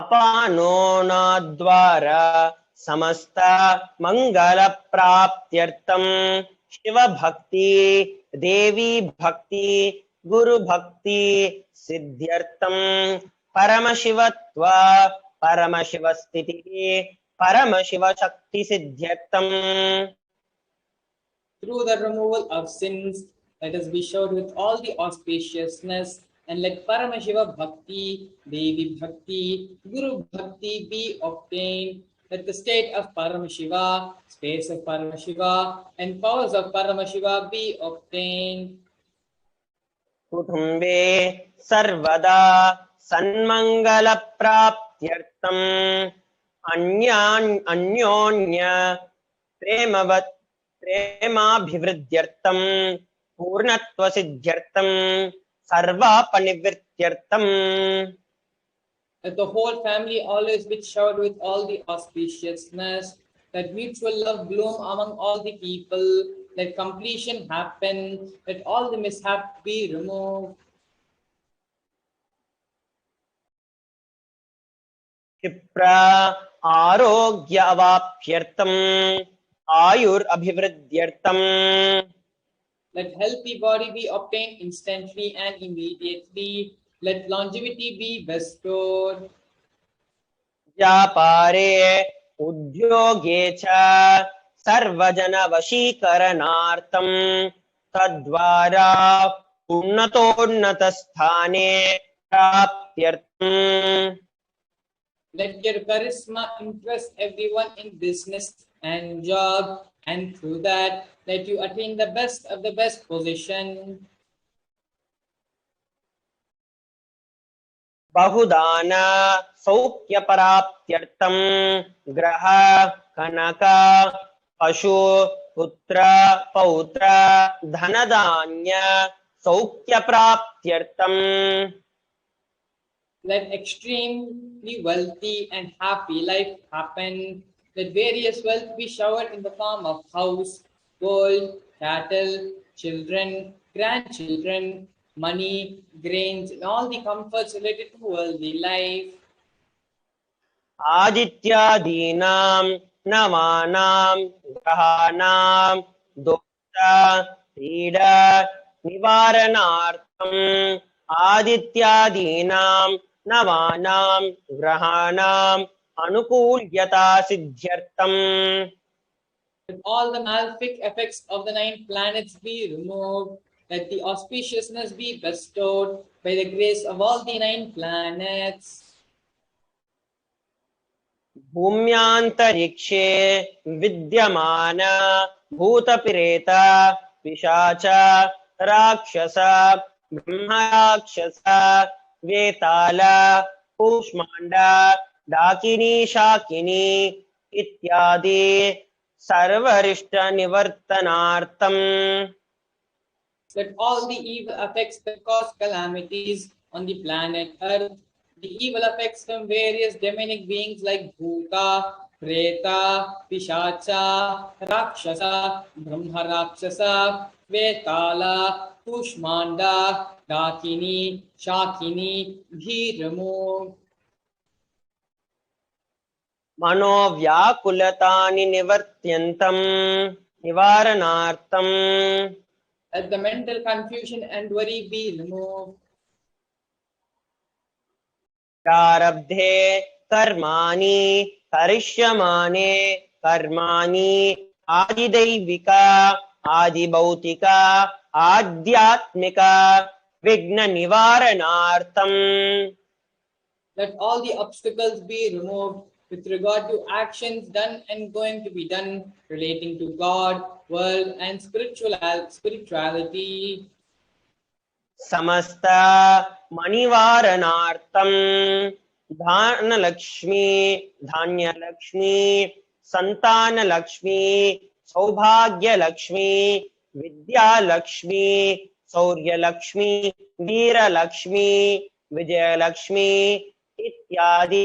Apano nadvara samasta mangala praptyartam Shiva bhakti, Devi bhakti, Guru bhakti, siddhyartam Paramashivatva, Paramashivastiti, Paramashiva shakti siddhyartam. Through the removal of sins, let us be showered with all the auspiciousness, and let Paramashiva Bhakti, Devi Bhakti, Guru Bhakti be obtained. Let the state of Paramashiva, space of Paramashiva, and powers of Paramashiva be obtained. Kutumbe sarvada sanmangala praptyartam anyonya प्रेमाभिवृद्ध्यर्थम पूर्णत्व सिद्ध्यर्थम सर्वापनिवृत्त्यर्थम. Let the whole family always be showered with all the auspiciousness, that mutual love bloom among all the people, let completion happen, let all the mishap be removed. Kshipra आरोग्य अवाप्यर्थम Ayur abhivridyartam. Let healthy body be obtained instantly and immediately. Let longevity be bestowed. Vyapare udyoge cha sarvajana vashikaranartam tadvara unnatonnatastane praptyartam. Let your charisma impress everyone in business and job, and through that let you attain the best of the best position. Bahudana saukya paraptyartam graha kanaka pashu putra pautra dhanadanya saukya praptyartam. Let extremely wealthy and happy life happen. Let various wealth be showered in the form of house, gold, cattle, children, grandchildren, money, grains, and all the comforts related to worldly life. Adityadinam namanam grahanam dokta pida nivaranartam. Adityadinam namanam grahanam anukulyata siddhyartam. Let all the malefic effects of the 9 planets be removed. Let the auspiciousness be bestowed by the grace of all the 9 planets. Bhumyantarikshe vidyamana bhutapireta pishacha rakshasa brahmarakshasa vetala pushmanda dakini shakini ityadi sarvarishta nivartanartam. Let all the evil effects that cause calamities on the planet Earth, the evil effects from various demonic beings like Bhuta, Preta, Pishacha, Rakshasa, Brahmarakshasa, Vetala, Kushmanda, Dakini, Shakini, be removed. मनोव्याकुलतानि निवारणार्थम् Let the mental confusion and worry be removed. प्रारब्धे कर्माणि करिष्यमाणे कर्माणि आदिदैविक आदिभौतिक आध्यात्मिक विघ्न निवारणार्थम् Let all the obstacles be removed with regard to actions done and going to be done relating to God, world, and spirituality. समस्त मणिवारणार्थं धान्यलक्ष्मी संतानलक्ष्मी सौभाग्यलक्ष्मी विद्यालक्ष्मी शौर्यलक्ष्मी वीरलक्ष्मी विजयलक्ष्मी इत्यादि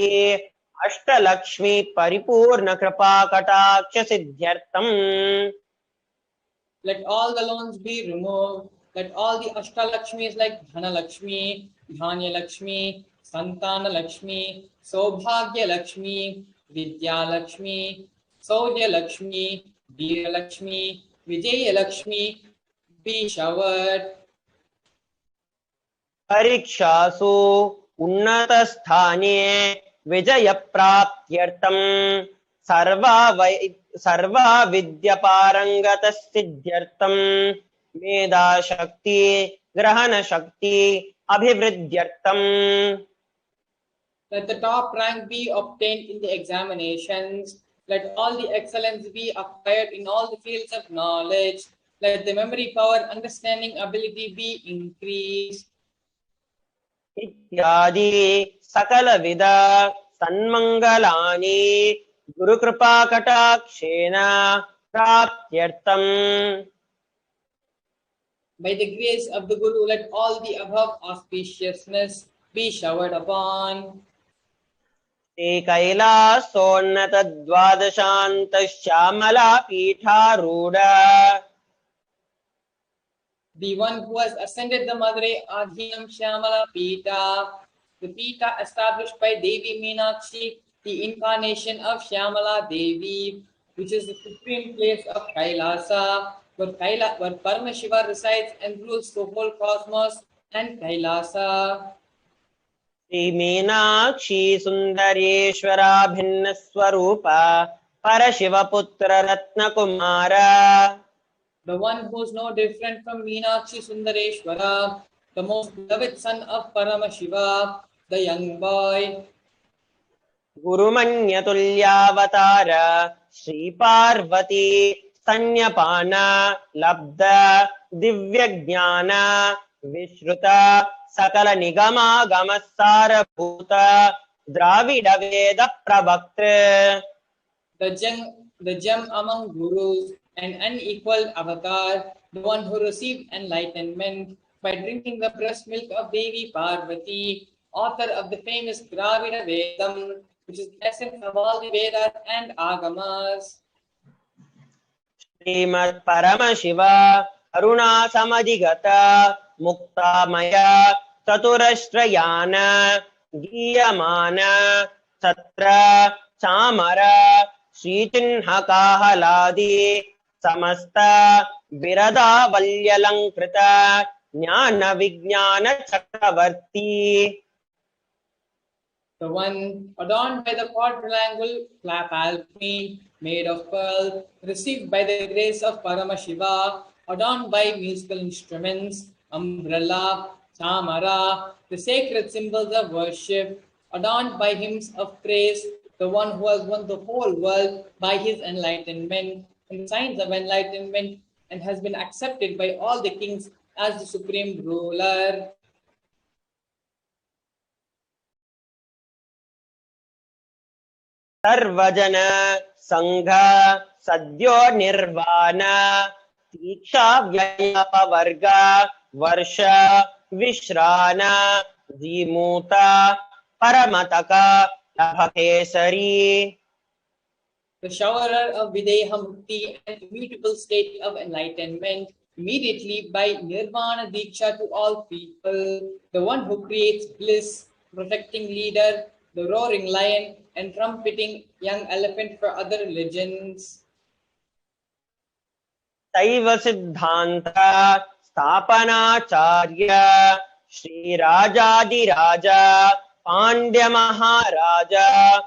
अष्टलक्ष्मी परिपूर्ण कृपा कटाक्ष सिद्ध्यर्थम् Let all the loans be removed. Let all the Ashtalakshmis like Dhanalakshmi, Dhanyalakshmi, Santanalakshmi, Saubhagyalakshmi, Vidyalakshmi, Sauryalakshmi, Veeralakshmi, Vijayalakshmi be showered. परीक्षासु उन्नतस्थाने विजयप्राप्त्यर्थं सर्वा विद्यापारंगतसिद्ध्यर्थं मेधाशक्ति ग्रहणशक्ति अभिवृद्ध्यर्थम् Let the top rank be obtained in the examinations. Let all the excellence be acquired in all the fields of knowledge. Let the memory power, understanding ability be increased. इत्यादि सकलविध सन्मंगलानि Gurukripa कटाक्षेण प्राप्त्यर्थम् By the grace of the Guru, let all the above auspiciousness be showered upon. ते कैलासोन्नत द्वादशान्त Shyamala पीठारूढ़ The one who has ascended the Madre Adhyam Shyamala Pita, the Pita established by Devi Meenakshi, the incarnation of Shyamala Devi, which is the supreme place of Kailasa, where Paramashiva resides and rules the whole cosmos and Kailasa. Shri Meenakshi सुंदरेश्वरा भिन्न स्वरूप परशिव पुत्र रत्न Kumar The one who is no different from Meenakshi Sundareshwara, the most beloved son of Paramashiva, the young boy. गुरुमन्य तुल्यावतार Shri Parvati स्तन्यपान लब्ध दिव्य ज्ञान विश्रुत सकल निगमागम सारभूत द्राविड वेद प्रवक्त्र The gem among gurus, an unequaled avatar, the one who received enlightenment by drinking the breast milk of Devi Parvati, author of the famous Dravida Vedam, which is the essence of all the Vedas and Agamas. Shrimad Paramshiva करुणा समधिगत मुक्तामय चतुरश्रयान गीयमान छत्र चामर श्रीचिह्नकाहलादि समस्त बिरदावल्यलंकृत ज्ञान विज्ञान चक्रवर्ती The one adorned by the quadrilangular palpine made of pearl, received by the grace of Paramashiva, adorned by musical instruments, umbrella, chamara, the sacred symbols of worship, adorned by hymns of praise, the one who has won the whole world by his enlightenment and the signs of enlightenment and has been accepted by all the kings as the supreme ruler. सर्वजन संघ सद्यो निर्वाण तीक्षा व्ययपवर्ग वर्ष विश्रान Jimuta परमतक लभकेसरी The showerer of Videha Mukti and immutable state of enlightenment, immediately by Nirvana Diksha to all people, the one who creates bliss, protecting leader, the roaring lion, and trumpeting young elephant for other religions. Saiva Siddhanta Sthapanacharya Shri Rajadi Raja Pandya Maharaja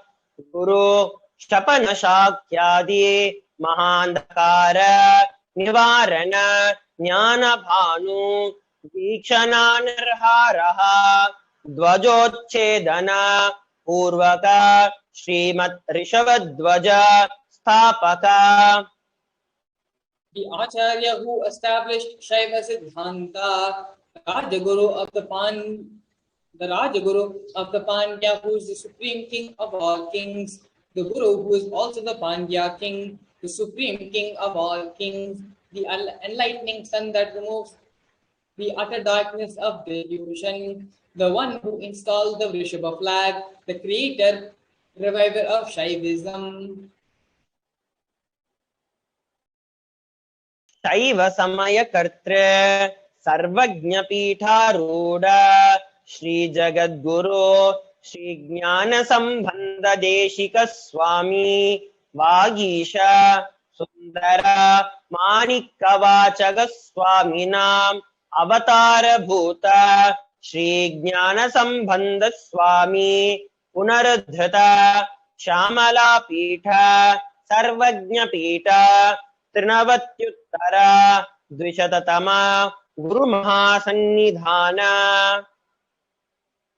Guru Shapana Shakyadi Mahandakara Nivarana Jnana Bhanu Dikshana Nirharaha Dvajochedana Purvaka Srimat Rishavadvaja Sthapaka. The Acharya who established Shaiva Siddhanta, Rajaguru of the Rajaguru of the Pandya, who is the supreme king of all kings, the Guru who is also the Pandya king, the supreme king of all kings, the enlightening sun that removes the utter darkness of delusion, the one who installed the Vrishabha flag, the creator, reviver of Shaivism. Shaiva Samaya Kartra Sarvajna Pitharudha Shri Jagadguru Shri Jnana Sambandha Deshika Swami Vagisha Sundara Manikavachaga Swaminam Avatara Bhuta Shri Jnana Sambandha Swami Punaradhrita Shamala Pitha Sarvajna Pitha Trinavatyuttara Dvishatatama Guru Mahasannidhana.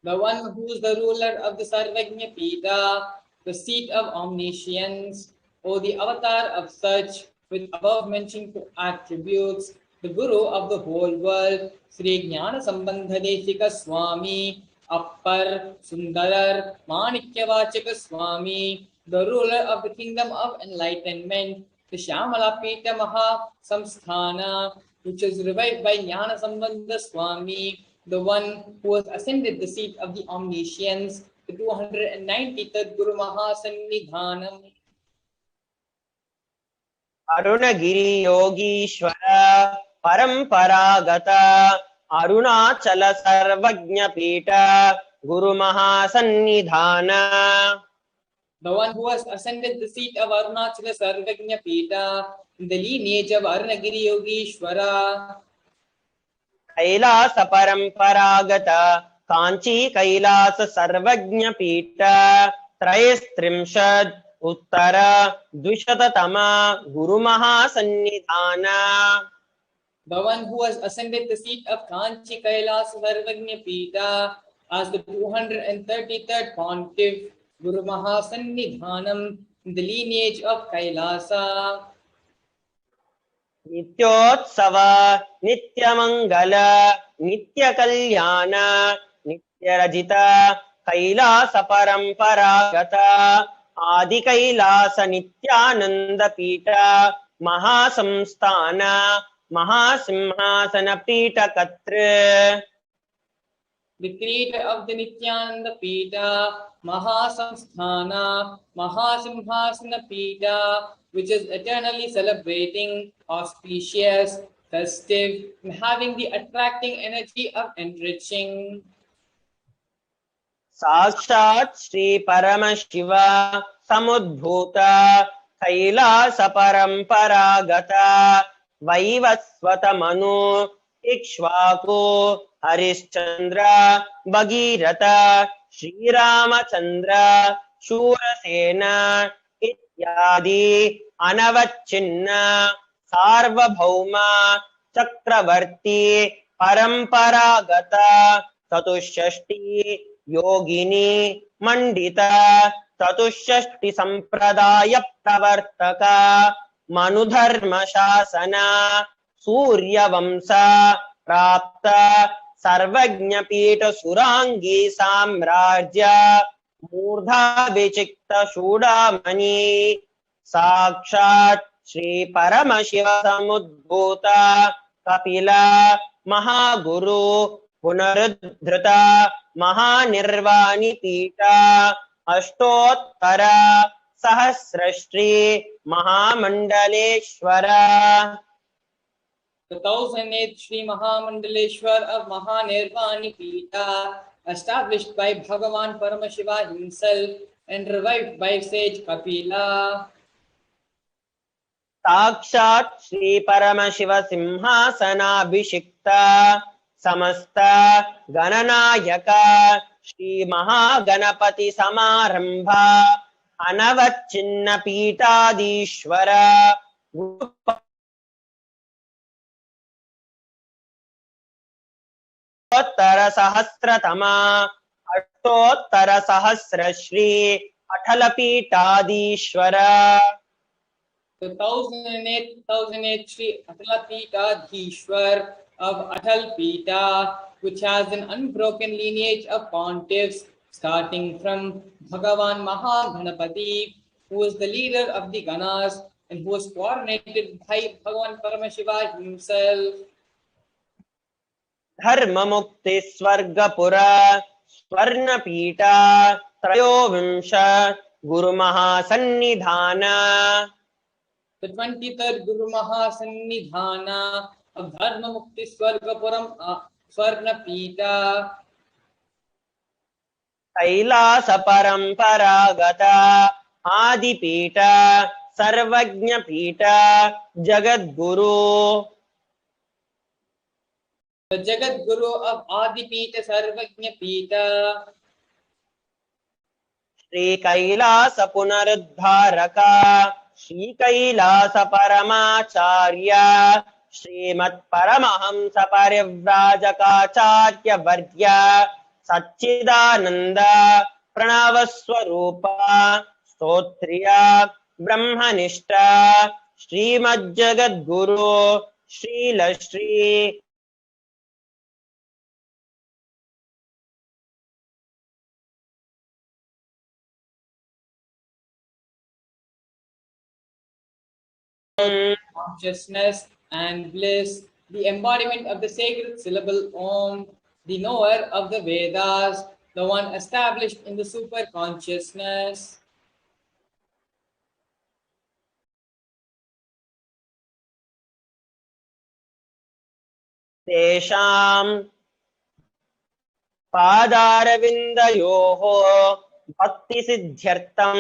The one who is the ruler of the Sarvajna Pita, the seat of omniscience, or the avatar of such with above mentioned attributes, the Guru of the whole world, Sri Jnana Sambandha Deshika Swami, Appar Sundarar Manikyavachaka Swami, the ruler of the kingdom of enlightenment, the Shyamala Pita Maha Samsthana, which is revived by Jnana Sambandha Swami, the one who has ascended the seat of the omniscience, the 293rd Guru Mahasannidhanam. Arunagiri Yogishwara Paramparagata Arunachala Sarvajna Pita Guru Mahasannidhana. The one who has ascended the seat of Arunachala Sarvajna Pita in the lineage of Arunagiri Yogishwara. Kailasa Paramparagata Kanchi Kailasa Sarvajna Pita Trayastrimshad Uttara Dvishatatama Guru Mahasannidhana. The one who has ascended the seat of Kanchi Kailasa Sarvajna Pita as the 233rd pontiff Guru Mahasannidhanam in the lineage of Kailasa. Nityotsava Nityamangala Nityakalyan Nityarajita Kailasa Paramparagata Adi Kailasa Nithyananda Pita Mahasamsthana Mahasimhasana Pita Katra. The creator of the Nithyananda Pita, Mahasamsthana, Mahasimhasana Pita, which is eternally celebrating, auspicious, festive, and having the attracting energy of enriching. Sakshat Shri Paramashiva Samudbhuta Kailasa Paramparagata Vaivasvata Manu Ikshvaku Harishchandra Bhagirata Shri Ramachandra Shurasena Ityadi Anavachinna Sarvabhauma Chakravarti Paramparagata Chatushashti Yogini Mandita Chatushashti Sampradaya Pravartaka Manudharma Shasana Surya Vamsa Prapta Sarvajna Pita Surangi Samrajya Murdha Vichikta Shudamani Sakshat Shri Paramashiva Samudbhuta Kapila Mahaguru Punarudhrita Mahanirvani Pita Ashtottara Sahasrashri Mahamandaleshwara. The 1008th Sri Mahamandaleshwar of Mahanirvani Pita, established by Bhagavan Paramashiva himself, and revived by sage Kapila. साक्षात् श्री परमशिव सिंहासनाभिषिक्ता समस्त गणनायक श्री महागणपति समारंभा अनवच्छिन्न पीठाधीश्वर अष्टोत्तर सहस्र श्री अठल पीठाधीश्वर The 1008 Sri Atalapita Dhishwar of Atal Pita, which has an unbroken lineage of pontiffs starting from Bhagavan Mahaganapati, who is the leader of the Ganas and who was coronated by Bhagavan Paramashiva himself. धर्म मुक्ति स्वर्गपुरा स्वर्ण पीठा त्रयोविंश गुरु महासन्निधान The 23rd Guru Mahasannidhana of Dharma Mukti Swargapuram Swarna Pita. Kailash परंपरागता आदि पीठा सर्वज्ञ पीठा जगद्गुरु The Jagat Guru of Adi Pita Sarvajna Pita. Shri Kailash पुनरुद्धारका Shri Kailash परमाचार्य श्रीमत् Paramhans परिव्राजकाचार्य वर्य सच्चिदानंद प्रणव स्वरूप स्तोत्रिय ब्रह्मनिष्ठ श्रीमज्जगद्गुरु Srila Shri Consciousness and bliss, the embodiment of the sacred syllable Om, the knower of the Vedas, the one established in the super consciousness. तेषां पादारविन्दयोः भक्ति सिद्ध्यर्थं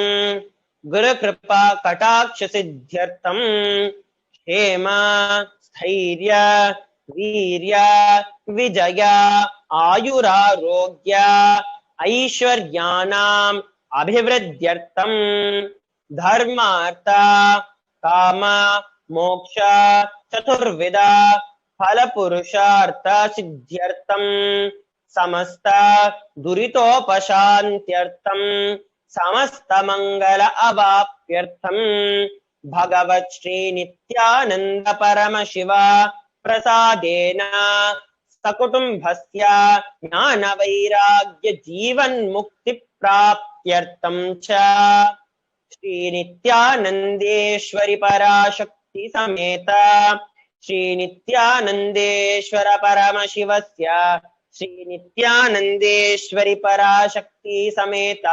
गुरुकृपा कटाक्ष सिद्ध्यर्थं क्षेम स्थैर्य वीर्य विजय आयुरारोग्य ऐश्वर्याणाम् अभिवृद्ध्यर्थं धर्मार्थ काम मोक्ष चतुर्विधा फल पुरुषार्थ सिद्ध्यर्थं समस्त दुरितोपशान्त्यर्थं समस्त मंगल अवाप्यर्थं भगवत् श्री नित्यानंद परमशिव प्रसादेन सकुटुम्बस्य ज्ञान वैराग्य जीवन मुक्ति प्राप्त्यर्थं च श्री नित्यानंदेश्वरी पराशक्ति समेत श्री नित्यानंदेश्वर परमशिवस्य श्री नित्यानंदेश्वरी पराशक्ति समेत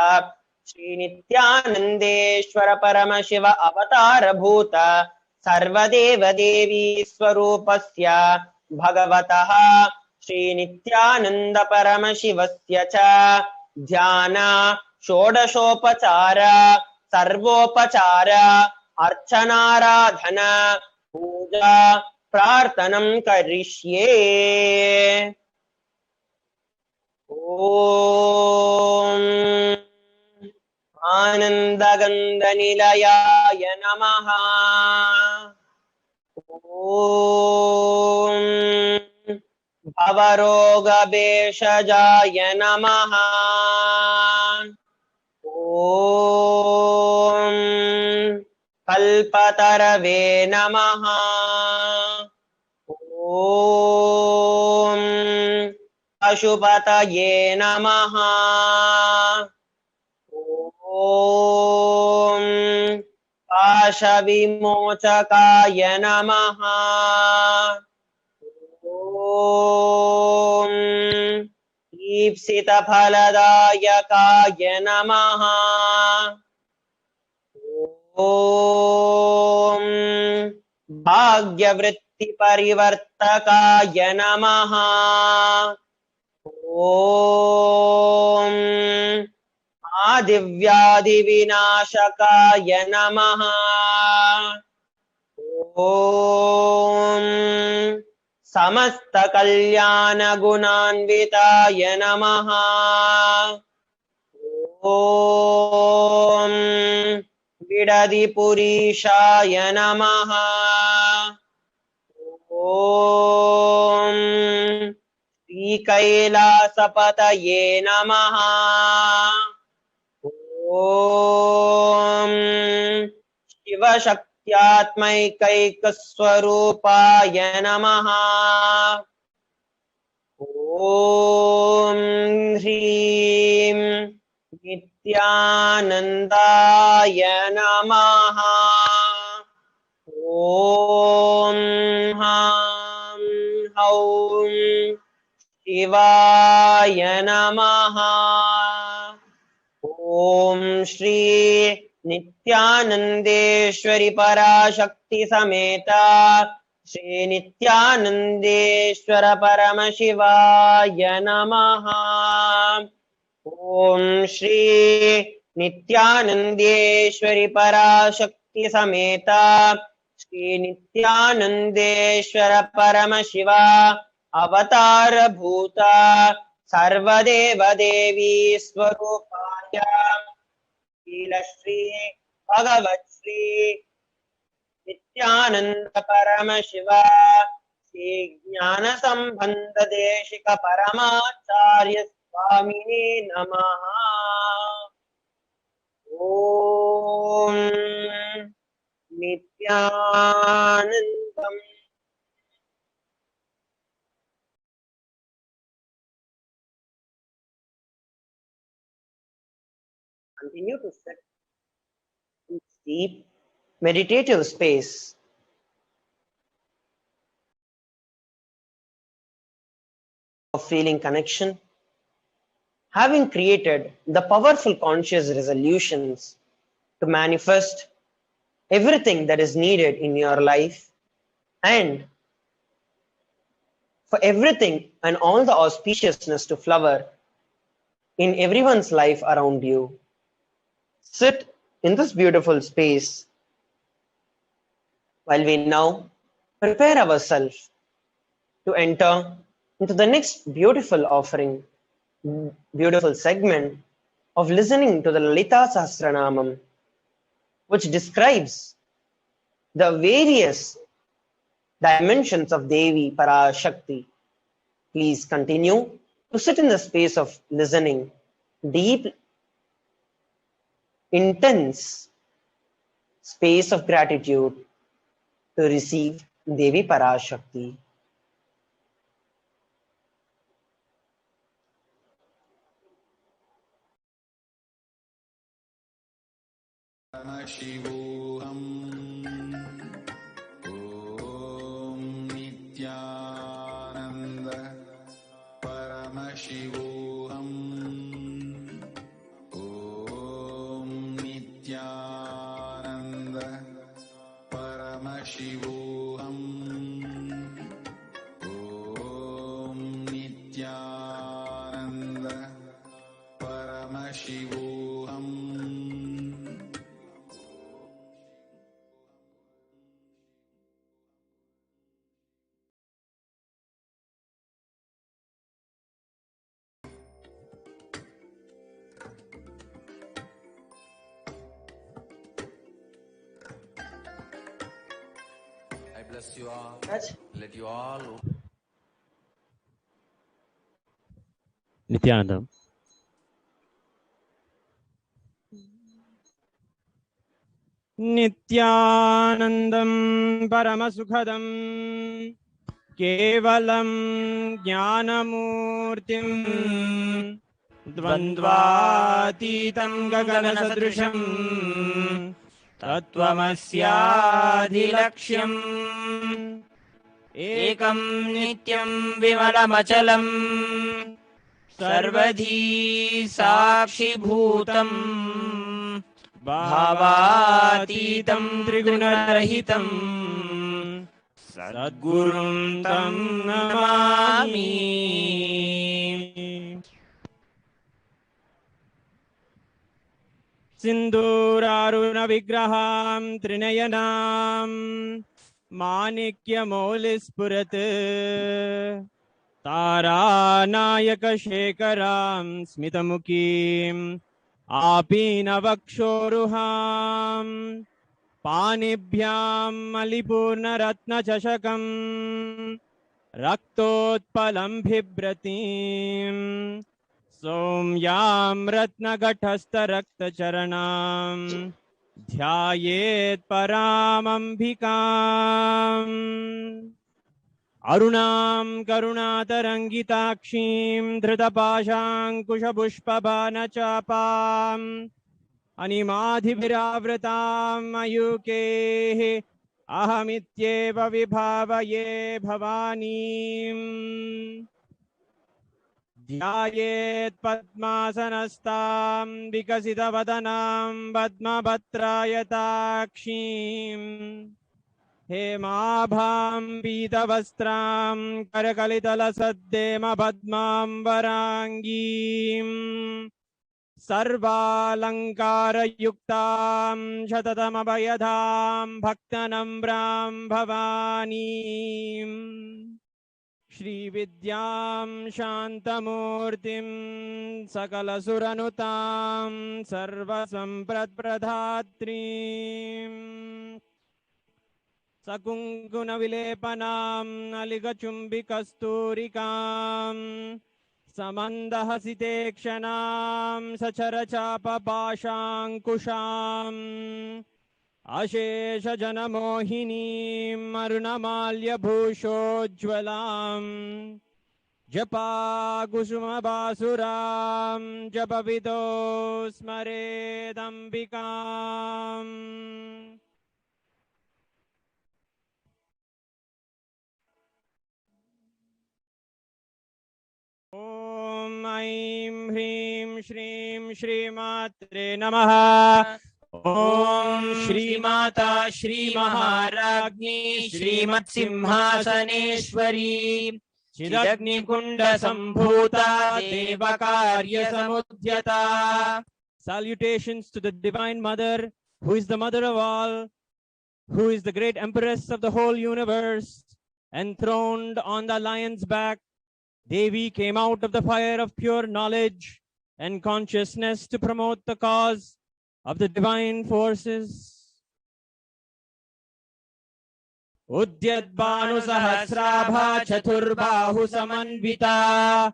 श्री नित्यानंदेश्वर परमशिव अवतार भूत सर्वदेव देवी स्वरूपस्य भगवतः श्री नित्यानंद परमशिवस्य च ध्यान षोडशोपचार सर्वोपचार अर्चनाराधना पूजा प्रार्थनं करिष्ये। ओम आनंदगंधनिलयाय नमः। ओम भवरोगभेषजाय नमः। ओम कल्पतरवे नमः। ओम पशुपतये नमः। ओम पाशविमोचकाय नमः। ओम ईप्सितफलदायकाय नमः। ओम भाग्यवृत्ति परिवर्तकाय नमः। ओम आदिव्याधिविनाशकाय नमः। ॐ समस्तकल्याणगुणान्विताय नमः। ॐ विडदिपुरीशाय नमः। ॐ श्रीकैलासपतये नमः। ॐ शिवशक्त्यात्मैकैकस्वरूपाय नमः। ॐ ह्रीं नित्यानन्दाय नमः। ॐ हां हौं शिवाय नमः। ॐ श्री नित्यानन्देश्वरि पराशक्ति समेता श्री नित्यानन्देश्वर परमशिवाय नमः। ॐ श्री नित्यानन्देश्वरि पराशक्ति समेता श्री नित्यानन्देश्वर परमशिवा अवतार भूता सर्वदेव देवी स्वरूपाय शीलश्री भगवत्श्री नित्यानंद परमशिवा श्री ज्ञान संबंध देशिक परमाचार्य स्वामिने नमः। ओम नित्यानंदम्। Continue to sit in deep meditative space. Of feeling connection, having created the powerful conscious resolutions to manifest everything that is needed in your life and for everything and all the auspiciousness to flower in everyone's life around you. Sit in this beautiful space while we now prepare ourselves to enter into the next beautiful offering, beautiful segment of listening to the Lalita Sahasranamam, which describes the various dimensions of Devi Parashakti. Please continue to sit in the space of listening, deep, intense space of gratitude to receive Devi Parashakti. Paramashivoham. Om Nithyananda Paramashivoham. Om Nithyananda Paramashivoham. Om Nithyananda Paramashivoham. I bless you all. Touch. Let you all. Nithyanandam. Nithyanandam Paramasukhadam Kevalam Jnanamurtim Dvandvatitam Gaganasadrusham Tattvamasyadhilaksham Ekam Nityam Vimalamachalam Sarvadhi Sakshibhutam Bhavatitam Trigunarahitam Sadgurum Tam Namami. Sinduraruna Vigraham Trinayanam Manikya Molispurat Taranayaka Shekaram Smitamukim Apinavakshoruham Panibhyam Malipurna Ratna Chashakam Raktotpalam Bhibratim Somyam Ratnagathastha Rakta Charanam Dhyayet Paramambhikam Arunam Karunatarangitakshim Dhritapashankushapushpabhanachapam Animadhiviravratam Ayuke Ahamityeva Vibhavaye Bhavanim Dhyayet Padmasanastam Vikasitavadanam Padmabhatrayatakshim Hemabham Pitavastram Karakalitalasaddema Padmambarangim Sarvalankara Yuktam Shatatamabhayadham Bhaktanambram Bhavanim Shri Vidyam Shantamurtim Sakala Suranutam Sarva Sampradpradhatrim Sakunguna Vilepanam Aligachumbikasturikam Samandahasitekshanam Sacharachapa Pashankusham Ashesha Janamohinim Marunamalya Bhushojwalam Japa Kusuma Basuram Japavido Smaredambikam Om Aim Hrim Shrim Shri Matre Namaha Om Shri Mata Shri Maharagni Shri Mat Simhasaneshwari Chidagni Kunda Sambhuta Devakarya Samudhyata. Salutations to the Divine Mother, who is the Mother of all, who is the great Empress of the whole universe, enthroned on the lion's back. Devi came out of the fire of pure knowledge and consciousness to promote the cause of the divine forces. Udyadbanu Sahasrabha Chaturbahu Samanvita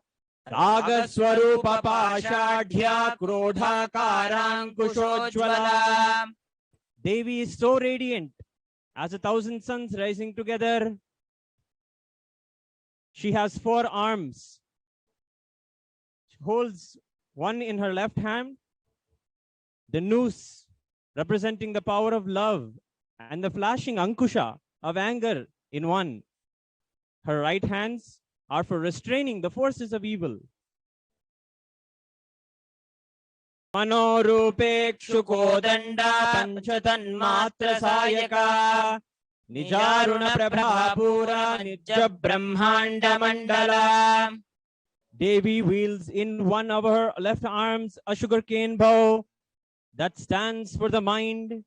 Ragaswarupa Pashadhya Krodhakarangkushojwala. Devi is so radiant as 1,000 suns rising together. She has 4 arms. She holds one in her left hand, the noose representing the power of love, and the flashing ankusha of anger in one. Her right hands are for restraining the forces of evil. Manorupekshu kodanda panchatan matra sayaka Nijaruna Prabhapura Nijja Brahmanda Mandala. Devi wields in one of her left arms a sugarcane bow that stands for the mind,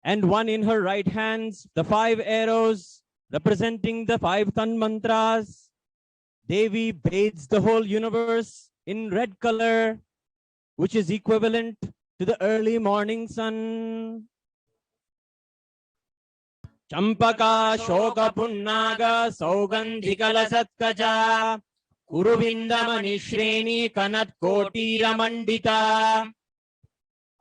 and one in her right hands the 5 arrows representing the 5 Tan mantras. Devi bathes the whole universe in red color, which is equivalent to the early morning sun. Champaka Shoka Punnaga Saugandhikala Satkaja Kuruvindamani Shreni Kanat Koti Ramandita.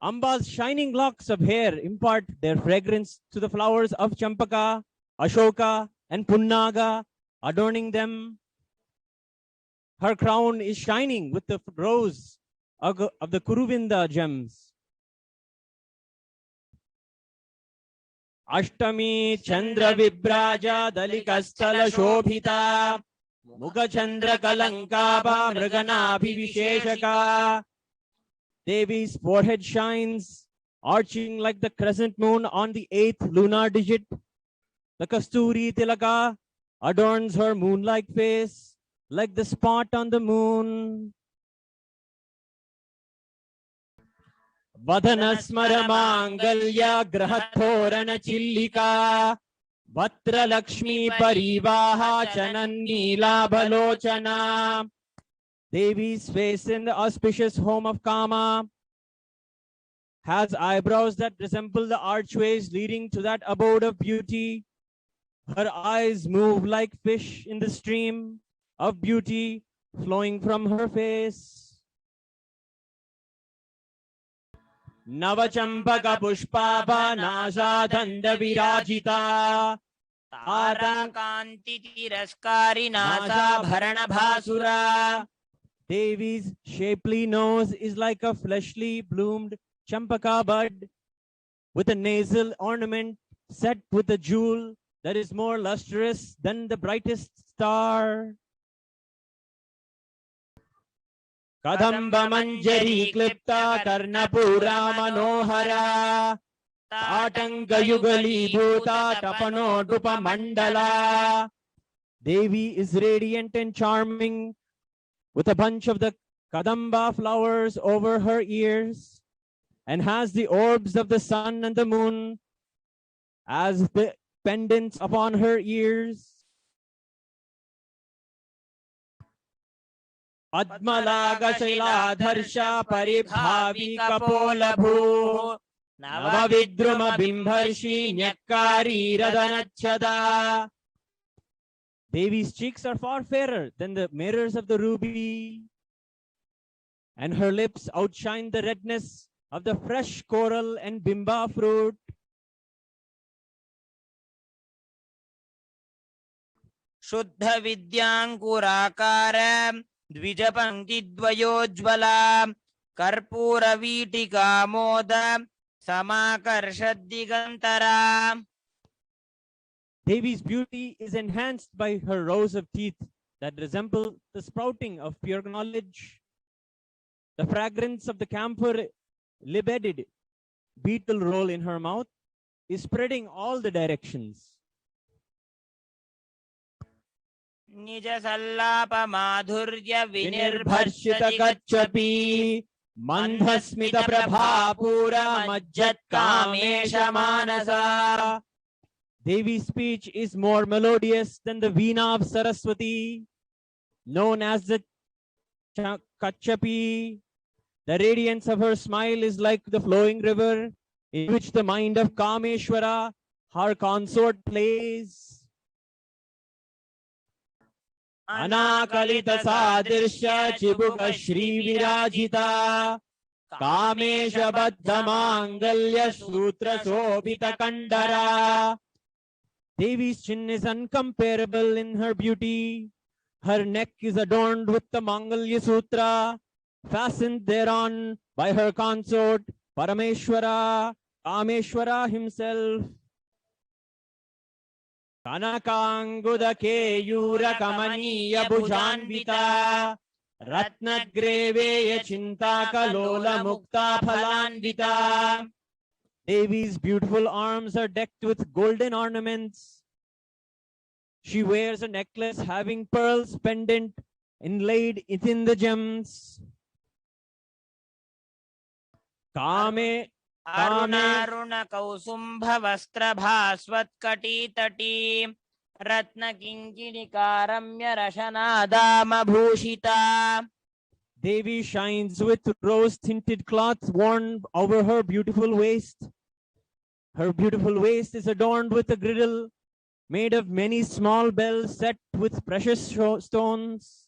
Amba's shining locks of hair impart their fragrance to the flowers of Champaka, Ashoka, and Punnaga, adorning them. Her crown is shining with the rows of the Kuruvinda gems. Ashtami Chandra Vibraja Dalikastala Shobhita Mukha Chandra Kalankaba Mriganabhi Visheshaka. Devi's forehead shines, arching like the crescent moon on the 8th lunar digit. The Kasturi Tilaka adorns her moon-like face like the spot on the moon. Vadanasmara Mangalya Grahathorana Chillika Vatra Lakshmi Parivaha Chanannila Balochana. Devi's face in the auspicious home of Kama has eyebrows that resemble the archways leading to that abode of beauty. Her eyes move like fish in the stream of beauty flowing from her face. Navachampaka Pushpabha Nasadanda Virajita ताराकांति तिरस्कारी नासाभरण भासुरा. Devi's shapely nose is like a fleshly bloomed champaka bud with a nasal ornament set with a jewel that is more lustrous than the brightest star. Kadamba Manjari Klipta Karnapura Manohara Tatanga Yugali Bhuta Tapano Dupa Mandala. Devi is radiant and charming with a bunch of the Kadamba flowers over her ears and has the orbs of the sun and the moon as the pendants upon her ears. Padmalaga Shailadharsha Paribhavi Kapola Bhu Navavidruma Bimbharshi Nyakari Radanachada. Devi's cheeks are far fairer than the mirrors of the ruby, and her lips outshine the redness of the fresh coral and bimba fruit. शुद्ध विद्यांकुराकार द्विज पंक्ति द्वयोज्वला कर्पूर वीटिका मोद समाकर्षद Digantara. Devi's beauty is enhanced by her rows of teeth that resemble the sprouting of pure knowledge. The fragrance of the camphor libelled beetle roll in her mouth is spreading all the directions. निज सल्लाप माधुर्य Vinirbharshita विनिर्भर्षति Kachapi Mandhasmita Prabhapura Majjat Kamesha Manasa. Devi's speech is more melodious than the veena of Saraswati, known as the Kachapi. The radiance of her smile is like the flowing river in which the mind of Kameshwara, her consort, plays. Anakalita Sadirsha Chibuka Shri Virajita Kamesha Baddha Mangalya Sutra Shobhita Kandara. Devi's chin is uncomparable in her beauty. Her neck is adorned with the Mangalya Sutra, fastened thereon by her consort, Parameshwara, Kameshwara himself. Kanakanguda Keyura Kamaniya Bhujanvita Ratnagreveya Chintaka Lola Mukta Phalanvita. Devi's beautiful arms are decked with golden ornaments. She wears a necklace having pearls pendant inlaid within the gems. Kame अरुणारुण कौसुंभ वस्त्र भास्वत कटी तटी रत्न किंकिणिका रम्य रशनादाम भूषिता. Devi shines with rose-tinted cloth worn over her beautiful waist. Her beautiful waist is adorned with a girdle made of many small bells set with precious stones.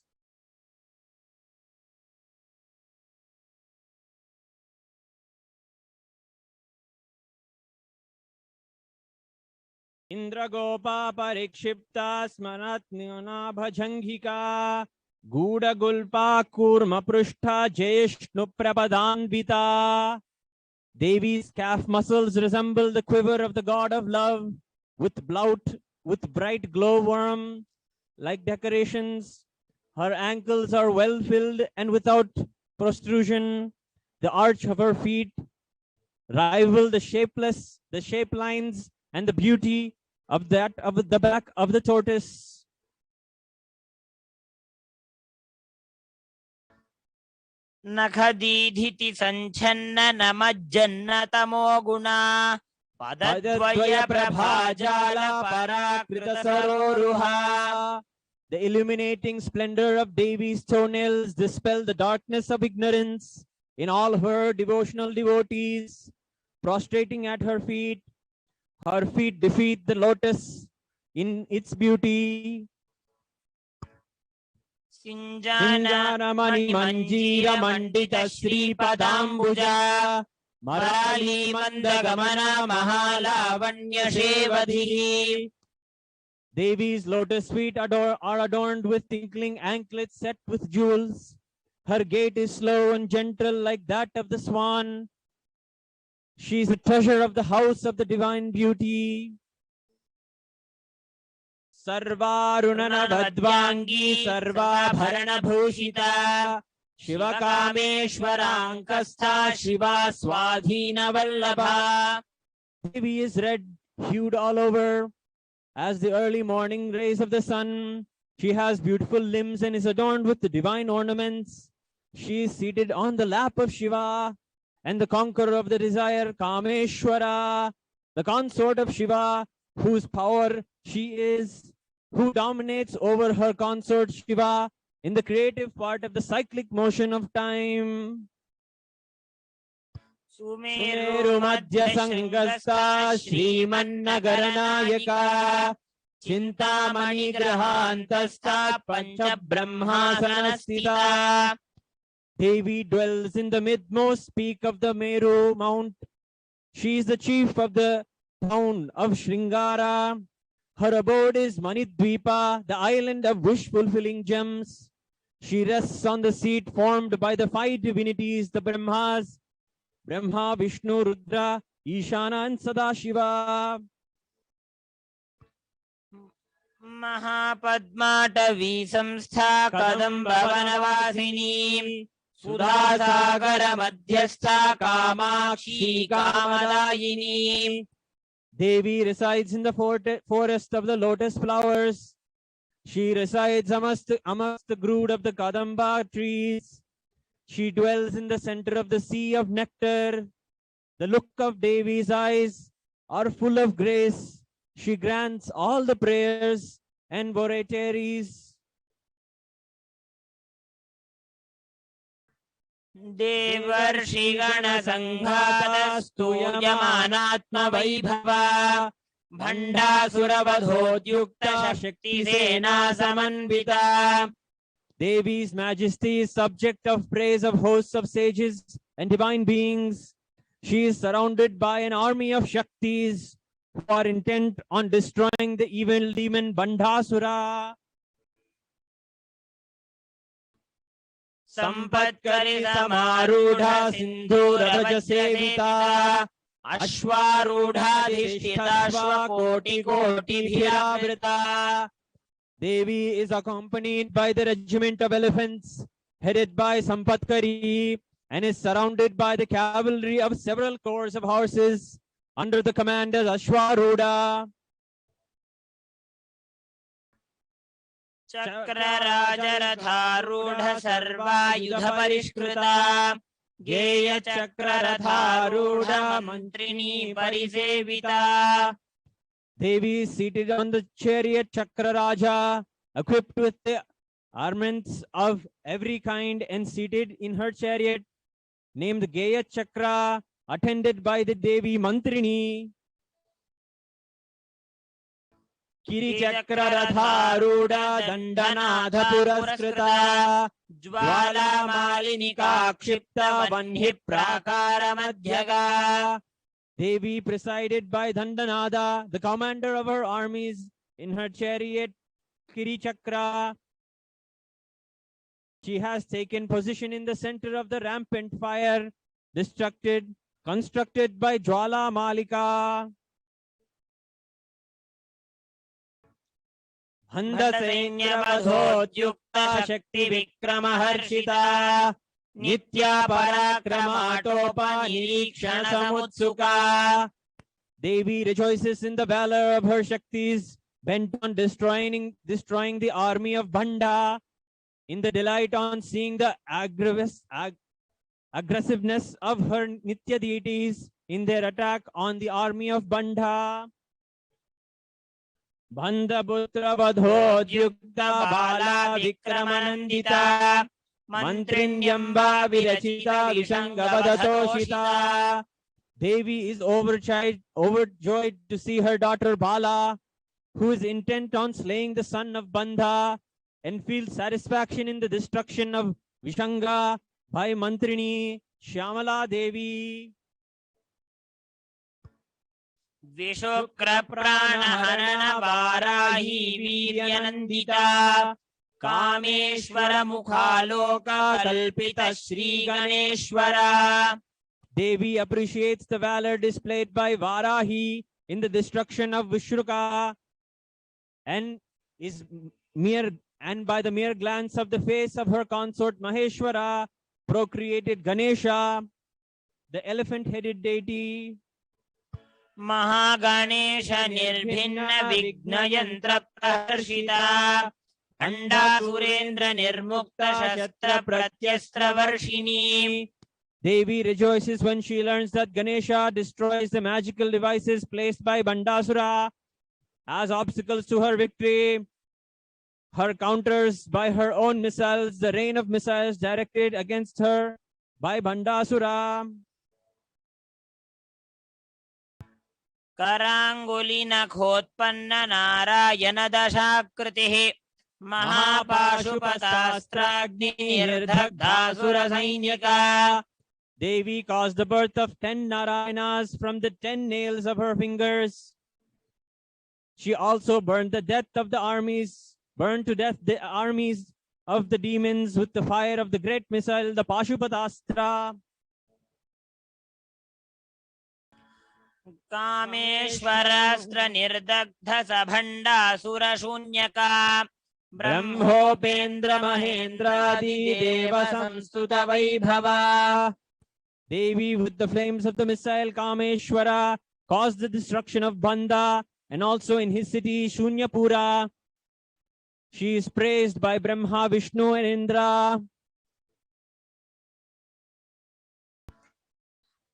Indragopa parikshipta smanatnyana bhajangika Guda Gulpa Kurma Prushta Jeshnu Prapadanvita. Devi's calf muscles resemble the quiver of the god of love with bright glowworm like decorations. Her ankles are well filled and without protrusion. The arch of her feet rival the shape lines and the beauty of the back of the tortoise. नखदीधिति संचन्न नमज्जन्न तमो गुणा पदद्वय प्रभाजाल पराकृत सरोरुहा. The illuminating splendor of Devi's toenails dispel the darkness of ignorance in all her devotional devotees. Prostrating at her feet defeat the lotus in its beauty. Sinjana mani manjira mandita Sri Padambuja Marali Mandagamana Mahalavanya Shevadhi. Devi's lotus feet are adorned with tinkling anklets set with jewels. Her gait is slow and gentle like that of the swan. She is the treasure of the house of the divine beauty. Sarvarunana Vadvangi Sarvabharana Bhushita Shiva Kameshwarankastha Shiva Swadhina Vallabha. Devi is red, hued all over as the early morning rays of the sun. She has beautiful limbs and is adorned with the divine ornaments. She is seated on the lap of Shiva and the conqueror of the desire, Kameshwara, the consort of Shiva, whose power she is, who dominates over her consort Shiva in the creative part of the cyclic motion of time. Sumeru Madhya Sangasta Srimannagaranayaka Chintamani Grahantasta Pancha Brahmasanastita. Devi dwells in the midmost peak of the Meru Mount. She is the chief of the town of Sringara. Her abode is Manidvipa, the island of wish-fulfilling gems. She rests on the seat formed by the five divinities, the Brahmas, Brahma, Vishnu, Rudra, Ishana, and Sadashiva. Mahapadmatavi samstha kadambhavanavasini Sudhasagara madhyastha kamakshi kamadayini. Devi resides in the forest of the lotus flowers. She resides amongst the brood of the Kadamba trees. She dwells in the center of the sea of nectar. The look of Devi's eyes are full of grace. She grants all the prayers and voratities. Devarshigana sanghatastu yamanatma vaibhava Bhandasuravadhodyukta Shakti Sena Samanvita. Devi's majesty is subject of praise of hosts of sages and divine beings. She is surrounded by an army of Shaktis who are intent on destroying the evil demon Bandhasura. Sampatkari Samarudha Sindhuravaja Sevita Ashwarudha Dishtita Shwakoti Koti Bhiravrita. Devi is accompanied by the regiment of elephants headed by Sampatkari and is surrounded by the cavalry of several corps of horses under the command of Ashwarudha. Chakrarajaratharudha Sarvayudha Parishkrita Geya Chakraratarudha Mantrini Parisevita. Devi is seated on the chariot Chakraraja, equipped with the armaments of every kind and seated in her chariot, named Geya Chakra, attended by the Devi Mantrini. Kiri Chakraratharuda Dandanadha Puraskrita Jwala Malinika Kshipta Vanhi Prakara Madhyaga. Devi presided by Dandanada, the commander of her armies, in her chariot Kiri Chakra. She has taken position in the center of the rampant fire constructed by Jwala Malika. Handasainyavadhodyukta Shakti Vikramaharshita Nitya Parakrama Nirikshana Samutsuka. Devi rejoices in the valor of her Shaktis, bent on destroying the army of Bhanda, in the delight on seeing the aggressiveness of her Nitya deities in their attack on the army of Bandha. Bandhaputra vadhodyukta bala vikramanandita mantrinyamba virachita vishangavadatoshita. Devi is overjoyed to see her daughter Bala, who is intent on slaying the son of Bandha, and feels satisfaction in the destruction of Vishanga by Mantrini Shyamala Devi. Vishukra pranahana varahi viryanandita Kameshwara mukhaloka kalpita Shri Ganeshwara. Devi appreciates the valor displayed by Varahi in the destruction of Vishruka, and by the mere glance of the face of her consort Maheshwara procreated Ganesha, the elephant-headed deity. Mahaganesha nirbhinna vigna yantra praharshita Anda surendra nirmukta shastra pratyastra varshini. Devi rejoices when she learns that Ganesha destroys the magical devices placed by Bandasura as obstacles to her victory. Her counters by her own missiles, the rain of missiles directed against her by Bandasura. Karangulina khotpanna narayana dashakritihi Mahapashupatastragni nirdhagdhasura sainyaka. Devi caused the birth of 10 Narayanas from the 10 nails of her fingers. She also burned to death the armies of the demons with the fire of the great missile, the Pashupatastra. Kameshwarastra nirdagdha sabhanda sura shunyaka Brahmopendra Mahendradi Deva Samstuta Vaibhava. Devi, with the flames of the missile Kameshwara, caused the destruction of Bandha and also in his city Shunyapura. She is praised by Brahma, Vishnu and Indra.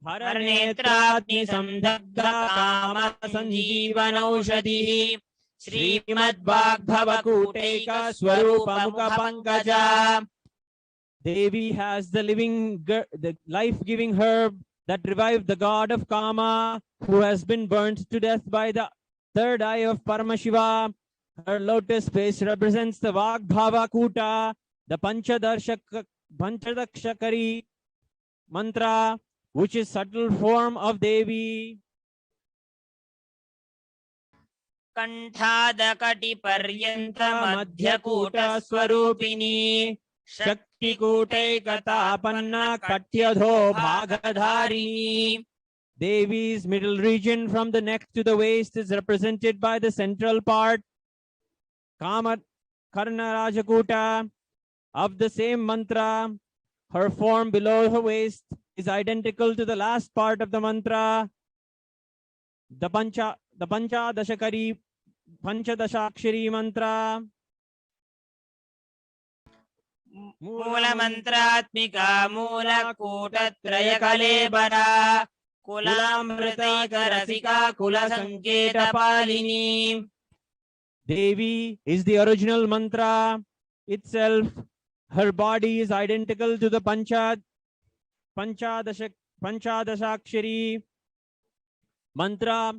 Haranetratni samdagdha kama sanjeevanaushadhi Srimad Bhagava Kuteika Swarupa Mukha Pankaja. Devi has the life-giving herb that revived the god of Kama, who has been burnt to death by the third eye of Paramashiva. Her lotus face represents the Vagbhava Kuta, the Panchadakshakari mantra, which is subtle form of Devi. Kanthadakati paryanta madhyakuta swarupini Shakti Kuteikata Panna Katyadho Bhagadharini. Devi's middle region from the neck to the waist is represented by the central part, Kama Karna Rajakuta, of the same mantra. Her form below her waist is identical to the last part of the mantra, the Panchadashakshari mantra. Mula mantratmika mula kutatraya kalebara Kulamritaika rasika kula sanketa palini. Devi is the original mantra itself. Her body is identical to the Panchadashakshari mantra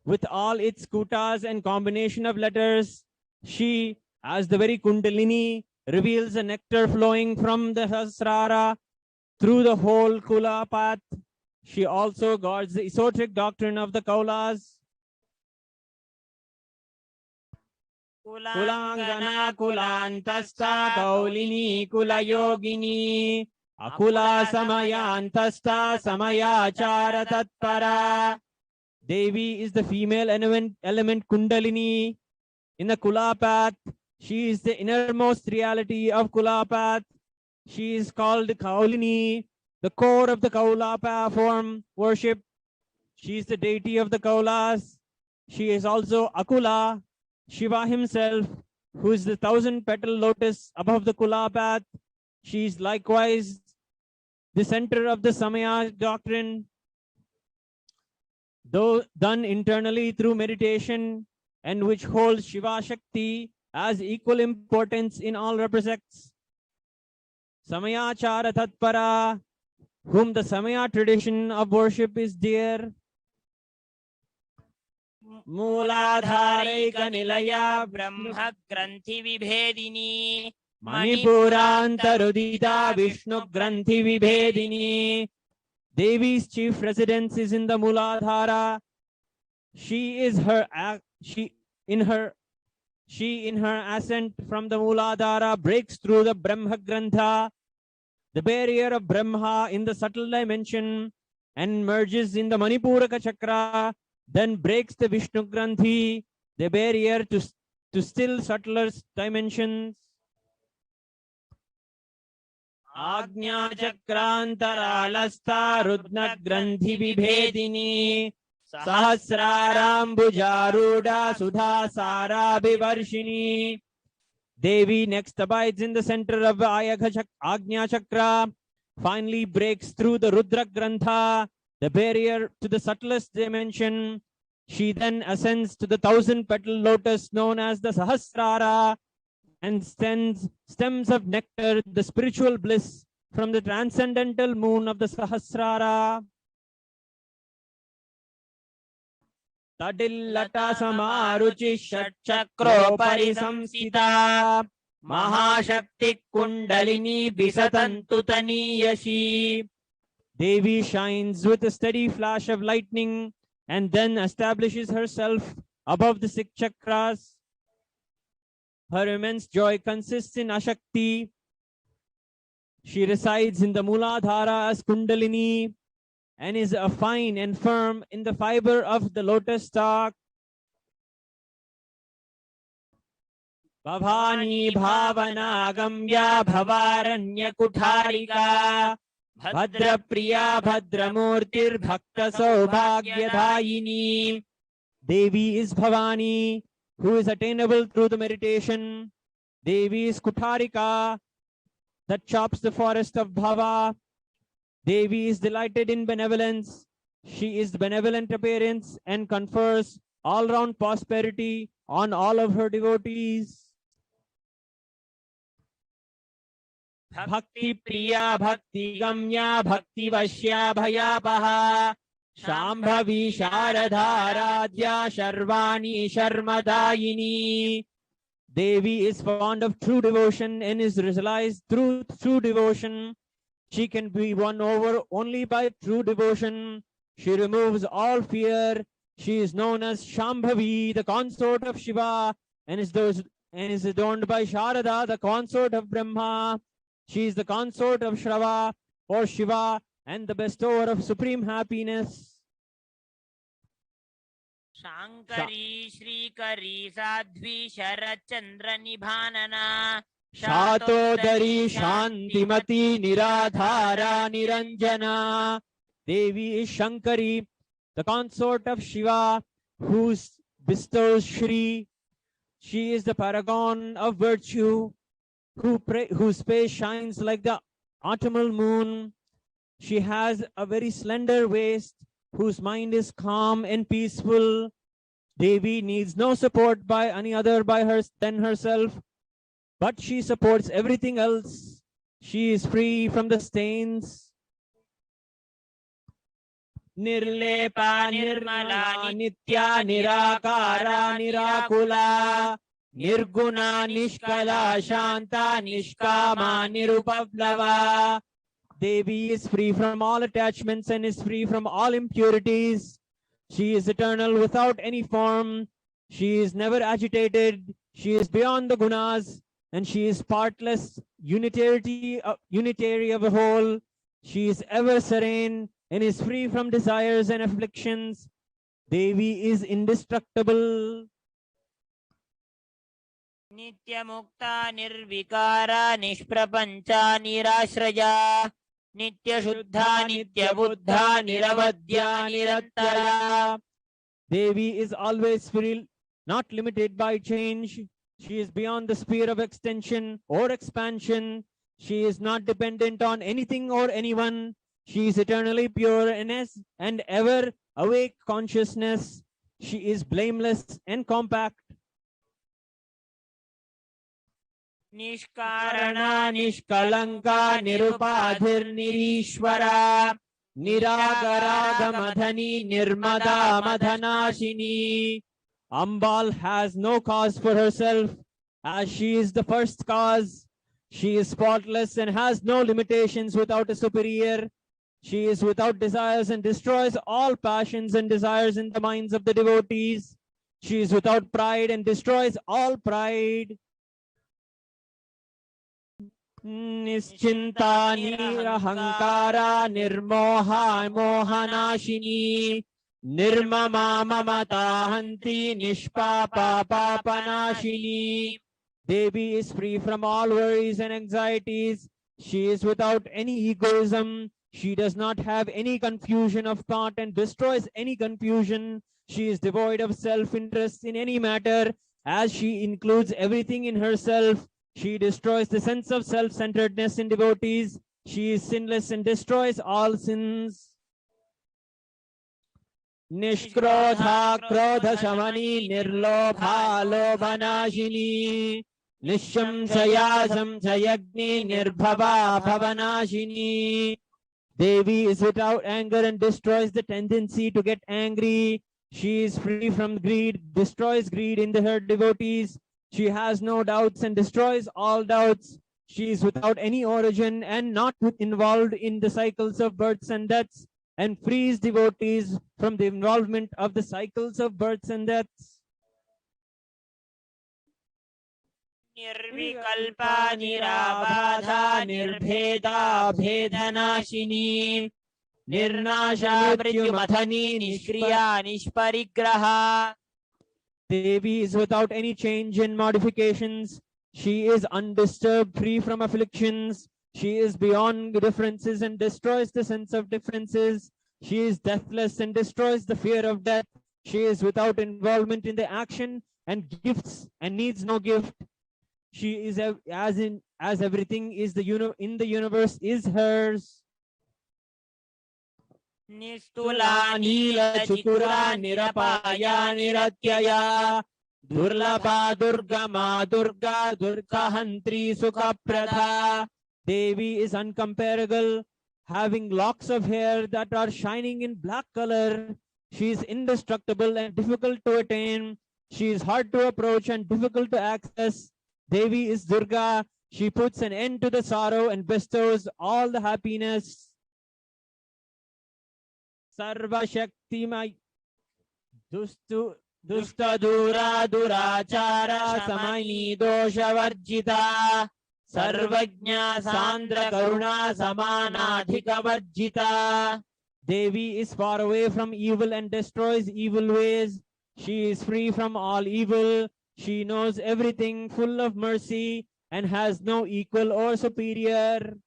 with all its kutas and combination of letters. She, as the very Kundalini, reveals a nectar flowing from the Sahasrara through the whole Kula path. She also guards the esoteric doctrine of the Kaulas. Kulangana kulantasta kaulini kulayogini akula samayantasta samayachara tatpara. Devi is the female element Kundalini in the Kula path. She is the innermost reality of Kula path. She is called Kaulini, the core of the Kaula form worship. She is the deity of the Kaulas. She is also Akula, Shiva himself, who is the 1,000-petal lotus above the Kula path. She is likewise the center of the Samaya doctrine, though done internally through meditation, and which holds Shiva Shakti as equal importance in all respects. Samayachara Tatpara, whom the Samaya tradition of worship is dear. मूलाधारैक निलया ब्रह्म ग्रंथि विभेदिनी Manipurantarudita Vishnu Granthi Vibhedini. Devi's chief residence is in the Muladhara. She in her ascent from the Muladhara breaks through the Brahma Grantha, the barrier of Brahma in the subtle dimension, and merges in the Manipuraka Chakra, then breaks the Vishnu Granthi, the barrier to still subtler dimensions. Agnya Chakrantaralasथा Rudna Granthi Vibhedini Sahasrarambujaruda Sudha Sara Vivarshini. Devi next abides in the center of Agnya Chakra, finally breaks through the Rudra Grantha, the barrier to the subtlest dimension. She then ascends to the 1,000-petal lotus known as the Sahasrara, and stems of nectar, the spiritual bliss from the transcendental moon of the Sahasrara. Tadillata Samaruchi Shatchakropari Samsita Mahashakti Kundalini Visatantutani Yashi. Devi shines with a steady flash of lightning and then establishes herself above the 6 chakras. Her immense joy consists in Ashakti. She resides in the Muladhara as Kundalini and is fine and firm in the fiber of the lotus stalk. Bhavani Bhavana Gamya Bhavaranya Kutharika Bhadra Priya Bhadramurtir Bhakta Saubhagyadayini. Devi is Bhavani, who is attainable through the meditation. Devi is Kutharika, that chops the forest of Bhava. Devi is delighted in benevolence. She is benevolent appearance and confers all-round prosperity on all of her devotees. Bhakti Priya Bhakti Gamya Bhakti Vashya Bhayapaha Shambhavi Sharadharadhya Sharvani Sharmadayini. Devi is fond of true devotion and is realized through true devotion. She can be won over only by true devotion. She removes all fear. She is known as Shambhavi, the consort of Shiva, and is adorned by Sharada, the consort of Brahma. She is the consort of Shrava or Shiva and the bestower of supreme happiness. Shankari Shrikari Sadhvi Sharachandra Nibhanana Shatodari Shantimati Niradhara Niranjana. Devi is Shankari, the consort of Shiva, who bestows Shri. She is the paragon of virtue, whose face shines like the autumnal moon. She has a very slender waist, whose mind is calm and peaceful. Devi needs no support by any other than herself, but she supports everything else. She is free from the stains. Nirlepa Nirmala Nitya Nirakara Nirakula Nirguna Nishkala Shanta Nishkama Nirupavlava. Devi is free from all attachments and is free from all impurities. She is eternal without any form. She is never agitated. She is beyond the gunas, and she is partless, unitary of the whole. She is ever serene and is free from desires and afflictions. Devi is indestructible. Nitya Mukta Nirvikara Nishprapancha Nirashraya Nitya Shuddha Nitya Buddha Niravadya Nirantara. Devi is always free, not limited by change. She is beyond the sphere of extension or expansion. She is not dependent on anything or anyone. She is eternally pure and ever awake consciousness. She is blameless and compact. Nishkarana Nishkalanka Nirupadhir Nirishwara Niragaragadhamani Nirmada Madhanashini. Ambal has no cause for herself, as she is the first cause. She is spotless and has no limitations without a superior. She is without desires and destroys all passions and desires in the minds of the devotees. She is without pride and destroys all pride. Nischinta nirahankara nirmoha mohanashini nirmama mamata hanti nishpapa papanashini. Devi is free from all worries and anxieties. She is without any egoism. She does not have any confusion of thought and destroys any confusion. She is devoid of self-interest in any matter, as she includes everything in herself. She destroys the sense of self-centeredness in devotees. She is sinless and destroys all sins. Nishkrodha krodha shamani nirlobha lobhanashini nishamsaya samsayagni nirbhava bhavanashini. Devi is without anger and destroys the tendency to get angry. She is free from greed, destroys greed in her devotees. She has no doubts and destroys all doubts. She is without any origin and not involved in the cycles of births and deaths, and frees devotees from the involvement of the cycles of births and deaths. Nirvikalpa nirabadha nirbheda bhedanashini nirnasha mrityumathani nishkriya nishparigraha. Devi is without any change and modifications. She is undisturbed, free from afflictions. She is beyond differences and destroys the sense of differences. She is deathless and destroys the fear of death. She is without involvement in the action and gifts and needs no gift. She is as everything is in the universe is hers. Nistula nila chikura nirapaya niratyaya Durlabha Durgama Durga Durgahantri Sukhaprada. Devi is uncomparable, having locks of hair that are shining in black color. She is indestructible and difficult to attain. She is hard to approach and difficult to access. Devi is Durga. She puts an end to the sorrow and bestows all the happiness. Sarva Shaktimay Dusta Dura Durachara Samani Dosha Varjita Sarvajna Sandra Karuna Samanadhika Varjita. Devi is far away from evil and destroys evil ways. She is free from all evil. She knows everything, full of mercy, and has no equal or superior.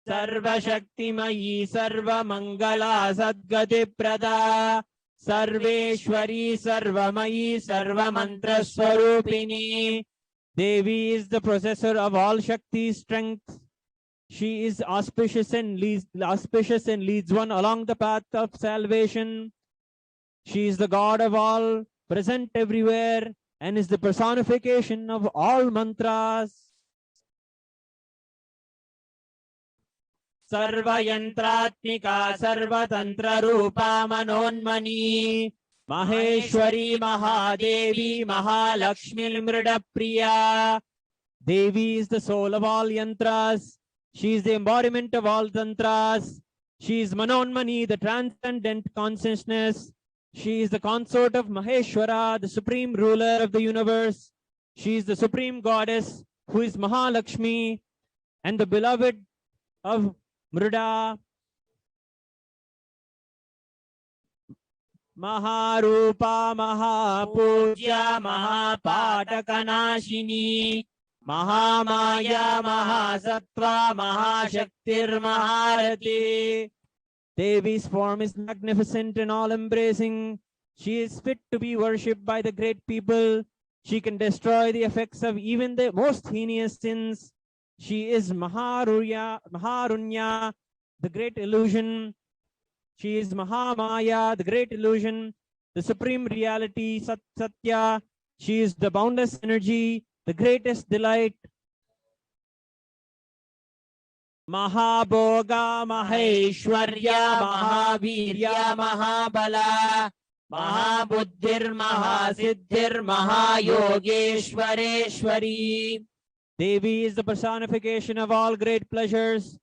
Sarva Shaktimayi Sarva Mangala Sadgati Prada Sarveshwari Sarvamayi Sarva Mantra Swarupini. Devi is the possessor of all Shakti's strength. She is auspicious and leads one along the path of salvation. She is the God of all, present everywhere, and is the personification of all mantras. Sarva Yantratmika Sarva Tantra Rupa Manonmani Maheshwari Mahadevi Mahalakshmi Mridapriya. Devi is the soul of all yantras. She is the embodiment of all tantras. She is Manonmani, the transcendent consciousness. She is the consort of Maheshwara, the supreme ruler of the universe. She is the supreme goddess who is Mahalakshmi and the beloved of Mrida. Maharupa Mahapujya Mahapatakanashini Mahamaya Mahasattva Mahashaktir Maharati. Devi's form is magnificent and all-embracing. She is fit to be worshipped by the great people. She can destroy the effects of even the most heinous sins. She is Maharunya, the great illusion. She is Mahamaya, the great illusion, the supreme reality, Satya. She is the boundless energy, the greatest delight. Mahabhoga, Maheshwarya, Mahavirya, Mahabala, Mahabuddhir, Mahasiddhir, Mahayogeshwareshwari. Devi is the personification of all great pleasures.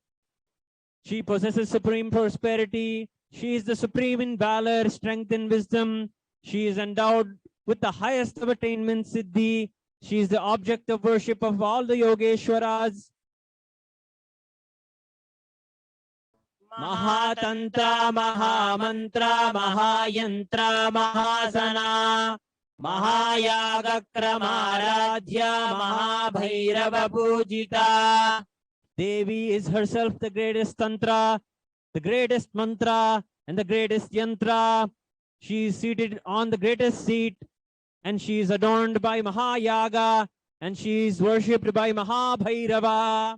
She possesses supreme prosperity. She is the supreme in valor, strength, and wisdom. She is endowed with the highest of attainments, Siddhi. She is the object of worship of all the Yogeshwaras. Mahatantra, Mahamantra, Mahayantra, Mahasana, Mahayagakramaradhya, Mahabhairava Pujita. Devi is herself the greatest tantra, the greatest mantra, and the greatest yantra. She is seated on the greatest seat, and she is adorned by Mahayaga, and she is worshipped by Mahabhairava.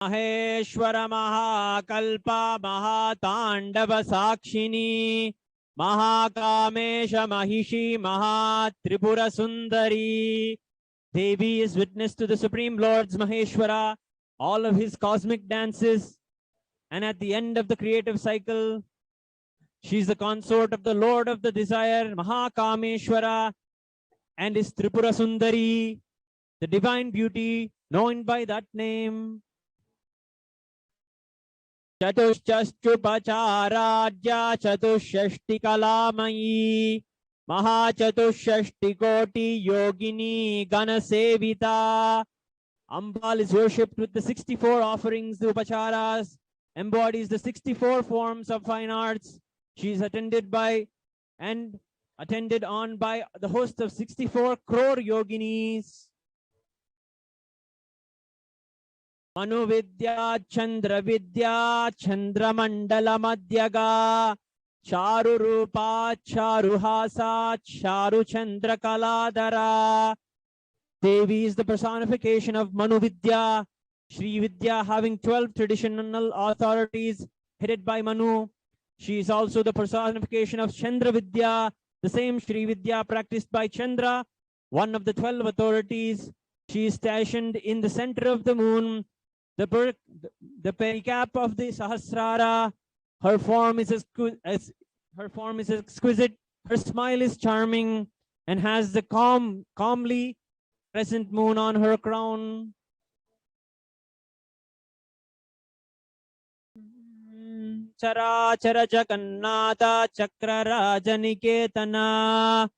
Maheshwara Mahakalpa Mahatandava Sakshini Mahakamesha Mahishi Mahatripura Sundari. Devi is witness to the Supreme Lord's Maheshwara, all of his cosmic dances, and at the end of the creative cycle, she is the consort of the Lord of the Desire, Mahakameshwara, and is Tripura Sundari, the divine beauty known by that name. Chatushchastupacharajya Chatushashti Kalamayi Mahachatushashti Koti Yogini Ganasevita. Ambal is worshipped with the 64 offerings, the upacharas, embodies the 64 forms of fine arts. She is attended by and attended on by the host of 64 crore yoginis. Manu Vidya, Chandra Vidya, Chandra Mandala Madhyaga, Charu Rupa, Charu Hasa, Charu Chandra Kaladara. Devi is the personification of Manu Vidya, Sri Vidya having 12 traditional authorities headed by Manu. She is also the personification of Chandra Vidya, the same Sri Vidya practiced by Chandra, one of the 12 authorities. She is stationed in the center of the moon, the pericap of the Sahasrara. Her form is exquisite. Her smile is charming and has the calmly crescent moon on her crown. Chara Chara Jagannatha Chakra Rajaniketana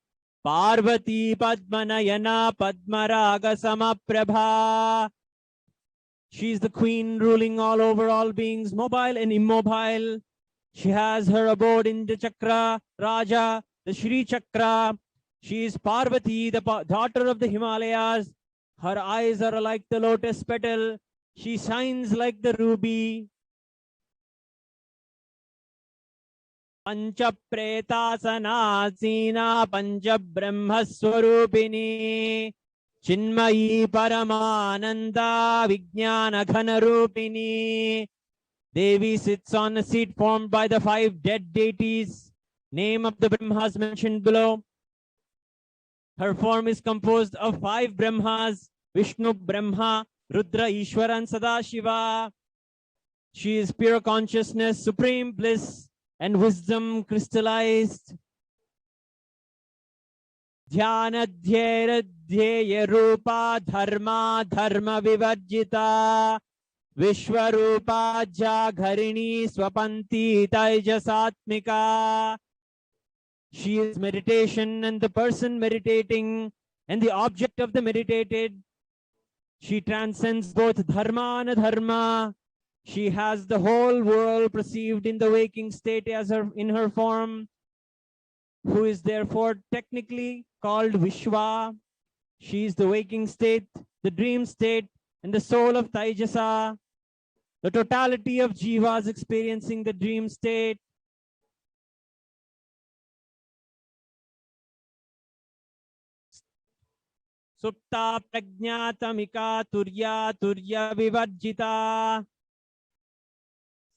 Parvati Padmanayana Padmaraga Samaprabha. She is the queen ruling all over all beings, mobile and immobile. She has her abode in the Chakra Raja, the Shri Chakra. She is Parvati, the daughter of the Himalayas. Her eyes are like the lotus petal. She shines like the ruby. Pancha Pretasana Pancha Brahma Swarupini Chinmayi Paramananda Vijnana Ghanarupini. Devi sits on a seat formed by the 5 dead deities, name of the Brahmas mentioned below. Her form is composed of 5 Brahmas, Vishnu, Brahma, Rudra, Ishvara, and Sadashiva. She is pure consciousness, supreme bliss, and wisdom crystallized. Dhyana Dhyaya Rupa Dharma Dharma Vivarjita Vishwarupa Jagharini Swapanti Taijasatmika. She is meditation and the person meditating and the object of the meditated. She transcends both dharma and adharma. She has the whole world perceived in the waking state as in her form, who is therefore technically called Vishwa. She is the waking state, the dream state, and the soul of Taijasa. The totality of jivas experiencing the dream state. Supta prajnatamika turya turya vivarjita.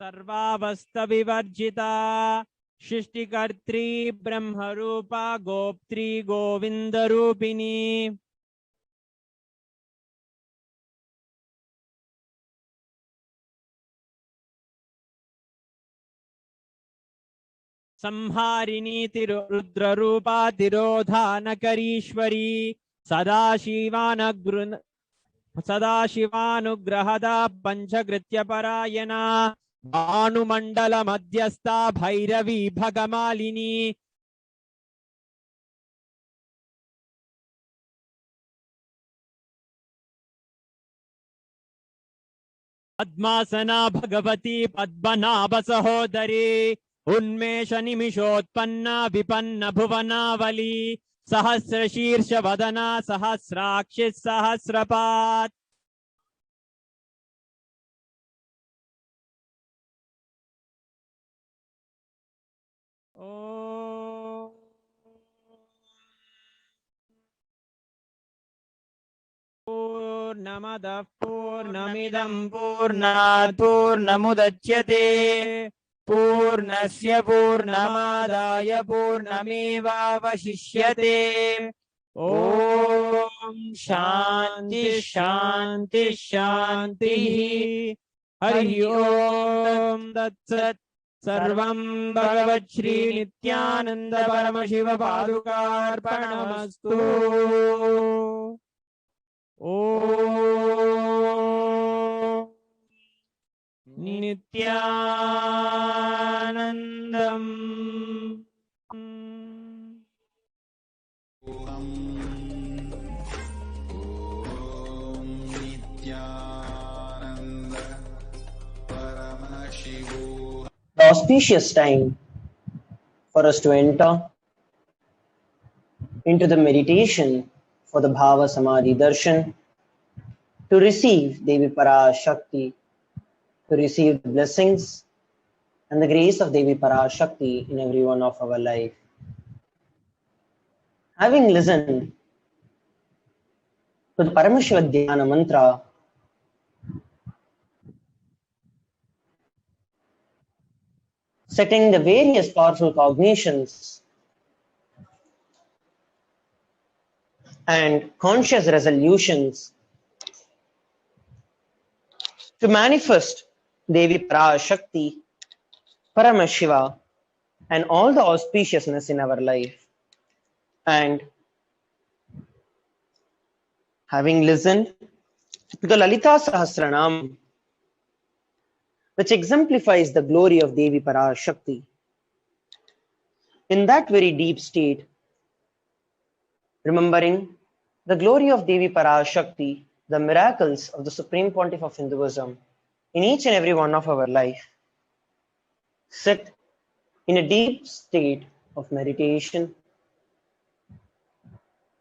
Sarvavasta vivarjita. Shishtikartri Brahmarupa Goptri Govindarupini. Samharini Rudrarupa Tirodhanakarishwari Sadashivanugrahada Panchagritya Parayana Bhanumandala Madhyastha Bhairavi Bhagamalini. Padmasana Bhagavati Padmanabha Sahodari Unmesha Nimishotpanna Vipanna Bhuvanavali Sahasra Shirsha Vadana Sahasrakshis Sahasrapat. Oh. Purnamada Purnamidam Purnat Purnamudachyate Purnasya Purnamadaya Purnamevavashishyate. Om Shanti Shanti Shanti. Hari Om Tat Sat. Sarvam Bhagavat Shri Nithyananda Paramashiva Padukarpanamastu. Om Nithyanandam. Om Nithyananda Paramashivoham. The auspicious time for us to enter into the meditation for the Bhava Samadhi Darshan, to receive Devi Parashakti, to receive the blessings and the grace of Devi Parashakti in every one of our life. Having listened to the Paramashiva Dhyana mantra, setting the various powerful cognitions and conscious resolutions to manifest Devi Parashakti, Paramashiva, and all the auspiciousness in our life. And having listened to the Lalita Sahasranam, which exemplifies the glory of Devi Parashakti, in that very deep state, remembering the glory of Devi Parashakti, the miracles of the Supreme Pontiff of Hinduism in each and every one of our life, sit in a deep state of meditation.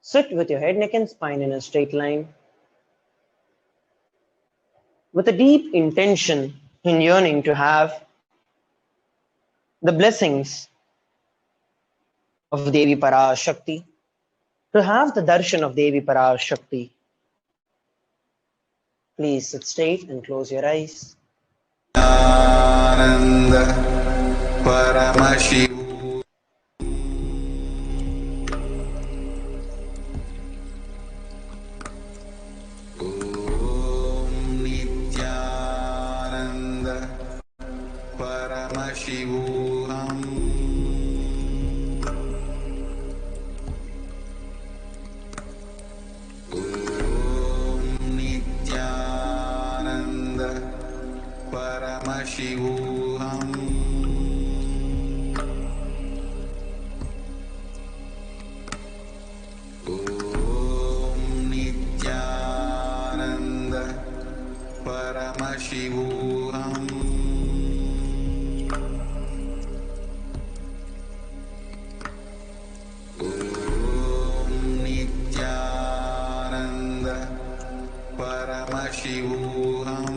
Sit with your head, neck and spine in a straight line, with a deep intention in yearning to have the blessings of Devi Parashakti, to have the darshan of Devi Parashakti. Please sit straight and close your eyes. Nithyananda Paramashivoham. Om Nithyananda Paramashivoham. Om Nithyananda Paramashivoham. Om Nithyananda Paramashivoham. Om Nithyananda Paramashivoham.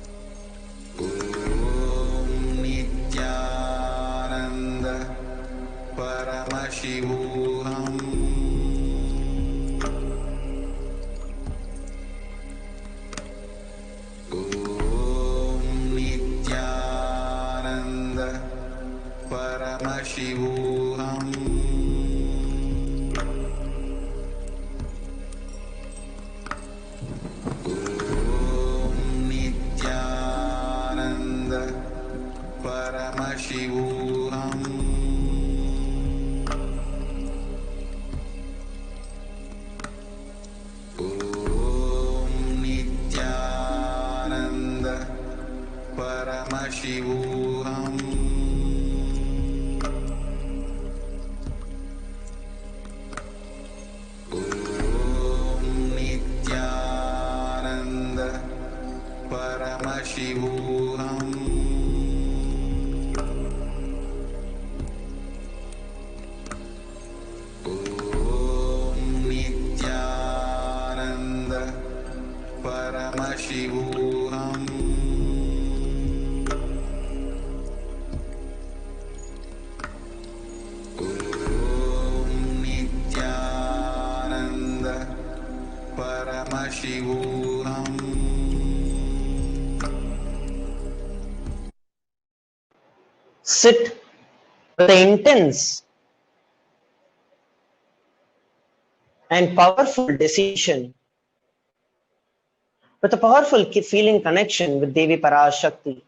Paramashivoham. Om Nithyananda Paramashivoham. Om Nithyananda Paramashivoham. Om Nithyananda Paramashivoham. Om Nithyananda Paramashivoham. Om Nithyananda Paramashivoham. Om Nithyananda Paramashivoham. Sit with the intense and powerful decision, with a powerful feeling connection with Devi Parashakti,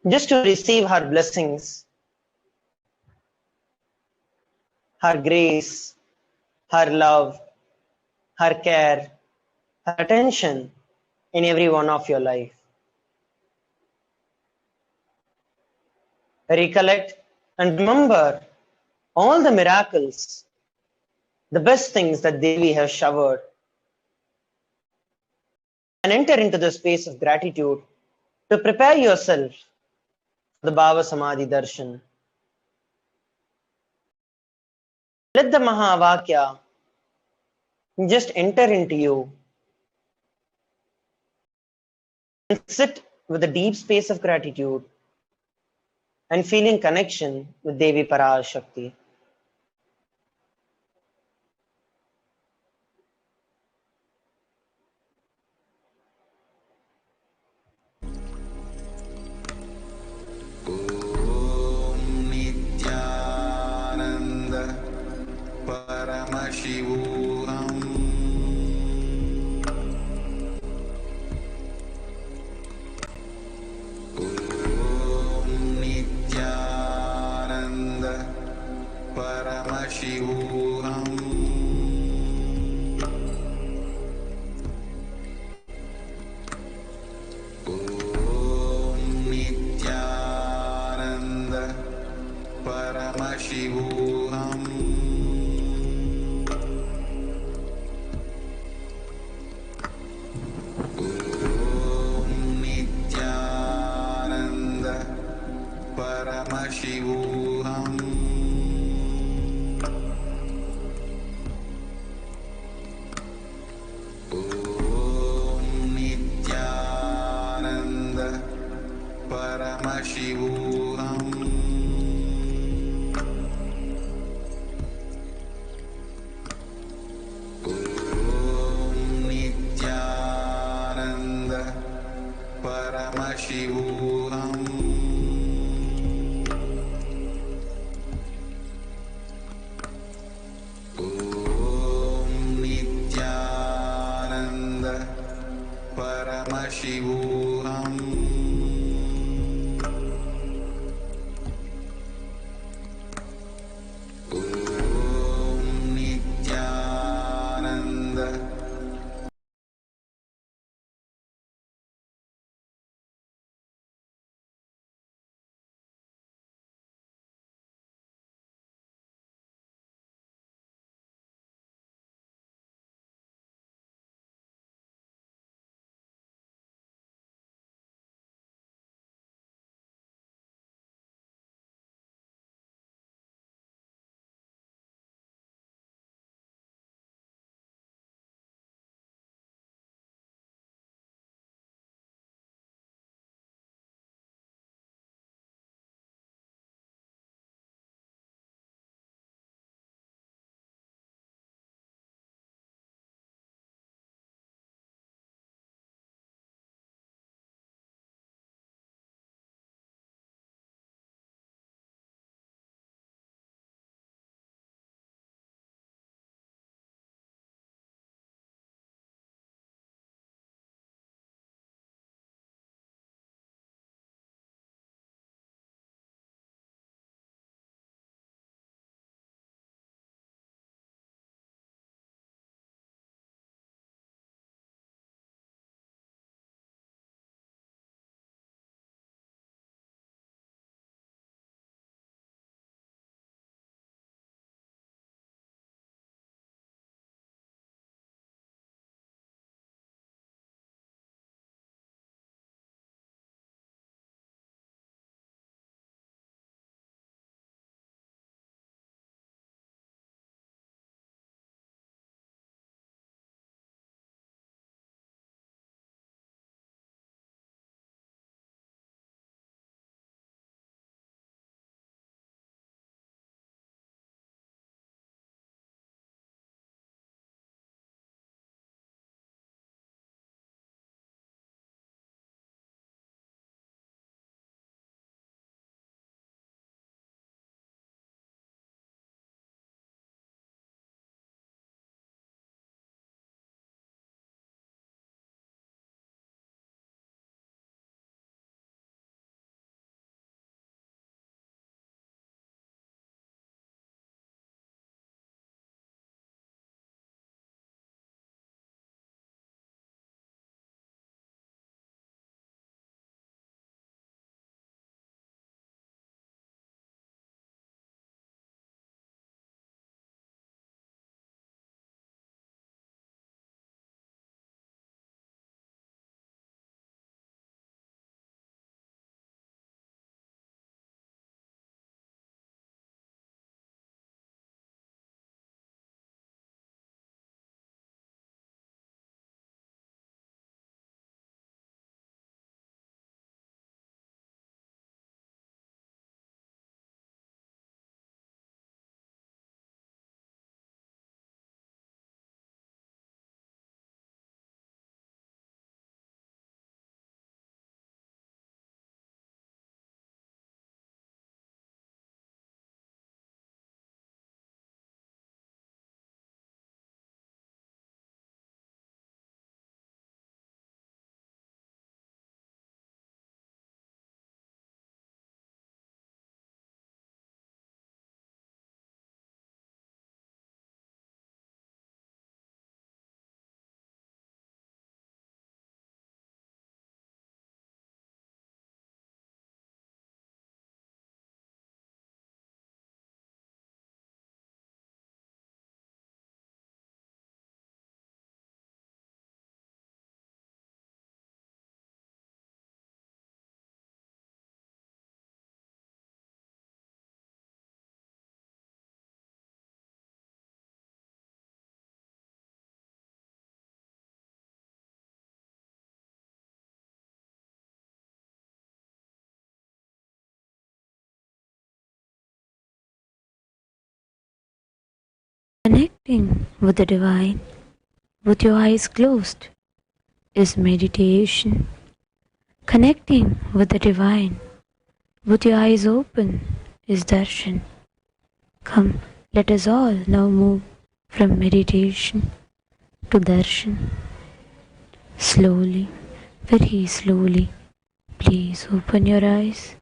just to receive her blessings, her grace, her love, her care, her attention in every one of your life. Recollect and remember all the miracles, the best things that Devi has showered, and enter into the space of gratitude to prepare yourself for the Bhava Samadhi Darshan. Let the Mahavakya just enter into you and sit with a deep space of gratitude and feeling connection with Devi Parashakti. Om Nithyananda Paramashivoham. Om Nithyananda Paramashivoham. Om Nithyananda Paramashivoham. Om Nithyananda Paramashivoham. Om Nithyananda Paramashivoham. Om Nithyananda Paramashivoham. Connecting with the divine with your eyes closed is meditation. Connecting with the divine with your eyes open is darshan. Come, let us all now move from meditation to darshan. Slowly, very slowly, please open your eyes.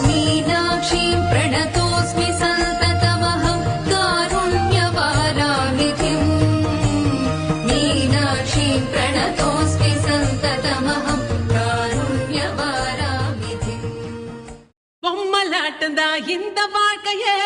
मीनाक्षीं प्रणतोऽस्मि सन्ततमहं कारुण्यवारानिधिम् பொம்மலாட்டந்தா இந்த வாழ்க்கையே.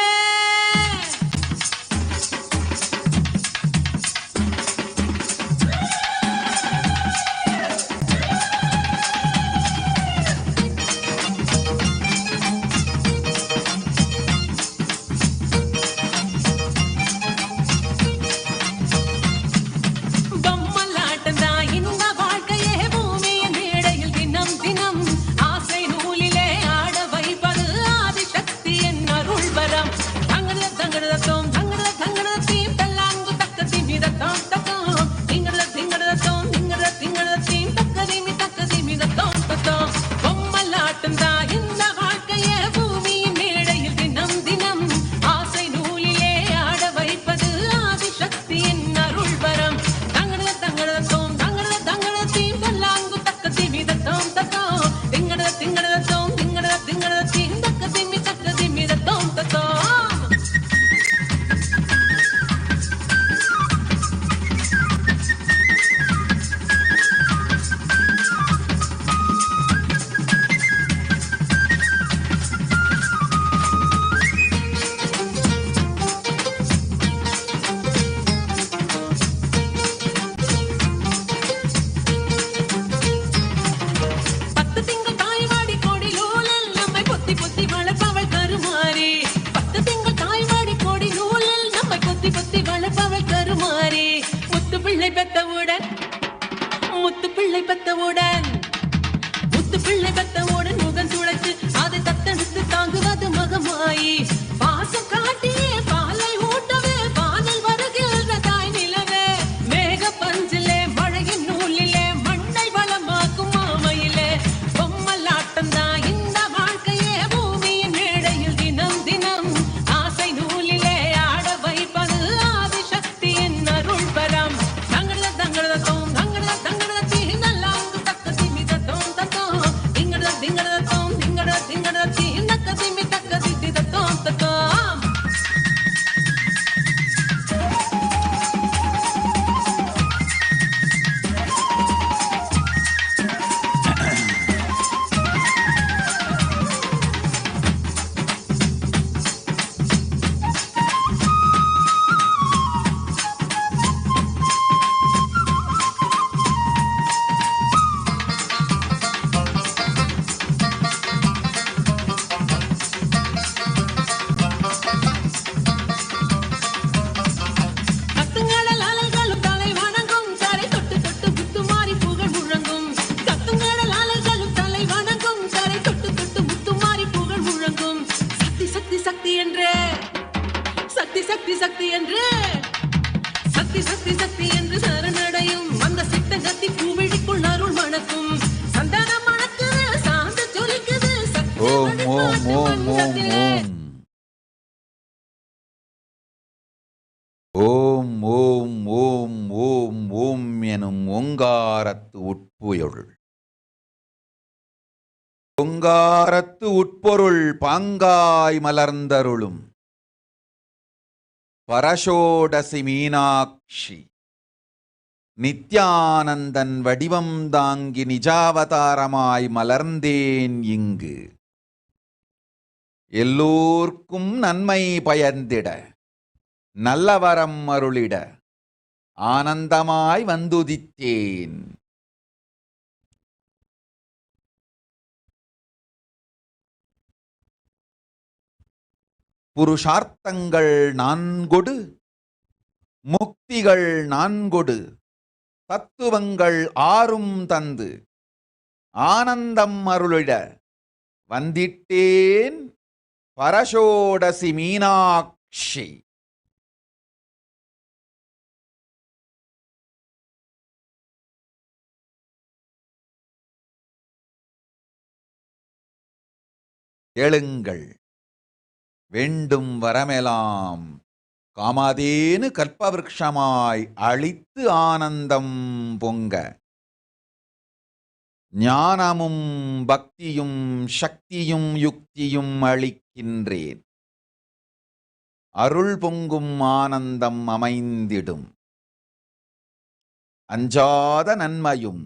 ஓம் ஓம் ஓம் ஓம் ஓம் எனும் ஓங்காரத்து உட்புயொள். ஓங்காரத்து உட்பொருள் பாங்காய் மலர்ந்தருளும் பரஷோடசி மீனாட்சி நித்யானந்தன் வடிவம் தாங்கி நிஜாவதாரமாய் மலர்ந்தேன் இங்கு. எல்லோர்க்கும் நன்மை பயந்திட நல்லவரம் அருளிட ஆனந்தமாய் வந்துதித்தேன். புருஷார்த்தங்கள் நான்கொடு முக்திகள் நான்கொடு தத்துவங்கள் ஆறும் தந்து ஆனந்தம் அருளிட வந்திட்டேன் பரஷோடசி மீனாட்சி. கேளுங்கள், வேண்டும் வரமெலாம் காமாதேனு கல்பவிருஷமாய் அளித்து ஆனந்தம் பொங்க. ஞானமும் பக்தியும் சக்தியும் யுக்தியும் அளிக்கின்றேன். அருள் பொங்கும் ஆனந்தம் அமைந்திடும். அஞ்சாத நன்மையும்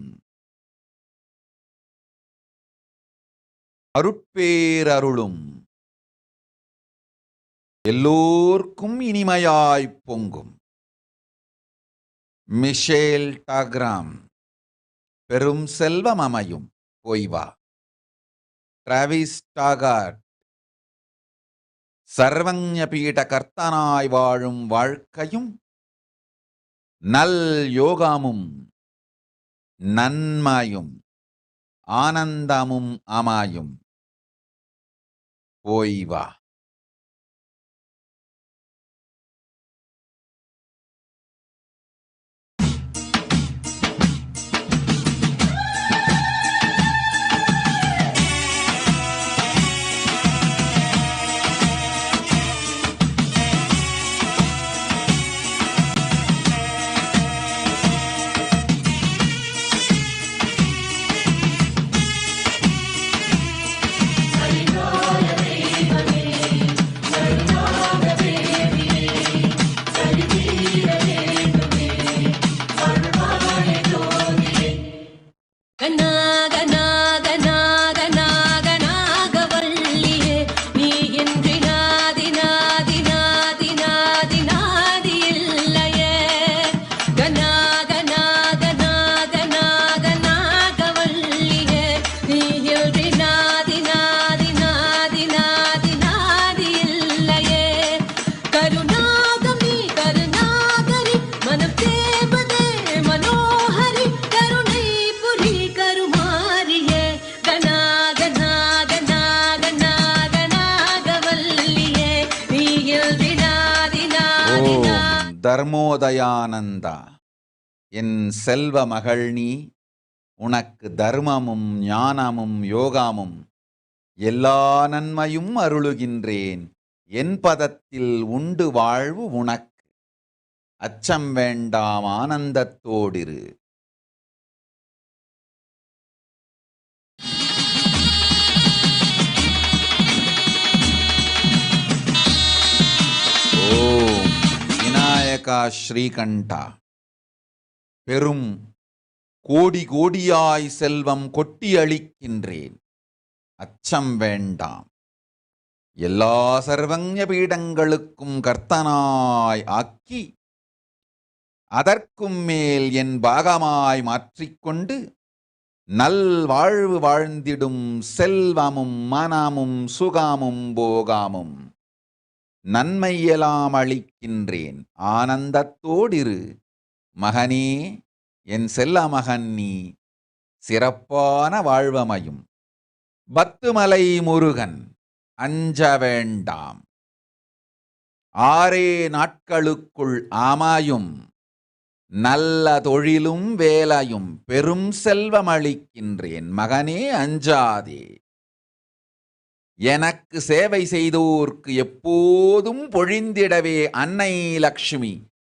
அருட்பேரருளும் எல்லோர்க்கும் இனிமையாய்ப் பொங்கும். மிஷேல் டாக்ராம். பெரும் செல்வம் அமையும் போய் வா. Travis Taggart. சர்வஞ பீட கர்த்தனாய் வாழும் வாழ்க்கையும் நல் யோகமும் நன்மையும் ஆனந்தமும் அமையும் போய் வா. தர்மோதயானந்தா, என் செல்வ மகள் நீ, உனக்கு தர்மமும் ஞானமும் யோகமும் எல்லா நன்மையும் அருளுகின்றேன். என் பதத்தில் உண்டு வாழ்வு உனக்கு. அச்சம் வேண்டாம், ஆனந்தத்தோடிரு. ஓம் விநாயகா ஸ்ரீகண்டா. பெரும் கோடி கோடியாய் செல்வம் கொட்டி அளிக்கின்றேன். அச்சம் வேண்டாம். எல்லா சர்வஞ பீடங்களுக்கும் கர்த்தனாய் ஆக்கி அதற்கும் மேல் என் பாகமாய் மாற்றிக்கொண்டு நல் வாழ்வு வாழ்ந்திடும் செல்வமும் மனமும் சுகமும் போகமும் நன்மையெல்லாம் அளிக்கின்றேன். ஆனந்தத்தோடிரு மகனே, என் செல்ல மகன் நீ. சிறப்பான வாழ்வமையும். பத்துமலை முருகன், அஞ்ச வேண்டாம். 6 நாட்களுக்குள் ஆமாயும் நல்ல தொழிலும் வேலையும் பெரும் செல்வம் அளிக்கின்றேன். மகனே, அஞ்சாதே. எனக்கு சேவை செய்தோர்க்கு எப்போதும் பொழிந்திடவே அன்னை லக்ஷ்மி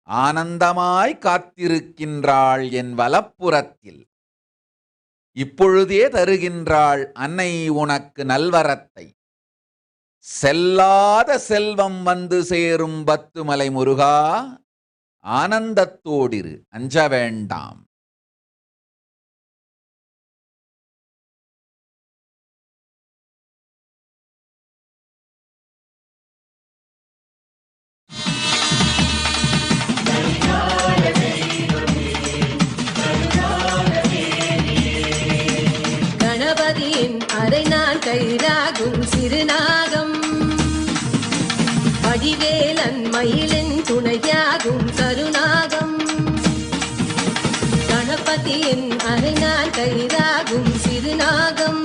ஆனந்தமாய் காத்திருக்கின்றாள் என் வலப்புறத்தில். இப்பொழுதே தருகின்றாள் அன்னை உனக்கு நல்வரத்தை. செல்லாத செல்வம் வந்து சேரும் பத்துமலை முருகா, ஆனந்தத்தோடிரு, அஞ்ச வேண்டாம். கணபதியின் அரை நான் கைராகும் சிறுநாகம், வடிவேலன் மயிலின் துணையாகும் கருநாகம். கணபதியின் அரை நான் கைராகும் சிறுநாகம்,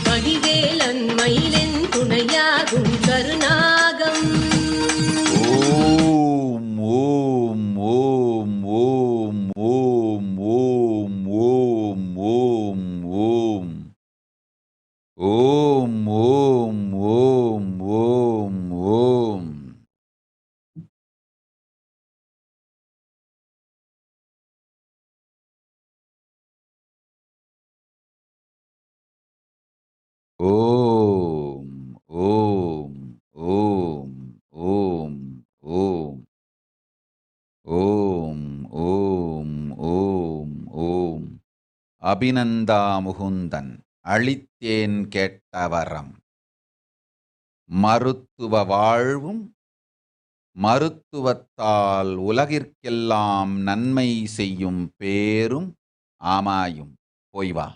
வடிவேலன் மயிலின் துணையாகும் கருநாகம். ஓம் ஓம் ஓம் ஓம் ஓம் ஓம் ஓம் ஓம் ஓம் ஓம் ஓம் ஓம் ஓம் ஓம். ஓம் ஓம் ஓம் ஓம் ஓம் ஓம் ஓம் ஓம் ஓம். அபிநந்தா முகுந்தன், அளித்தேன் கேட்ட வரம். மருத்துவ வாழ்வும் மருத்துவத்தால் உலகிற்கெல்லாம் நன்மை செய்யும் பேரும் ஆமாயும். போய் வா.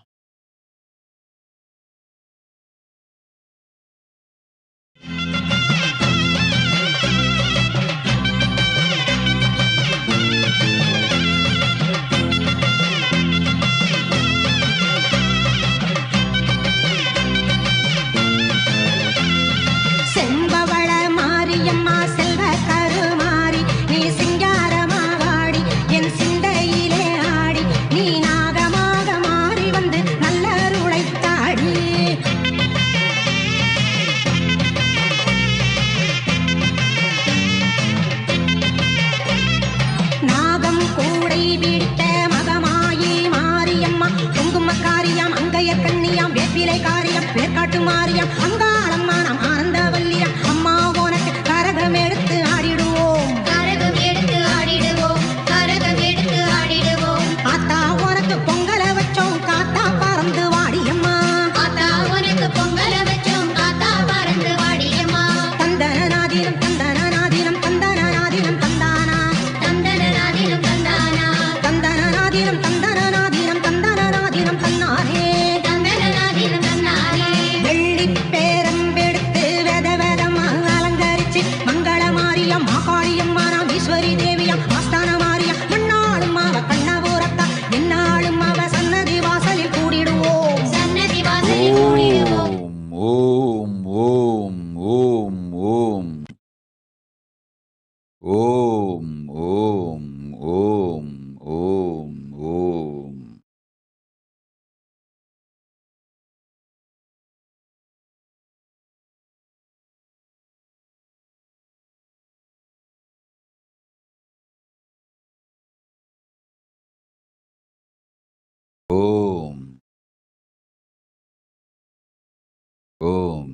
செம்பவள மாரியம்மா செல்வ கருமாரி நீ சிங்காரமா வாடி என் சிந்தையிலே ஆடி நீ நாகமாக மாறி வந்து நல்லருளை தாடி நாகம் கூடை பிடித்த மகமாயி மாரியம்மா குங்குமக்காரியாம் அங்கைய கண்ணியாம் வேப்பிலை காரியம் வேர்காட்டு மாரியம் அங்காளம்மா நாம் ஆனந்தவல்லியம் அம்மா உனக்கு கரகம் எடுத்து ஆடிடுவோம் கரகம் எடுத்து ஆடிடுவோம் கரகம் எடுத்து ஆடிடுவோம் ஆத்தா உனக்கு பொங்கல வச்சோம் காத்தா பறந்து வாடியம்மா ஆத்தா உனக்கு பொங்கல வச்சோம் காத்தா பறந்து வாடியம்மா தந்தனநாதினம் தந்தனநாதினம் தந்தனநாதினம் தந்தானா தந்தனநாதினம் தந்தானா தந்தனநாதினம் தந்தனநாதினம் தந்தனநாதினம் தன்னானே தந்தனநாதினம் தன்னானே வெள்ளி பேரம்பெடுத்து வெத வெதமா அலங்கரிச்சு மங்கள மாரியம் மாகாளியம்மா நாம் ஈஸ்வரி தேவியம் ஆஸ்தான மாரியம் மண்ணாளும் அவ கண்ணபுரத்தா என்னாலும் அவ சன்னதி வாசலில் கூடிடுவோம் சன்னதி வாசலில் கூடிடுவோம். ஓம் ஓம் ஓம் ஓம் ஓம் ஓம் ஓம் ஓம் ஓம். ஓம் ஓம்.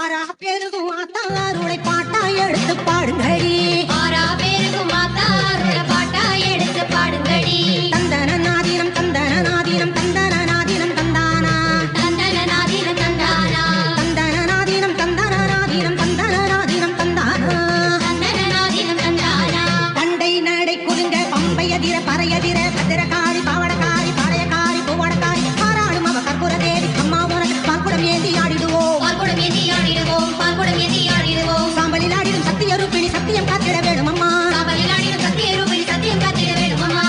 ஆரா பெருகும் ஆத்தாருடைய பாட்டா எடுத்து பாடுங்கடி ஆரா பெருகும் ஆத்தாருடைய பாட்டா எடுத்து பாடுங்கடி தந்தனநாதினம் தந்தனநாதினம் தந்தனநாதினம் தந்தானா தந்தனநாதினம் தந்தானா தந்தனநாதினம் தந்தனநாதினம் தந்தனநாதினம் தந்தானா தந்தனநாதினம் தந்தானா பண்டை நடை குலுங்க பம்பையதிர பறையதிர பத்திரக்காரி பாவடக்காரி பாளையக்காரி பூவடக்காரி பாராளும் அவ கற்பூர தேவி அம்மா உனக்கு பால்குடம் ஏந்தி ஆடிடுவோம் பால்குடம் ஏந்தி ஆடிடுவோம் பால்குடம் ஏந்தி ஆடிடுவோம் சாம்பலில் ஆடிடும் சத்திய ரூபிணி சத்தியம் காத்திட வேணும் அம்மா சாம்பலில் ஆடிடும் சத்திய ரூபிணி சத்தியம் காத்திட வேணும் அம்மா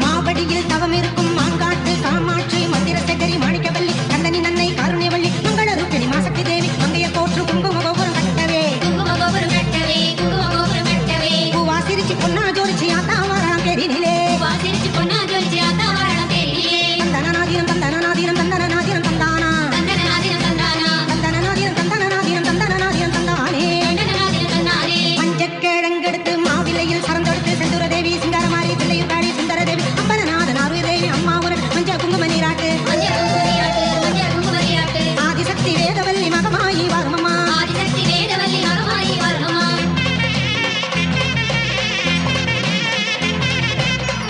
மாவடியில் தவம் இருக்கும் மாங்காட்டு காமாட்சி மந்திர சக்கரி மாணிக்கவல்லி கந்தனி நன்னை காருண்யவல்லி மங்கள ரூபிணி மாசக்தி தேவி மங்கைய போற்று குங்கும கோபுரம் கட்டவே குங்கும கோபுரம் கட்டவே குங்கும கோபுரம் கட்டவே பூவா சிரிச்சு பொன்னா ஜோடிச்சு ஆத்தா வாராம் தெரினிலே பூவா சிரிச்சு பொன்னா ஜோடிச்சு ஆத்தா வாராம் தெரினிலே தந்தனநாதினம் தந்தனநாதினம் தந்தனநாதினம் தந்தானா தந்தனநாதினம் தந்தானா தந்தனநாதினம் தந்தனநாதினம் தந்தனநாதினம் தந்தானே தந்தனநாதினம் தந்தானே பஞ்சக்கிழங்கெடுத்து மாவிலையில் சரந்தெடுத்து செந்தூர தேவி சிங்காரமாரி பிள்ளையூர் காடி சுந்தர தேவி அப்பனநாதன் ஆறு தேவி அம்மா உனக்கு மஞ்ச குங்கும நீராட்டு ஆதிசக்தி வேதவல்லி மகமாயி வருமம்மா ஆதிசக்தி வேதவல்லி மகமாயி வருமம்மா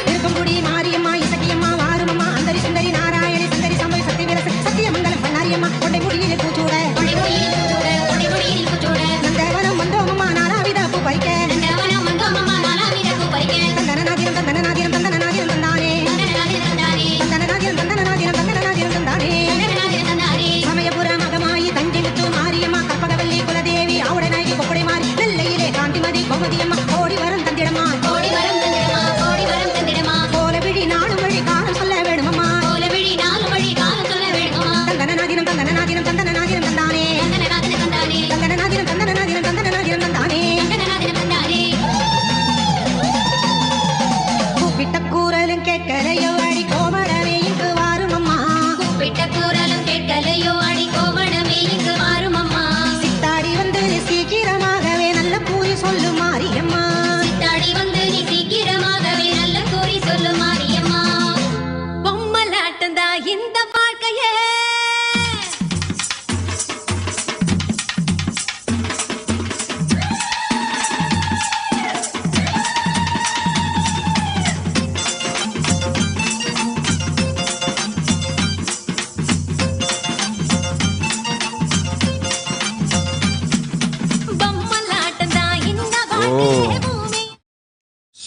இருக்கும்புடி மாரியம்மா இசக்கியம்மா வாருமம்மா அந்தரி சுந்தரி நாராயணி சுந்தரி சம்பவி சக்தி விலச சத்தியமங்கலம் பண்ணாரியம்மா கொண்டை முடியில் பூச்சூட கொண்டை முடியில் பூச்சூட கொண்டை முடியில் பூச்சூட நந்தவனம் வந்தோமம்மா நாலாவித பூ பறிக்க நந்தவனம் வந்தோமம்மா நாலாவித பூ பறிக்க தந்தனநாதினம் தந்தனநாதினம் தந்தனநாதினம் தந்தானே தந்தனநாதினம் தந்தானே தந்தனநாதினம் தந்தனநாதினம் தந்தனநாதினம் தந்தானே தந்தனநாதினம் தந்தானே சமயபுர மகமாயி தஞ்சை முத்து மாரியம்மா கற்பகவல்லி குலதேவி ஆவுடனாகி கொப்படை மாறி நெல்லையிலே காந்திமதி கோமதியம்மா கோடி வரம் தந்திடமா கோடி வரம் தந்திடமா கோடி வரம் தந்திடமா கோலவிழி நாளும் வழி காலம் சொல்ல வேணுமம்மா கோலவிழி நாளும் வழி காலம் சொல்ல வேணுமம்மா தந்தனநாதினம் தந்தனநாதினம் தந்தனநாதினம்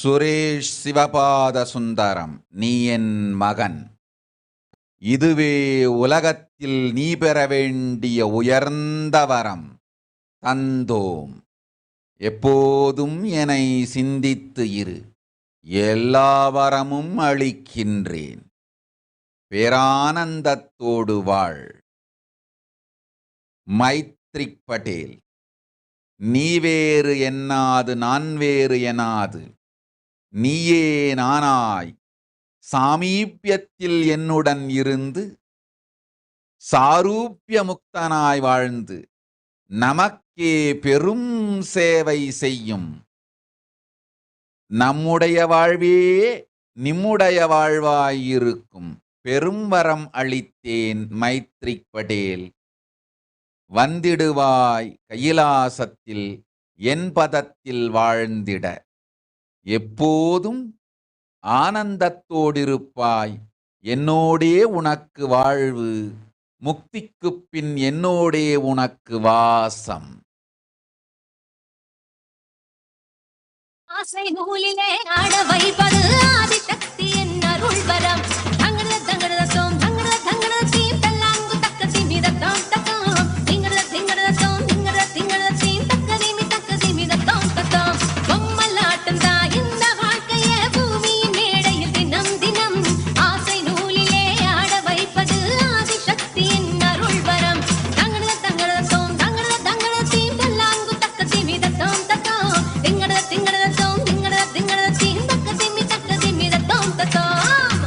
சுரேஷ் சிவபாத சுந்தரம், நீ என் மகன். இதுவே உலகத்தில் நீ பெற வேண்டிய உயர்ந்த வரம். தந்தோம். எப்போதும் என்னை சிந்தித்து இரு. எல்லா வரமும் அளிக்கின்றேன். பேரானந்தத்தோடு வாழ். மைத்ரிக் பட்டேல். நீ வேறு என்னாது, நான் வேறு எனாது, நீயே நானாய் சாமீபியத்தில் என்னுடன் இருந்து சாரூபிய முக்தனாய் வாழ்ந்து நமக்கே பெரும் சேவை செய்யும். நம்முடைய வாழ்வே நிம்முடைய வாழ்வாயிருக்கும் பெரும் வரம் அளித்தேன் மைத்ரிக் பட்டேல். வந்திடுவாய் கைலாசத்தில் என் பதத்தில் வாழ்ந்திட. எப்போதும் ஆனந்தத்தோடிருப்பாய். என்னோடே உனக்கு வாழ்வு. முக்திக்குப் பின் என்னோடே உனக்கு வாசம். ஆசை நூலிலே ஆட வைப்பது ஆதிசக்தி என் அருள் வரம். தங்கட தங்கட தோம் தங்கட தங்கட தீம் தல்லாங்கு தக்க திமித தாம் தக்கம். திங்கட திங்கட தோம் திங்கட திங்கட தீம் தக்க திமி தக்க திமித தாம் தக்கம். பொம்மலாட்டம் தான் இந்த வாழ்க்கையே பூமியின் மேடையில் தினம் தினம். ஆசை நூலிலே ஆட வைப்பது ஆதிசக்தி என் அருள் வரம். தங்கட தங்கட தோம் தங்கட தங்கட தீம் தல்லாங்கு தக்க திமித தாம் தக்கம். திங்கட திங்கட தோம் திங்கட திங்கட தீம் தக்க திமி தக்க திமித தாம் தக்கம்.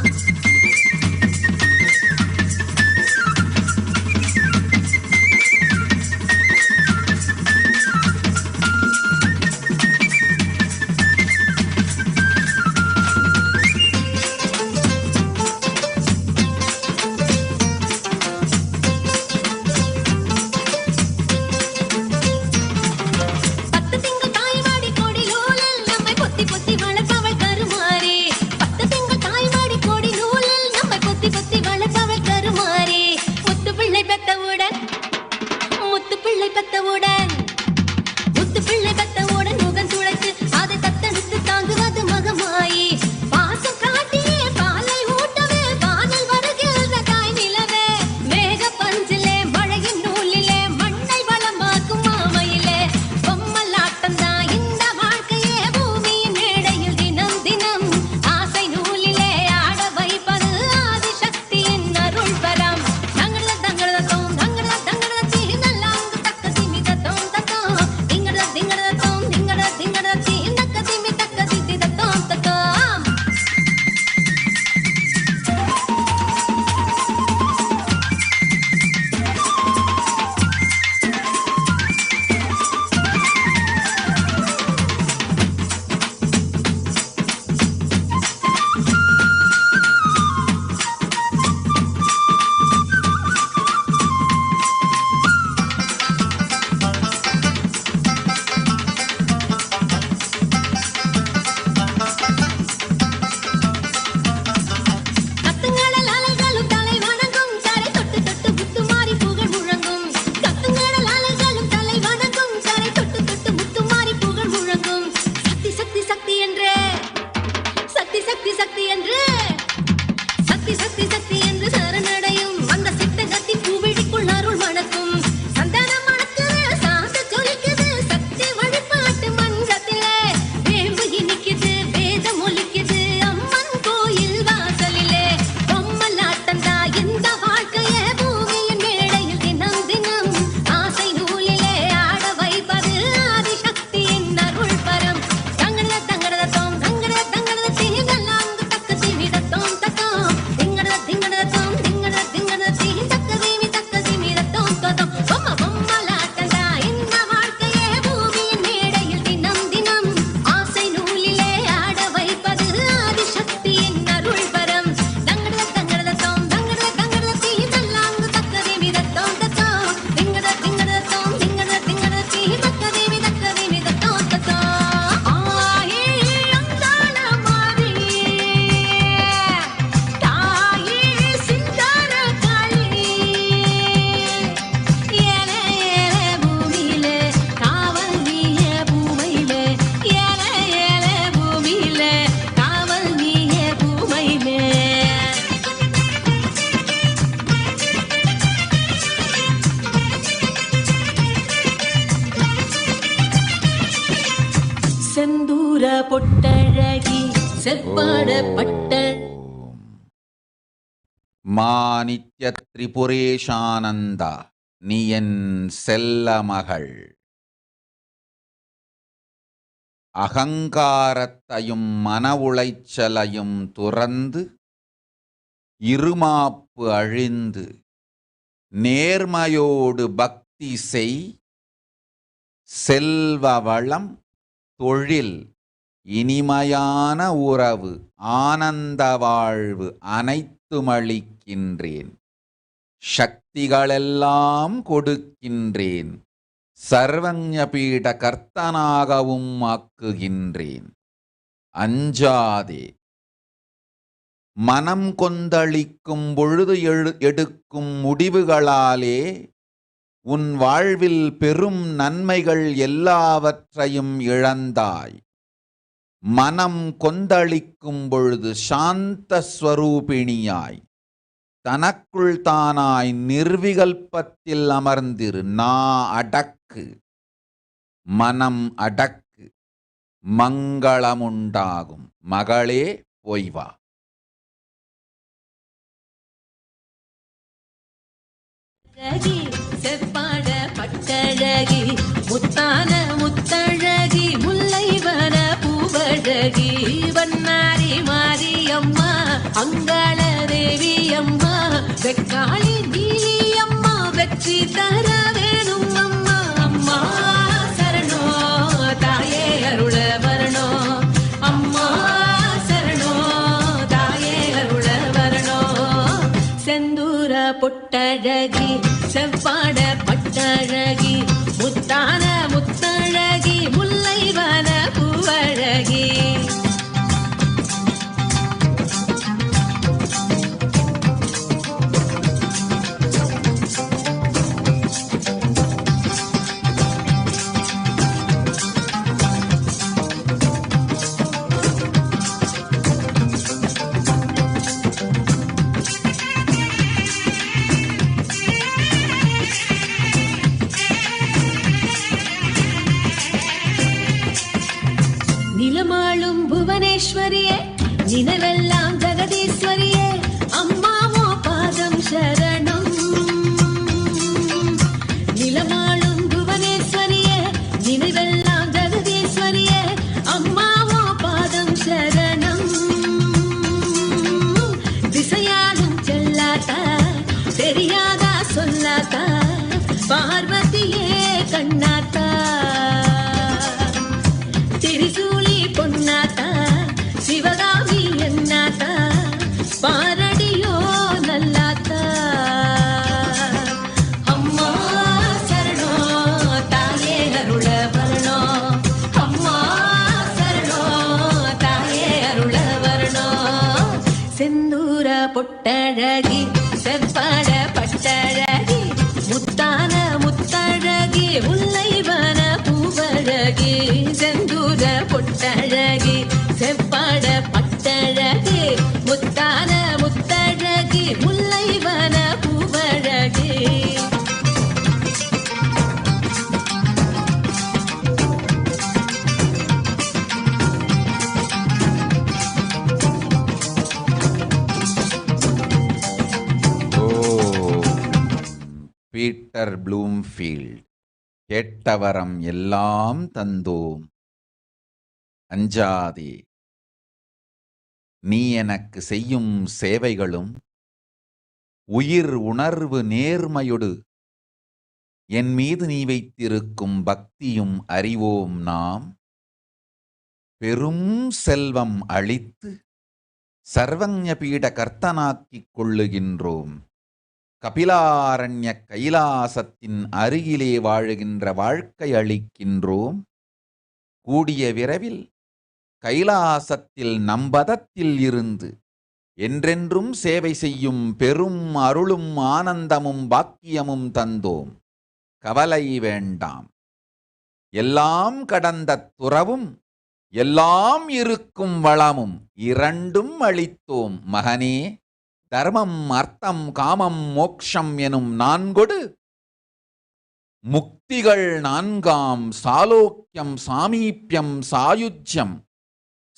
செந்தூர பொட்டழகி செவ்வாட பட்ட மானித்ய திரிபுரேஷானந்தா நீ என் செல்ல மகள். அகங்காரத்தையும் மன உளைச்சலையும் துறந்து இருமாப்பு அழிந்து நேர்மையோடு பக்தி செய். செல்வ வளம், தொழில், இனிமையான உறவு, ஆனந்த வாழ்வு அனைத்துமளிக்கின்றேன். சக்திகளெல்லாம் கொடுக்கின்றேன். சர்வஞ பீட கர்த்தனாகவும் ஆக்குகின்றேன். அஞ்சாதே. மனம் கொந்தளிக்கும் பொழுது எடுக்கும் முடிவுகளாலே உன் வாழ்வில் பெரும் நன்மைகள் எல்லாவற்றையும் இழந்தாய். மனம் கொந்தளிக்கும் பொழுது சாந்த ஸ்வரூபிணியாய் தனக்குள் தானாய் நிர்விகல்பத்தில் அமர்ந்திரு. அடக்கு, மனம் அடக்கு, மங்களமுண்டாகும். மகளே போய்வா. செவ்வாட பட்டழகி முத்தான முத்தழகி முல்லைவன பூவழகி வண்ணாரி மாரியம்மா அங்காள தேவி அம்மா வெக்காளி நீலி அம்மா வெற்றி தர வேணும் அம்மா. அம்மா சரணோ தாயே அருள வரணோ. அம்மா சரணோ தாயே அருள வரணோ. செந்தூர பொட்டழகி செவ்வாட பட்டழகி முத்தான முத்தழகி முல்லைவன பூவழகி. நிலமாளும் புவனேஸ்வரியே நினைவெல்லாம் ஜெகதீஸ்வரியே அம்மாவோ பாதம் சரணம். நிலமாளும் புவனேஸ்வரியே நினைவெல்லாம் ஜெகதீஸ்வரியே அம்மாவோ பாதம் சரணம். திசையாலும் செல்லாதா தெரியாதா சொல்லாதா பார்வதியே கண்ணாத்தா திரிசூலி பொன்னாத்தா சிவகாமி என்னாத்தா பாரடியோ நல்லாத்தா. அம்மா சரணோ தாயே அருள வரணோ. அம்மா சரணோ தாயே அருள வரணோ. செந்தூர பொட்டழகி செவ்வாட பட்டழகி முத்தான முத்தழகி முல்லைவன பூவழகி. செந்தூர பொட்டழகி செவ்வாட பட்டழகி முத்தான முத்தழகி முல்லைவன பூவழகி. பீட்டர் ப்ளூம்ஃபீல்ட். கேட்டவரம் எல்லாம் தந்தோம். அஞ்சாதே. நீ எனக்கு செய்யும் சேவைகளும் உயிர் உணர்வு நேர்மையொடு என் மீது நீ வைத்திருக்கும் பக்தியும் அறிவோம் நாம். பெரும் செல்வம் அளித்து சர்வஞ பீட கர்த்தனாக்கிக் கொள்ளுகின்றோம். கபிலாரண்ய கைலாசத்தின் அருகிலே வாழுகின்ற வாழ்க்கை அளிக்கின்றோம். கூடிய விரைவில் கைலாசத்தில் நம்பதத்தில் இருந்து என்றென்றும் சேவை செய்யும் பெரும் அருளும் ஆனந்தமும் பாக்கியமும் தந்தோம். கவலை வேண்டாம். எல்லாம் கடந்த துறவும் எல்லாம் இருக்கும் வளமும் இரண்டும் அளித்தோம் மகனே. தர்மம் அர்த்தம் காமம் மோக்ஷம் எனும் நான்கொடு முக்திகள் நான்காம் சாலோக்கியம் சாமீப்யம் சாயுஜ்யம்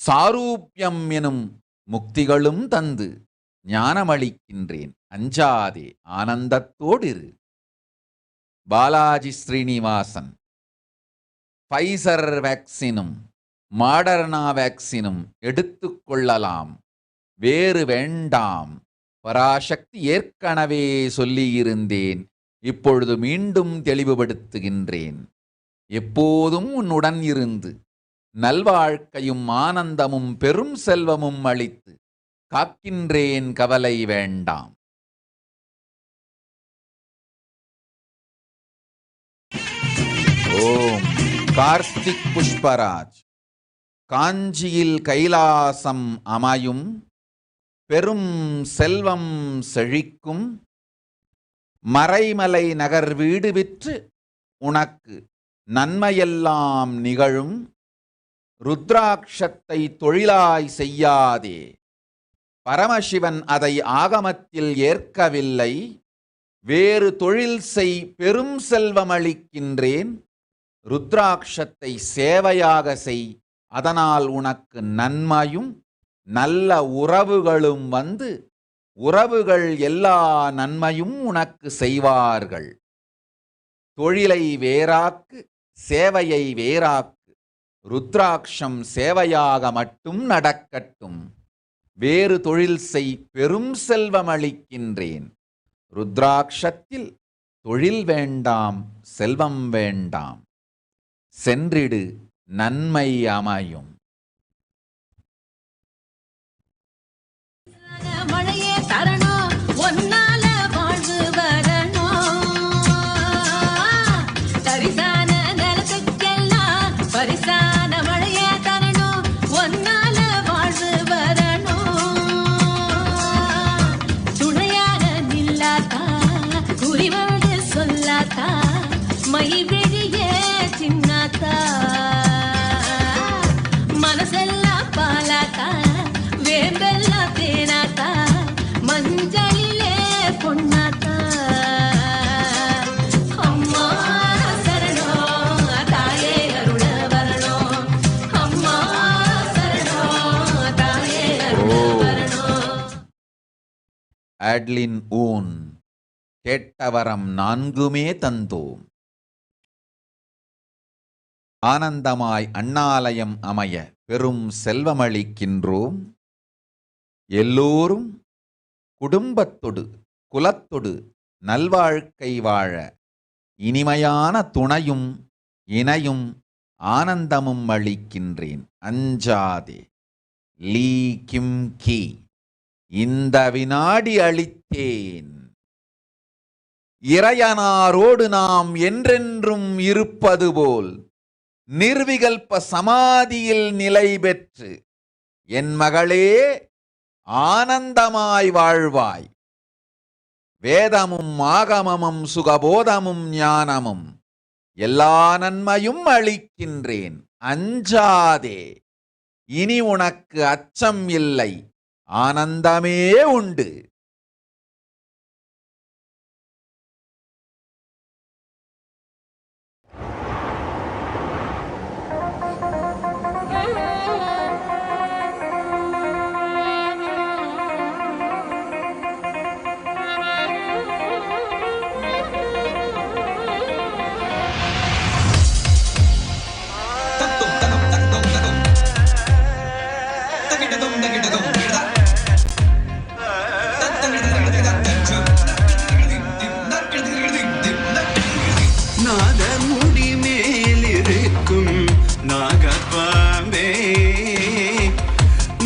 சாரூபியம் எனும் முக்திகளும் தந்து ஞானமளிக்கின்றேன். அஞ்சாதே ஆனந்தத்தோடிரு. பாலாஜி ஸ்ரீனிவாசன். ஃபைசர் வேக்சினும் மாடர்னா வேக்சினும் எடுத்துக்கொள்ளலாம், வேறு வேண்டாம். பராசக்தி ஏற்கனவே சொல்லியிருந்தேன், இப்பொழுது மீண்டும் தெளிவுபடுத்துகின்றேன். எப்போதும் உன்னுடன் இருந்து நல்வாழ்க்கையும் ஆனந்தமும் பெரும் செல்வமும் அளித்து காக்கின்றேன், கவலை வேண்டாம். ஓம். கார்த்திக் புஷ்பராஜ். காஞ்சியில் கைலாசம் அமையும், பெரும் செல்வம் செழிக்கும், மறைமலை நகர் வீடு விற்று உனக்கு நன்மையெல்லாம் நிகழும். ருத்ராட்சத்தை தொழிலாய் செய்யாதே, பரமசிவன் அதை ஆகமத்தில் ஏற்கவில்லை. வேறு தொழில் செய், பெரும் செல்வம் அளிக்கின்றேன். ருத்ராட்சத்தை சேவையாக செய், அதனால் உனக்கு நன்மையும் நல்ல உறவுகளும் வந்து உறவுகள் எல்லா நன்மையும் உனக்கு செய்வார்கள். தொழிலை வேறாக்கு, சேவையை வேறாக்கு. ருத்ராட்சம் சேவையாக மட்டும் நடக்கட்டும். வேறு தொழில் செய், பெரும் செல்வம் அளிக்கின்றேன். ருத்ராட்சத்தில் தொழில் வேண்டாம், செல்வம் வேண்டாம். சென்றிடு, நன்மை அமையும். மழையே தரணும், ஒன்னால வாழ்வு வரணும். தரிசான நிலத்துக்கெல்லாம் பரிசான மழையே தரணும், ஒன்னால வாழ்வு வரணும். துணையாக நில்லாத்தா, குறிவோடு சொல்லாத்தா, மை வெளியே சின்னாத்தா, மனசெல்லாம் பாலாத்தா, வேம்பெல்லாம் தேனாத்தா, மஞ்சளிலே பொன்னாத்தா. அம்மா சரணம், தாயே அருள வரணும். அம்மா சரணம், தாயே அருள வரணும். ஆட்லின் ஊன். கேட்டவரம் 4மே தந்தோம். ஆனந்தமாய் அண்ணாலயம் அமைய பெரும் செல்வமளிக்கின்றோம். எல்லோரும் குடும்பத்தொடு குலத்தொடு நல்வாழ்க்கை வாழ இனிமையான துணையும் இணையும் ஆனந்தமும் அளிக்கின்றேன். அஞ்சாதே. லீ கிம் கி. இந்த வினாடி அளித்தேன். இறையனாரோடு நாம் என்றென்றும் இருப்பது போல் நிர்விகல்ப சமாதியில் நிலை பெற்று என் மகளே ஆனந்தமாய் வாழ்வாய். வேதமும் ஆகமமும் சுகபோதமும் ஞானமும் எல்லா நன்மையும் அளிக்கின்றேன். அஞ்சாதே. இனி உனக்கு அச்சம் இல்லை, ஆனந்தமே உண்டு.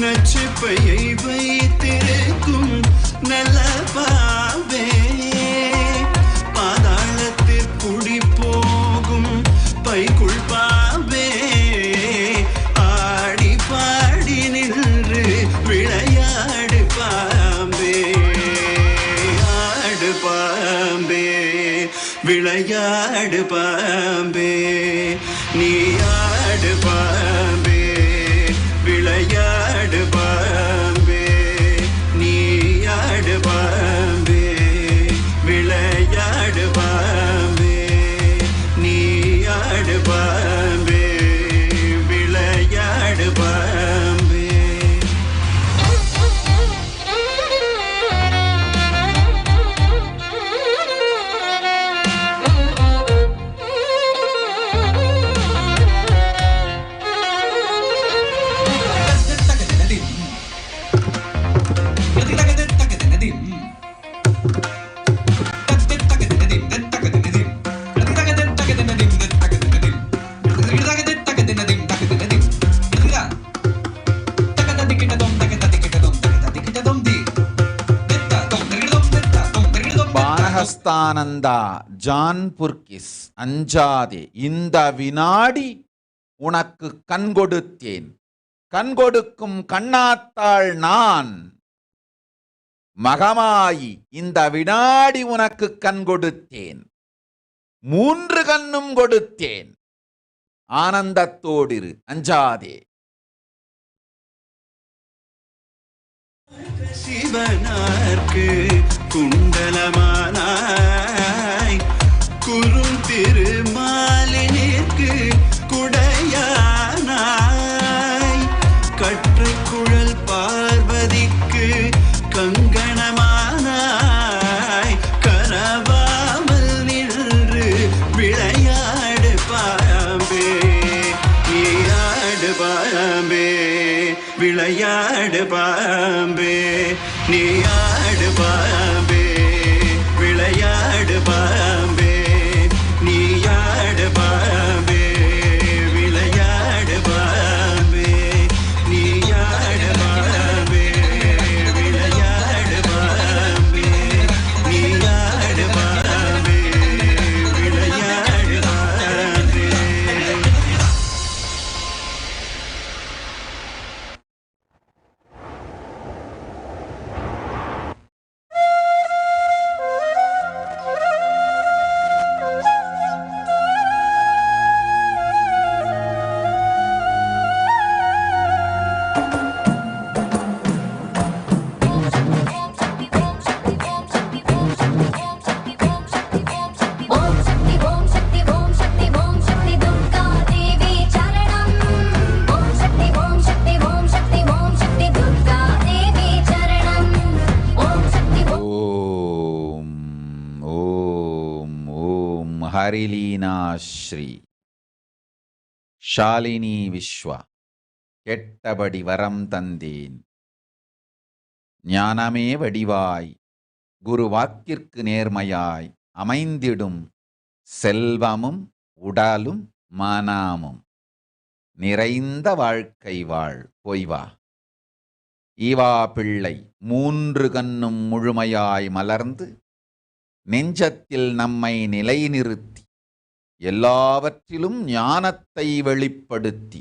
நச்சுப்பையை வைத்திருக்கும் நல்ல பாவே, பாதாளத்தில் குடி போகும் பைக்குள் பாவே, ஆடி பாடி நின்று விளையாடு பாம்பே, ஆடு பாம்பே, விளையாடு பாம்பே, நீ ஆடு பாம்பே, விளையாடு பாம்பே, நீ ஆடு பாம்பே, விளையாடு பாம்பே, நீ ஆடு பாம்பே, விளையாடு பாம்பே. ஆனந்தா, ஜான் புர்கிஸ், அஞ்சாதே, இந்த வினாடி உனக்கு கண் கொடுத்தேன். கண் கொடுக்கும் கண்ணாத்தாள் நான். மகமாயி, இந்த வினாடி உனக்கு கண் கொடுத்தேன். 3 கண்ணும் கொடுத்தேன். ஆனந்தத்தோடிரு, அஞ்சாதே. சிவனார்க்கு குண்டலமானாய், குறும் திருமாலினிற்கு குடையானாய், கற்றை குழல் பார்வதிக்கு கங்கணமானாய், கரவாமல் நின்று விளையாடு பாம்பே, நீயாடு பாம்பே, விளையாடு பாம்பே, நீயாடு பாம்பே, விளையாடு பாம்பே, நீயாடு பாம்பே, விளையாடு பாம்பே, நீயாடு பாம்பே, விளையாடு பாம்பே, நீயாடு பாம்பே, விளையாடு பாம்பே. ஓம் சக்தி ஓம் சக்தி ஓம் சக்தி ஓம் சக்தி துர்கா தேவி சரணம். ஓம் சக்தி ஓம் சக்தி ஓம் சக்தி ஓம் சக்தி துர்கா தேவி சரணம். ஓம் சக்தி ஓம் ஓம் ஓம் ஹரிலீனா ஸ்ரீ ஷாலினி விஸ்வா. கெட்டபடி வரம் தந்தேன். ஞானமே வடிவாய் குரு வாக்கிற்கு நேர்மையாய் அமைந்திடும் செல்வமும் உடலும் மனமும் நிறைந்த வாழ்க்கை வாழ் போய்வா. ஈவா பிள்ளை 3 கண்ணும் முழுமையாய் மலர்ந்து நெஞ்சத்தில் நம்மை நிலைநிறுத்தி எல்லாவற்றிலும் ஞானத்தை வெளிப்படுத்தி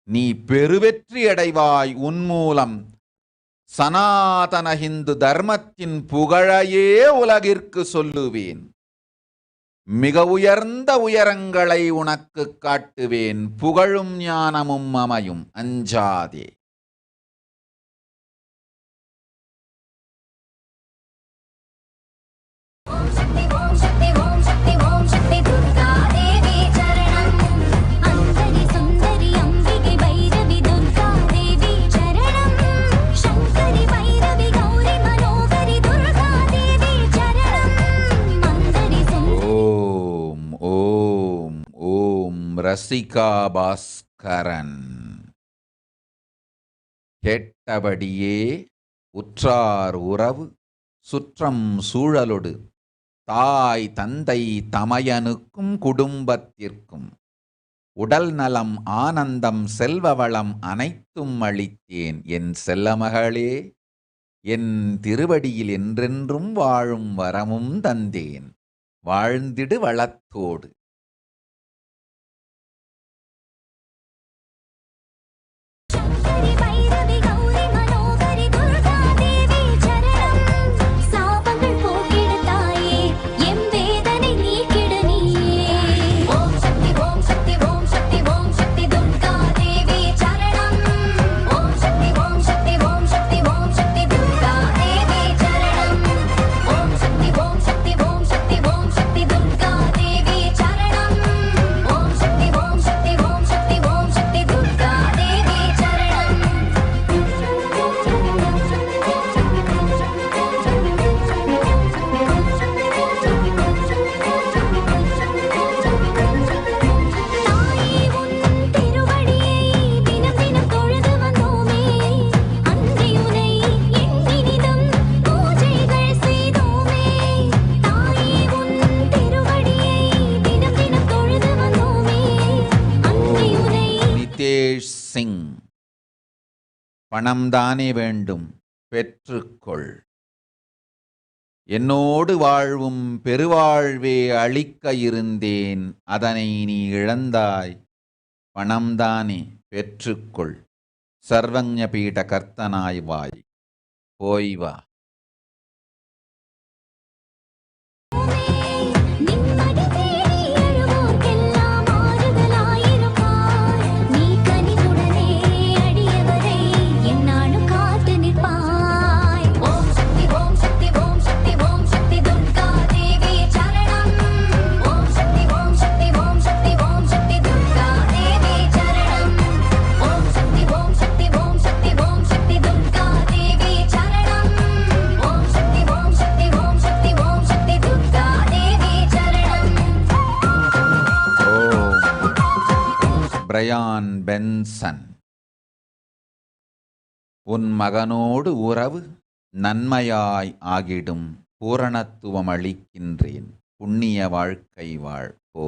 நீ பெருவெற்றி அடைவாய். உன்மூலம் சனாதன ஹிந்து தர்மத்தின் புகழையே உலகிற்கு சொல்லுவேன். மிக உயர்ந்த உயரங்களை உனக்கு காட்டுவேன். புகழும் ஞானமும் அமையும், அஞ்சாதே. ஓம் சக்தி ஓம் சக்தி ஓம் சக்தி ஓம் சக்தி துர்கா தேவி சரணம். அந்தரி சுந்தரி அம்பிகை பைரவி துர்கா தேவி சரணம். சங்கரி பைரவி கௌரி மனோகரி துர்கா தேவி சரணம். அந்தரி ஓம் ஓம் ஓம் ரசிகா பாஸ்கரன். கேட்டபடியே உற்றார் உறவு சுற்றம் சூழலொடு தாய் தந்தை தமையனுக்கும் குடும்பத்திற்கும் உடல் நலம் ஆனந்தம் செல்வ வளம் அனைத்தும் அளித்தேன். என் செல்லமகளே, என் திருவடியில் என்றென்றும் வாழும் வரமும் தந்தேன். வாழ்ந்திடு வளத்தோடு. சங்கரி பைரவி கௌரி மனோகரி துர்கா தேவி சரணம். சாபங்கள் போக்கிடு தாயே, எம் வேதனை நீக்கிடு நீயே. ஓம் சக்தி ஓம் சக்தி ஓம் சக்தி ஓம் சக்தி துர்கா தேவி சரணம். ஓம் சக்தி ஓம் சக்தி ஓம் சக்தி ஓம் சக்தி துர்கா தேவி சரணம். ஓம் சக்தி ஓம் சக்தி ஓம் சக்தி ஓம் சக்தி துர்கா தேவி சரணம். ஓம் சக்தி ஓம் சக்தி ஓம் சக்தி ஓம் சக்தி துர்கா தேவி சரணம். தாயே உன் திருவடியை தினம் தினம் தொழுது வந்தோமே. அன்றி உனை எண்ணினிதம் பூஜைகள் செய்தோமே. தாயே உன் திருவடியை தினம் தினம் தொழுது வந்தோமே. அன்றி உனை நிதேஷ் சிங். பணம் தானே வேண்டும், பெற்றுக்கொள். என்னோடு வாழ்வும் பெருவாழ்வே அளிக்க இருந்தேன், அதனை நீ இழந்தாய், பணம்தானே பெற்றுக்கொள், சர்வஞ பீட கர்த்தனாய் வாய், போய் வா. Bryan pension. உன் மகனோடு உறவு நன்மையாய் ஆகிடும், பூரணத்துவம் அளிக்கின்றேன், புண்ணிய வாழ்க்கை வாழ், போ.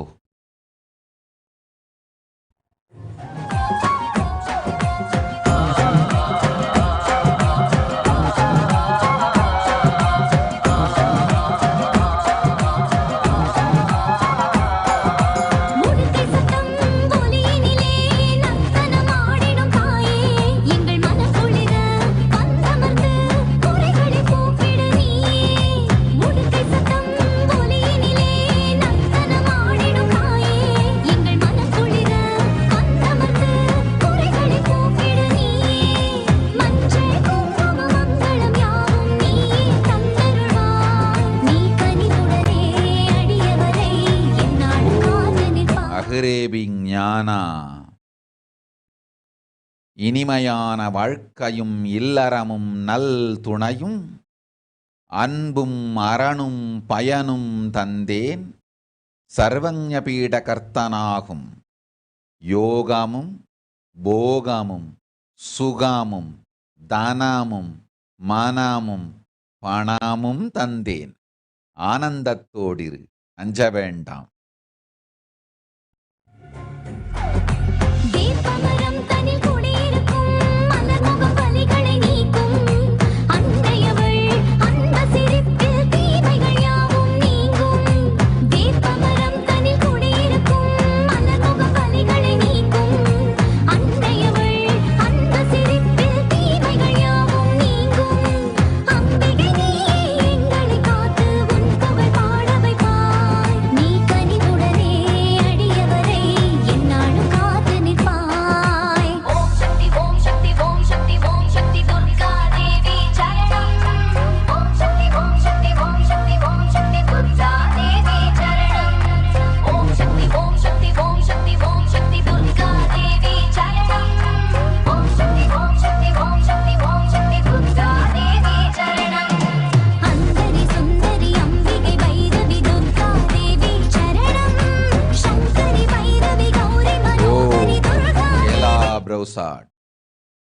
ஞானா, இனிமையான வாழ்க்கையும் இல்லறமும் நல் துணையும் அன்பும் அறனும் பயனும் தந்தேன், சர்வஞ பீட கர்த்தனாகும், யோகமும் போகமும் சுகமும் தனமும் மனமும் பணமும் தந்தேன், ஆனந்தத்தோடிரு, அஞ்ச வேண்டாம்.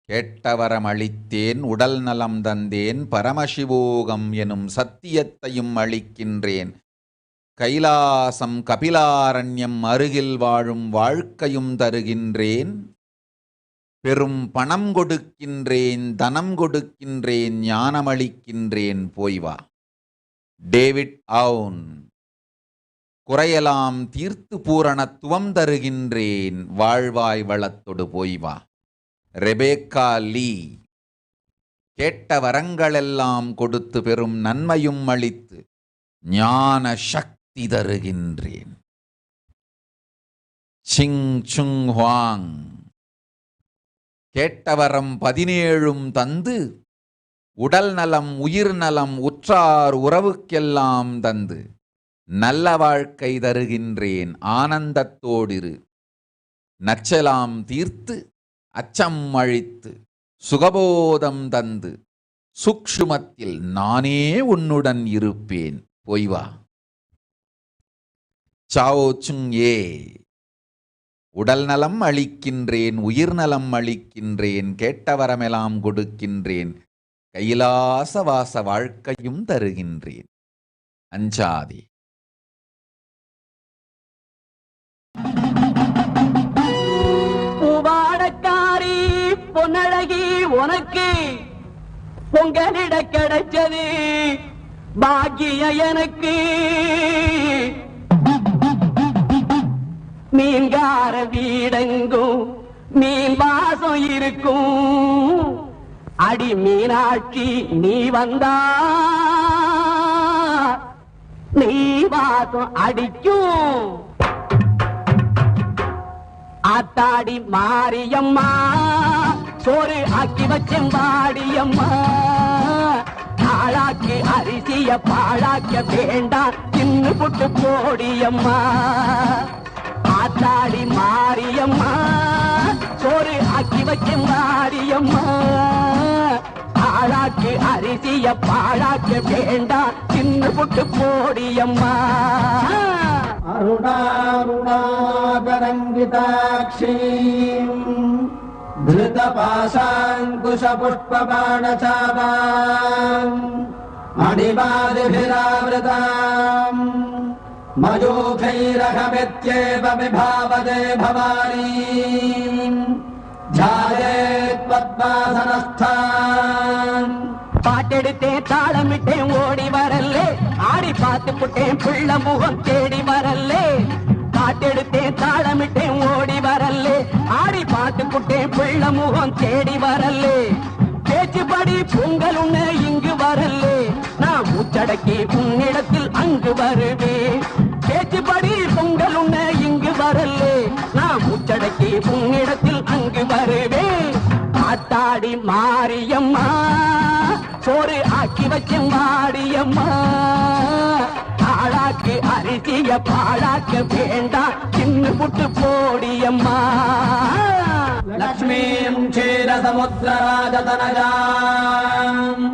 கேட்டவரம் அளித்தேன், உடல் நலம் தந்தேன், பரமசிவோகம் எனும் சத்தியத்தையும் அளிக்கின்றேன், கைலாசம் கபிலாரண்யம் அருகில் வாழும் வாழ்க்கையும் தருகின்றேன், பெரும் பணம் கொடுக்கின்றேன், தனம் கொடுக்கின்றேன், ஞானமளிக்கின்றேன், போய் வா. டேவிட் ஆவுன். குறையலாம் தீர்த்து பூரணத்துவம் தருகின்றேன், வாழ்வாய் வளத்தொடு, போய் வா. ரெபேக்கா லீ. கேட்ட வரங்களெல்லாம் கொடுத்து பெரும் நன்மையும் அளித்து ஞான சக்தி தருகின்றேன், சிங் சுங் ஹுவாங். கேட்டவரம் 17 தந்து உடல் நலம் உயிர் நலம் உற்றார் உறவுக்கெல்லாம் தந்து நல்ல வாழ்க்கை தருகின்றேன், ஆனந்தத்தோடிரு, நச்சலாம் தீர்த்து அச்சம் அழித்து சுகபோதம் தந்து சூக்ஷ்மத்தில் நானே உன்னுடன் இருப்பேன், போய் வா. சாவோ சுங் ஏ. உடல் நலம் அளிக்கின்றேன், உயிர் நலம் அளிக்கின்றேன், கேட்டவரமெல்லாம் கொடுக்கின்றேன், கைலாச வாச வாழ்க்கையும் தருகின்றேன், அஞ்சாதே. பூவாடக்காரி பொன்னழகி உனக்கு பொங்கலிட கிடைச்சது, பாக்கிய எனக்கு மீன்கார வீடெங்கும் மீன் வாசம் இருக்கும். அடி மீனாட்சி நீ வந்தா நீ வாசம் அடிக்கும். ஆத்தாடி மாரியம்மா சோறு ஆக்கி வச்சம் வாடியம்மா. ஆளாக்கு அரிசிய பாழாக்க வேண்டாம் தின்னு புட்டு போடியம்மா. ஆத்தாடி மாரியம்மா சோறு ஆக்கி வச்சம் வாடியம்மா. ஆளாக்கு அரிசிய பாழாக்க வேண்டாம் தின்னு புட்டு போடியம்மா. அருணாருணாகரங்கிதாட்சீம் धृतपाशाङ्कुशपुष्पबाणचापाम् मणिपादिभिरावृताम् मयूखैरहमित्येव विभावदे भवानीम् ध्यायेत् पद्मासनस्थान्. பாட்டெடுத்தேன் தாளமிட்டேன் ஓடி வரல்லே. ஆடி பார்த்து புட்டேன் பிள்ள முகம் தேடி வரல்லே. பாட்டெடுத்தேன் தாளமிட்டேன் ஓடி வரல்லே. ஆடி பார்த்து புட்டேன் பிள்ள முகம் தேடி வரல்லே. பேச்சுப்படி பொங்கல் உன்ன இங்கு வரல்லே. நான் மூச்சடக்கி உன்னிடத்தில் அங்கு வருவேன். பேச்சுப்படி பொங்கல் உன்ன இங்கு வரல்லே. நான் மூச்சடக்கி உன்னிடத்தில் அங்கு வருவேன். ஆத்தாடி மாரியம்மா சோறு ஆக்கி வச்சம் வாடியம்மா. ஆளாக்கு அரிசிய பாழாக்க வேண்டாம் சின்ன புட்டு போடியம்மா. லக்ஷ்மீம் க்ஷீரசமுத்திரராஜதனயாம்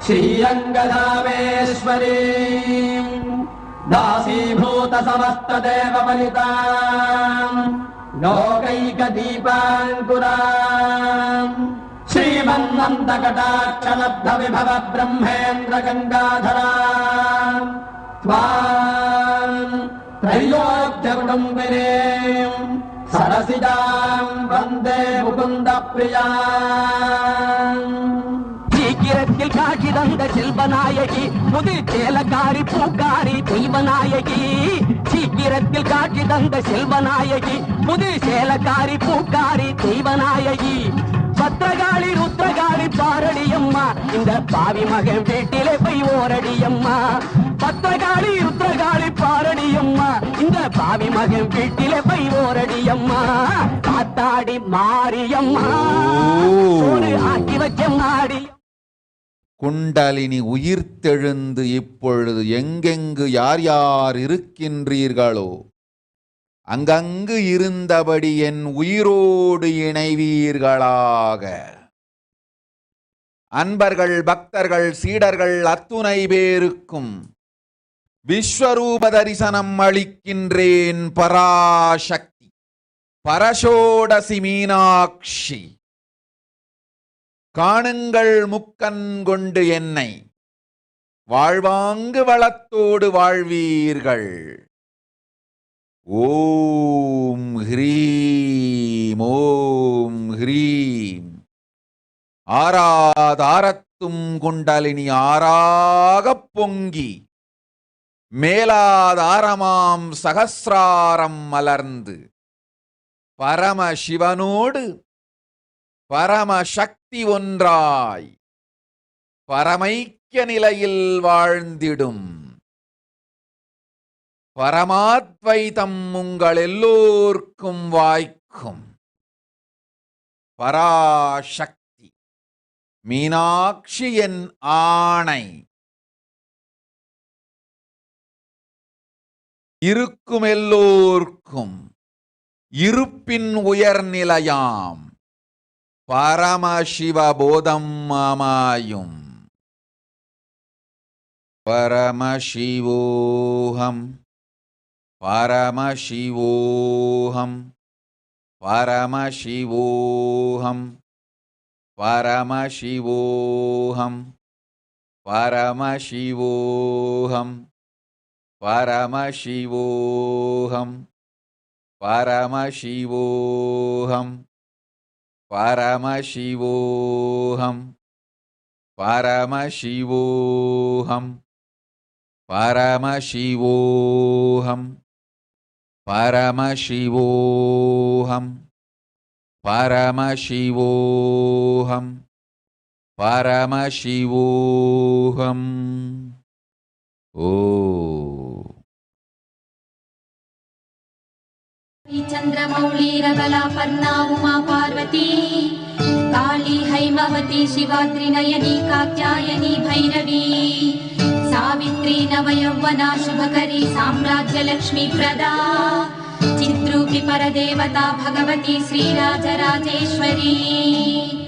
ஸ்ரீரங்கதாமேஸ்வரீம் दासीभूत समस्त देव परिताम् लोकैक दीपाङ्कुराम् श्रीमन्नन्द कटाक्ष लब्ध विभव ब्रह्मेन्द्र गंगाधराम् त्वाम् त्रैलोक्य कुटुम्बिनीम् सरसिजाम् वन्दे मुकुन्द प्रियाम्. சீக்கிரத்தில் காட்சி தந்த செல்வநாயகி புது சேலக்காரி பூக்காரி தெய்வநாயகி. சீக்கிரத்தில் காட்சி தந்த செல்வநாயகி புது சேலக்காரி பூக்காரி தெய்வநாயகி. பத்திரகாளி ருத்ரகாளி பாரடியம்மா இந்த பாவி மகன் வீட்டிலே போய் ஓரடியம்மா. பத்திரகாளி ருத்ரகாளி பாரடியம்மா இந்த பாவி மகன் வீட்டிலே போய் ஓரடியம்மா. காத்தாடி மாரியம்மா சோறு ஆக்கி வச்ச மாடி. குண்டலினி உயிர்த்தெழுந்து இப்பொழுது எங்கெங்கு யார் யார் இருக்கின்றீர்களோ அங்கங்கு இருந்தபடி என் உயிரோடு இணைவீர்களாக. அன்பர்கள், பக்தர்கள், சீடர்கள் அத்துணை பேருக்கும் விஸ்வரூப தரிசனம் அளிக்கின்றேன். பராசக்தி பரஷோடசி மீனாட்சி காணுங்கள் முக்கண் கொண்டு என்னை, வாழ்வாங்கு வளத்தோடு வாழ்வீர்கள். ஓம் ஹ்ரீம் ஓம் ஹ்ரீம். ஆராதாரத்தும் குண்டலினி ஆறாகப் பொங்கி மேலாதாரமாம் சகசிராரம் மலர்ந்து பரமசிவனோடு பரமசக்தி ஒன்றாய் பரமைக்கிய நிலையில் வாழ்ந்திடும் பரமாத்வைதம் உங்கள் எல்லோர்க்கும் வாய்க்கும். பராசக்தி மீனாட்சி என் ஆணை. இருக்கும் எல்லோர்க்கும் இருப்பின் உயர்நிலையாம் பரமசிவபோதம் மாமாயும். பரமசிவோஹம் பரமசிவோஹம் பரமசிவோஹம் பரமசிவோஹம் பரமசிவோஹம் பரமசிவோஹம் பரமசிவோஹம் பரமசிவோஹம் பரமசிவோஹம் Paramashivoham, Paramashivoham, Paramashivoham, Paramashivoham. Oh. चंद्रमौळीरबला Parna Uma Parvati काली हैमवती शिवाद्रिनयनी कात्यायनी भैरवी सावित्री नवयौवना शुभकरी साम्राज्यलक्ष्मी प्रदा चिद्रूपी परदेवता भगवती श्रीराजराजेश्वरी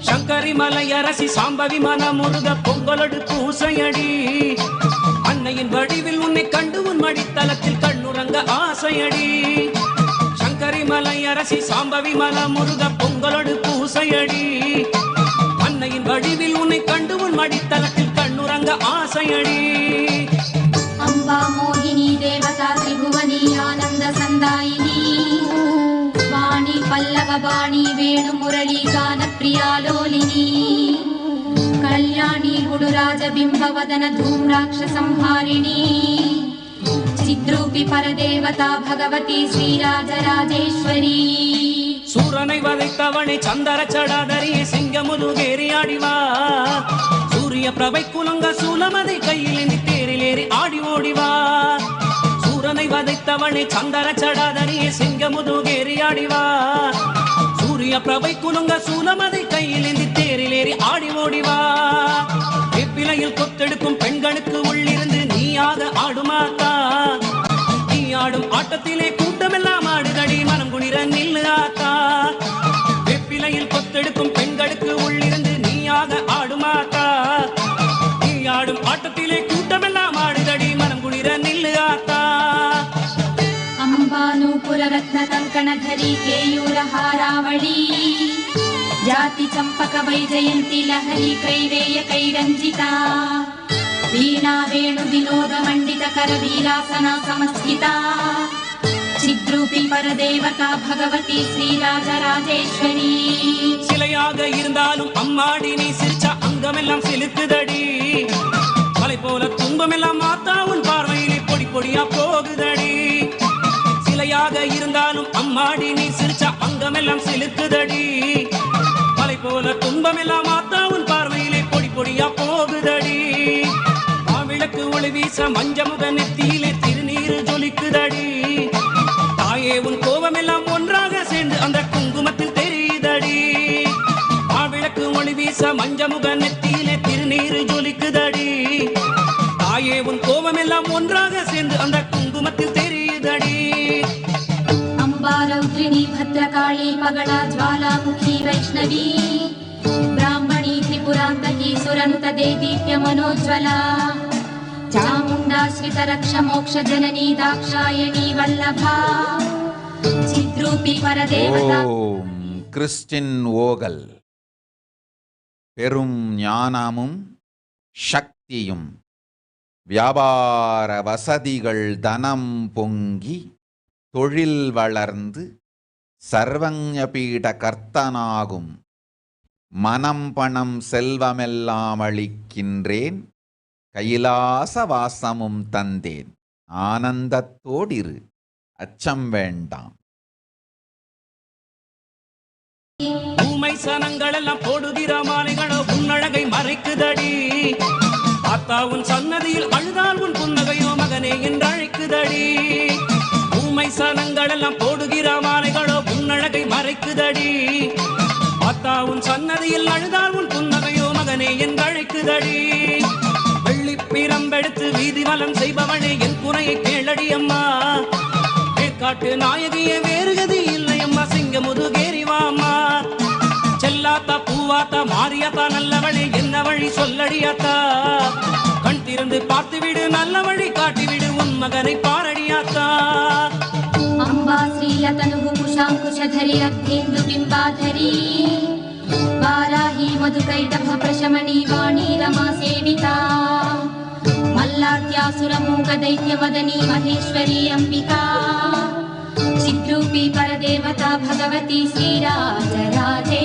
शंकरी मलयरसी சாம்பவி மனமுருக பொங்கலோடு பூசையடி அன்னையின் வடிவில் உன்னை கண்டு உன் மடித்தலத்தில் கண்ணுறங்க ஆசையடி शंकरी मलयरसी சாம்பவி மனமுருக பொங்கலோடு பூசையடி அன்னையின் வடிவில் உன்னை கண்டு உன் மடித்தலத்தில் கண்ணுறங்க ஆசையடி अम्बा मोहिनी देवता त्रिभुवनी आनंद संदायिनी वाणी पल्लव वाणी वेणु मुरली गान प्रिया लोलिनी कल्याणी गुणराज बिंब वदन धूम्राक्ष संहारिणी चिद्रूपी परदेवता भगवती श्रीराजराजेश्वरी சூரனை வதைத்தவனை சந்தர சடாதரியே சிங்கமுதுகேறி ஆடிவா சூரிய பிரபை குலங்க சூலமதை கையில் தேரிலேறி ஆடி ஓடிவா சூரனை வதைத்தவனை சந்தர சடாதரியே சிங்கமுதுகேறி ஆடிவா சூரிய பிரபை குலங்க சூலமதை கையில் தேரிலேறி ஆடி ஓடிவா வெப்பிலையில் கொத்தெடுக்கும் பெண்களுக்கு உள்ளிருந்து நீயாக ஆடுமாத்தா நீ ஆடும் ஆட்டத்திலே கூட்டமெல்லாம் ஆடுதடி மனம் குளிர நில்லு ஆத்தா வெப்பிலையில் கொத்தெடுக்கும் பெண்களுக்கு உள்ளிருந்து நீயாக ஆடுமாத்தா நீ ஆடும் ஆட்டத்திலே கூட்டமெல்லாம் ஆடுதடி மனம் குளிர நில்லு ஆத்தா अंबानूपुर रत्न कंकणधरी केयूर हारावळी जाति चंपक वैजयंती लहरी कैवेय कैरंजिता वीणा वेणु विनोद मंडित कर वीरासना समस्थिता चिद्रूपी परदेवता भगवती श्रीराजराजेश्वरी சிலையாக இருந்தாலும் அம்மாடி நீ சிரிச்ச அங்கமெல்லாம் சிலுக்குதடி மலை போல துன்பமெல்லாம் மாத்தா உன் பார்வையிலே பொடி பொடியா போகுதடி சிலையாக இருந்தாலும் அம்மாடி நீ சிரிச்ச அங்கமெல்லாம் சிலுக்குதடி மலை போல துன்பமெல்லாம் மாத்தா உன் பார்வையிலே பொடி பொடியா போகுதடி மாவிளக்கு ஒளி வீச மஞ்சமுக நெத்தியிலே திருநீரு ஜொலிக்குதடி தாயே உன் கோபமெல்லாம் ஒன்றாக சேர்ந்து அந்த குங்குமத்தில் தெரியுதடி மாவிளக்கு ஒளி வீச மஞ்சமுக நெத்தியிலே திருநீரு ஜொலிக்குதடி தாயே உன் கோபமெல்லாம் ஒன்றாக சேர்ந்து அந்த குங்குமத்தில் தெரியுதடி अंबारौद्रिणी भद्रकाली पगड़ा ज्वालामुखी वैष्णवी ब्राह्मणी त्रिपुरान्तकी सुरनुत देदीप्य मनोज्वला चामुण्डाश्रित रक्ष मोक्ष जननी दाक्षायणी वल्लभा चिद्रूपी परदेवता ஓம் கிறிஸ்டின் ஓகல் பெரும் ஞானமும் சக்தியும் வியாபார வசதிகள் தனம் பொங்கி தொழில் வளர்ந்து சர்வஞபீட கர்த்தனாகும் மனம் பணம் செல்வமெல்லாம் அளிக்கின்றேன் கைலாச வாசமும் தந்தேன் ஆனந்தத்தோடிரு அச்சம் வேண்டாம். ஊமை சனங்கள் எல்லாம் போடுகிற மாலைகளோ உன்னழகை மறைக்குதடி ஆத்தா உன் சன்னதியில் அழுதால் உன் புன்னகையோ மகனே என்று அழைக்குதடி ஊமை சனங்கள் எல்லாம் போடுகிற மாலைகளோ உன்னழகை மறைக்குதடி ஆத்தா உன் சன்னதியில் அழுதால் உன் புன்னகையோ மகனே என்று அழைக்குதடி வெள்ளி பிரம்பெடுத்து வீதி வலம் செய்பவனே என் குறையை கேளடி அம்மா காட்டு நாயகியே வேறுகதி இல்லை அம்மா சிங்கமுதுகேரிவாம்மா செல்லாத்தா பூவாத்தா மாரியாத்தா நல்லவழி என்ன வழி சொல்லடியாத்தா கண் திறந்து பார்த்து விடு நல்ல வழி காட்டிவிடு உன் மகனை பாரடியாத்தா अंबा श्रीलतनुः कुशाङ्कुशधरी अग्नेन्दु बिम्बाधरी वाराही मधुकैटभ प्रशमनी वाणी रमा सेविता मल्लाद्यासुरमूकदैत्यवदनी महेश्वरी अम्बिका चिद्रूपी परदेवता भगवती श्रीराजराजेश्वरी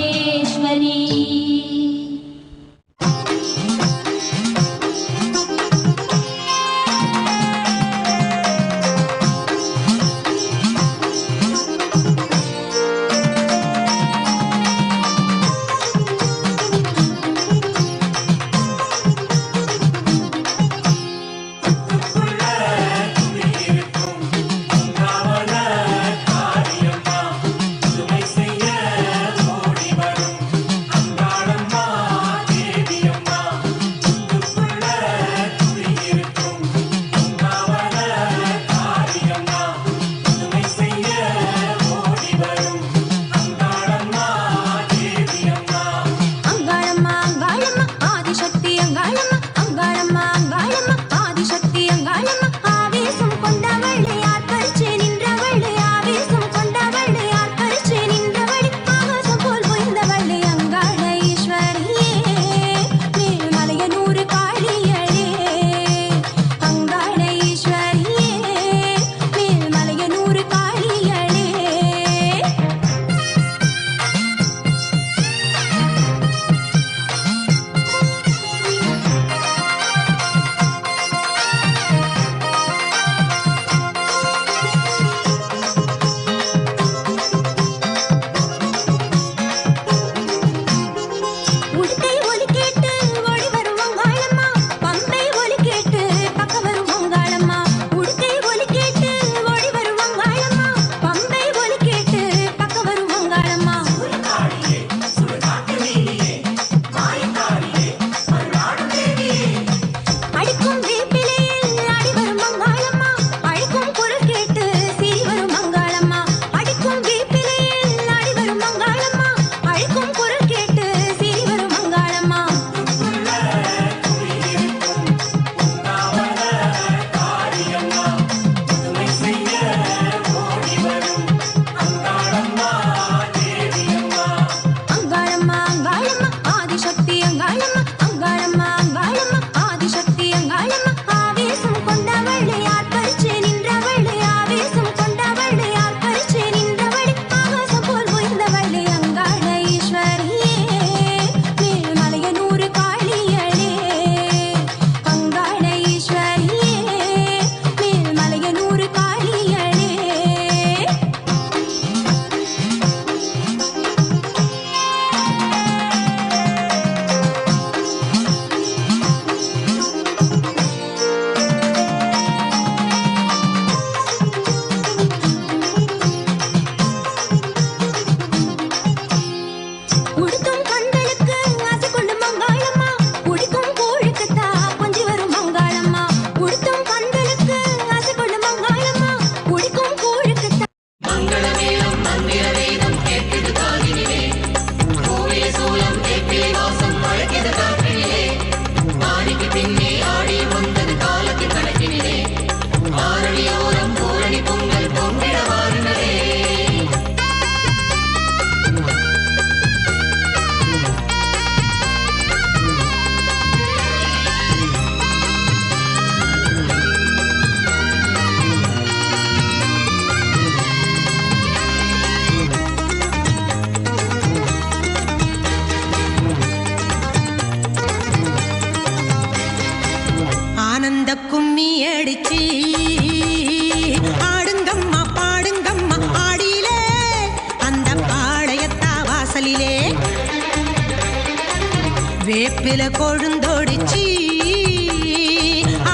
அடுப்புல கொழுந்தோடிச்சி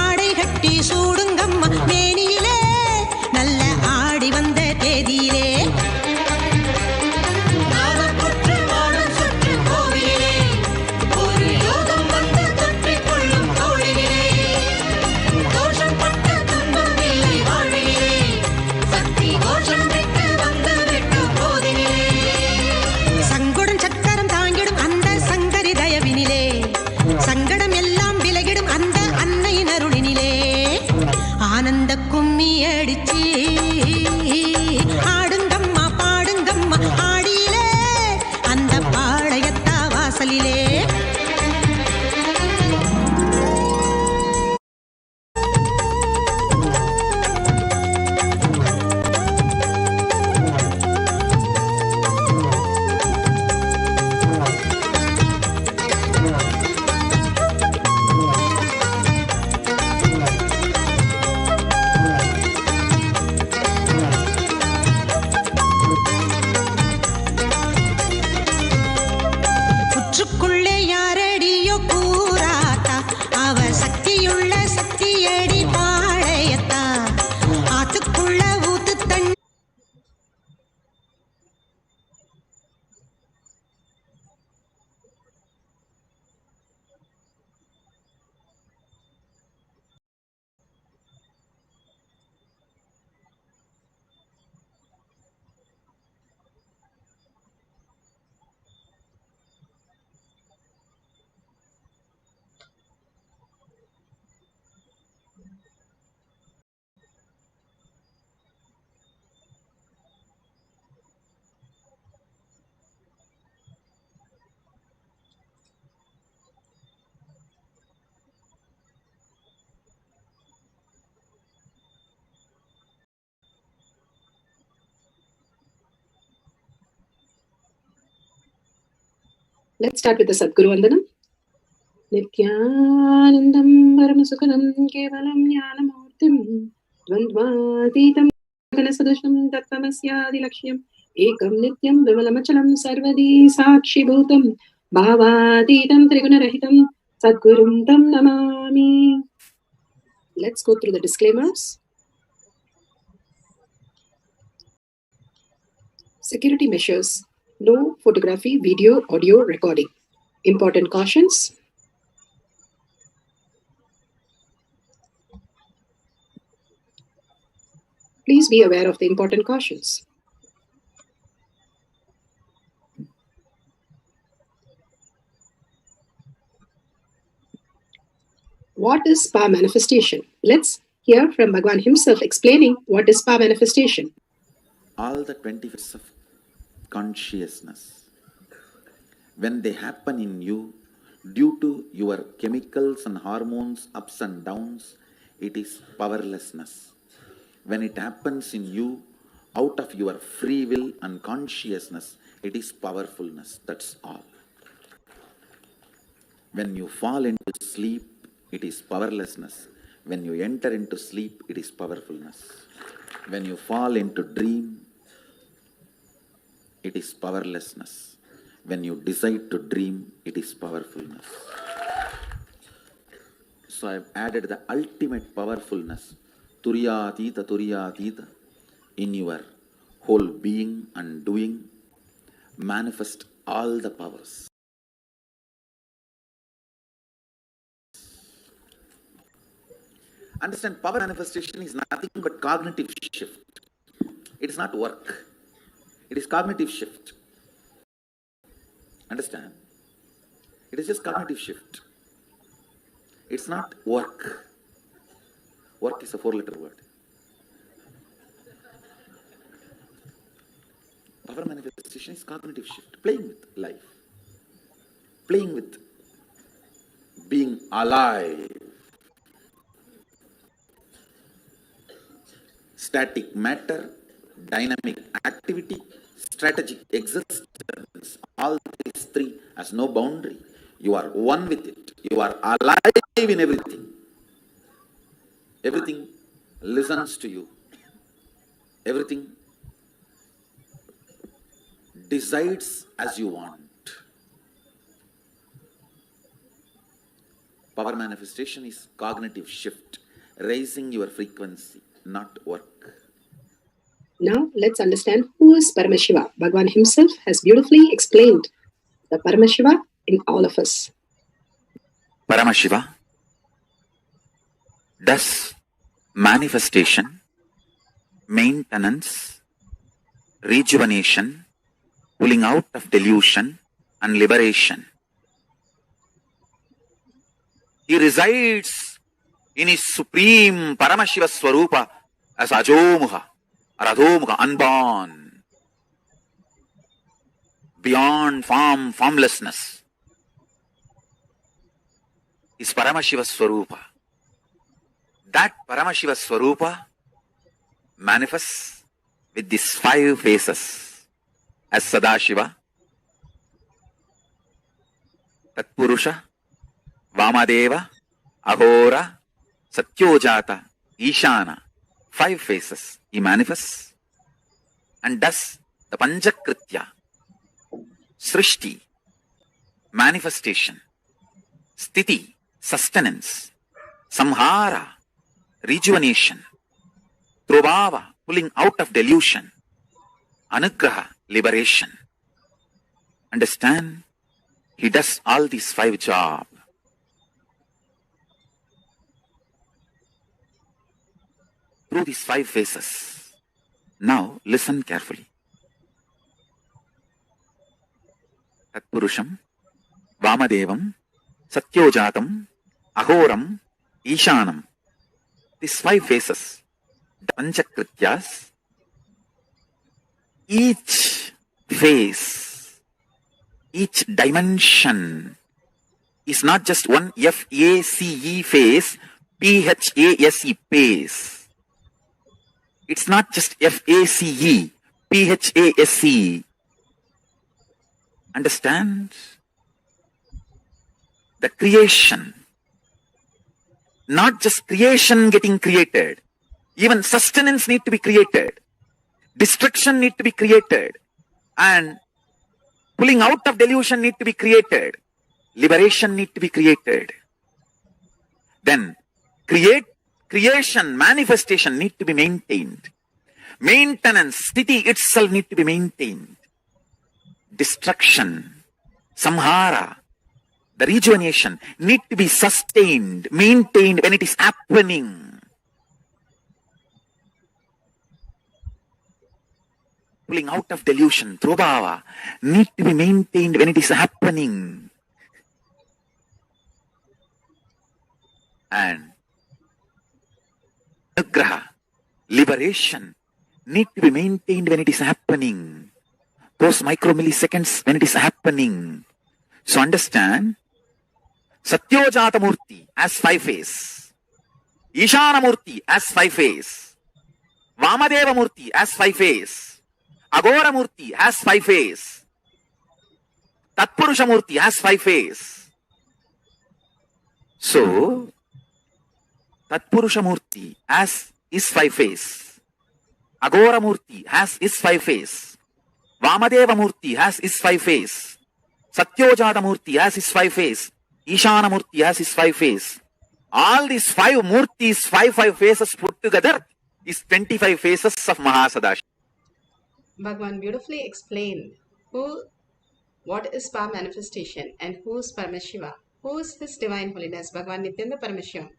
ஆடை கட்டி சூடுங்கம்மா மேனியிலே நல்ல ஆடி வந்த தேதியிலே ஆனந்த கும்மி அடிச்சு ஆடுங்கம்மா பாடுங்கம்மா ஆடியிலே அந்த பாளையத்தா வாசலிலே புற்றுக்குள்ளே யாரடியோ கூறாத்தா அவ சக்தியுள்ள சக்தியடி பாளையத்தா ஆத்துக்குள்ள ஊத்து தண்ணி Let's start with the Sadguru Vandanam. Nithyanandam Paramasukhanam Kevalam Jnanamurtim Dvandvatitam Ganasadasham Tattvamasya Lakshyan Ekam Nityam Vimalamachalam Sarvadi Sakshi Bhutam Bhavatitam Trigunarahitam Sadgurum Tam Namami. Let's go through the disclaimers. Security measures. No photography, video, audio recording. Important cautions. Please be aware of the important cautions. What is spa manifestation? Let's hear from Bhagwan himself explaining what is spa manifestation. All the 20 facets of consciousness, when they happen in you, due to your chemicals and hormones ups and downs, it is powerlessness. When it happens in you, out of your free will and consciousness, it is powerfulness. That's all. When you fall into sleep, it is powerlessness. When you enter into sleep, it is powerfulness. When you fall into dream, it is powerlessness. When you decide to dream, it is powerfulness. So I have added the ultimate powerfulness, Turiyatita, in your whole being and doing. Manifest all the powers. Understand, power manifestation is nothing but cognitive shift. It is not work. It is cognitive shift. Understand? It is just cognitive shift. It's not work. Work is a 4-letter word. Power manifestation is cognitive shift. Playing with life. Playing with being alive. Static matter, dynamic activity, strategic existence, all these three has no boundary. You are one with it. You are alive in everything. Everything listens to you. Everything decides as you want. Power manifestation is cognitive shift, raising your frequency, not work. Now let's understand who is Paramashiva. Bhagavan himself has beautifully explained the Paramashiva in all of us. Paramashiva does manifestation, maintenance, rejuvenation, pulling out of delusion and liberation. He resides in his supreme Paramashiva Swarupa as Ajomuha or Adhomuha, unborn, beyond form, formlessness. Is Paramashiva Swarupa. That Paramashiva Swarupa manifests with these 5 faces as Sadashiva, Tatpurusha, Vamadeva, Ahora, Satyojata, Ishana. 5 faces he manifests and does the Panchakritya, Srishti, manifestation, Sthiti, sustenance, Samhara, rejuvenation, Trobhava, pulling out of delusion, Anugraha, liberation. Understand? He does all these 5 jobs. Through these 5 phases. Now listen carefully. Tatpurusham, Vamadevam, Satyojatam, Ahoram, Ishanam. These 5 phases, the Panchakrityas, each phase, each dimension is not just one F-A-C-E phase, P-H-A-S-E phase. It's not just F-A-C-E, P-H-A-S-E. Understand? The creation, not just creation getting created, even sustenance need to be created, destruction need to be created, and pulling out of delusion need to be created, liberation need to be created. Then creation, manifestation need to be maintained. Maintenance, sthiti itself need to be maintained. Destruction, samhara, the rejuvenation need to be sustained, maintained when it is happening. Pulling out of delusion, trobhava, need to be maintained when it is happening. And anugraha, liberation, need to be maintained when it is happening. Those micromilliseconds when it is happening. So understand, Satyojata Murti as 5 phase, Ishana Murti as 5 phase, Vamadeva Murti as 5 phase, Agora Murti has 5 phase, Tatpurusha Murti has 5 phase. So, Tatpurusha Murti has his 5 phase, Agora Murti has his 5 phase, Vamadeva Murti has his 5 phase, Satyojata Murti has his 5 phase, Ishana Murti has his 5 phase. All these 5 Murtis, 5 phases put together is 25 phases of Mahasadashi. Bhagavan beautifully explained what is power manifestation and who is Paramashiva, who is His Divine Holiness Bhagavan Nithyananda Paramashivam,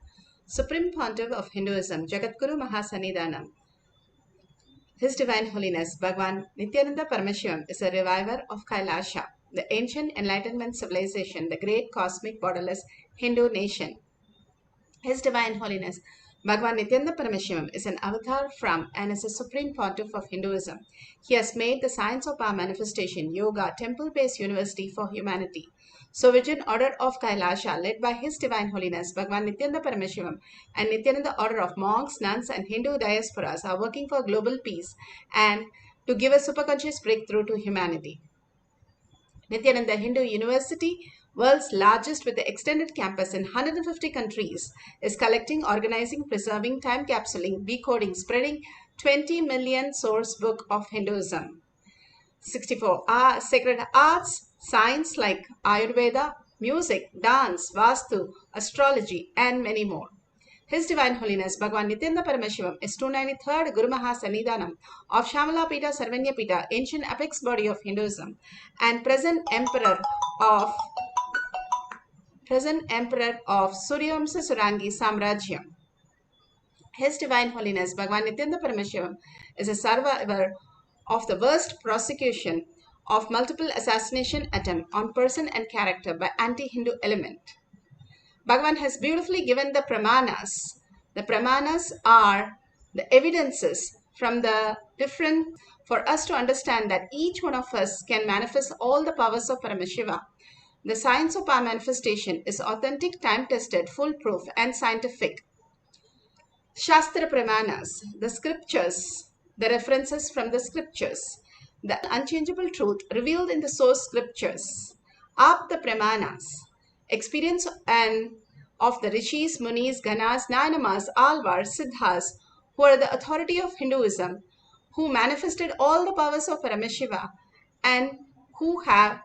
Supreme Pontiff of Hinduism, Jagadguru Mahasannidhanam. His Divine Holiness Bhagavan Nithyananda Paramashivam is a reviver of Kailasa, the ancient enlightenment civilization, the great cosmic borderless Hindu nation. His Divine Holiness Bhagavan Nithyananda Paramashivam is an avatar from and is a supreme pontiff of Hinduism. He has made the science of power manifestation, yoga, temple-based university for humanity. So Vijayan Order of Kailasa, led by His Divine Holiness Bhagavan Nithyananda Paramashivam and Nithyananda Order of monks, nuns and Hindu diasporas are working for global peace and to give a superconscious breakthrough to humanity. Nithyananda Hindu University, world's largest with the extended campus in 150 countries, is collecting, organizing, preserving, time capsuling, decoding, spreading 20 million source book of Hinduism. 64 sacred arts, science like Ayurveda, music, dance, vastu, astrology, and many more. His Divine Holiness Bhagavan Nithyananda Paramashivam is 293rd Guru Maha Sannidhanam of Shamala Pita Sarvanya Pita, ancient apex body of Hinduism, and present emperor of Suryavamsa Surangi Samrajyam. His Divine Holiness Bhagavan Nithyananda Paramashivam is a survivor of the worst prosecution of multiple assassination attempt on person and character by anti-Hindu element. Bhagavan has beautifully given the pramanas. The pramanas are the evidences from the different for us to understand that each one of us can manifest all the powers of Paramashiva. The science of our manifestation is authentic, time-tested, foolproof, and scientific. Shastra Pramanas, the scriptures, the references from the scriptures, the unchangeable truth revealed in the source scriptures. Apta Pramanas, experience and of the Rishis, Munis, Ganas, Nayanamas, Alvars, Siddhas, who are the authority of Hinduism, who manifested all the powers of Paramashiva and who have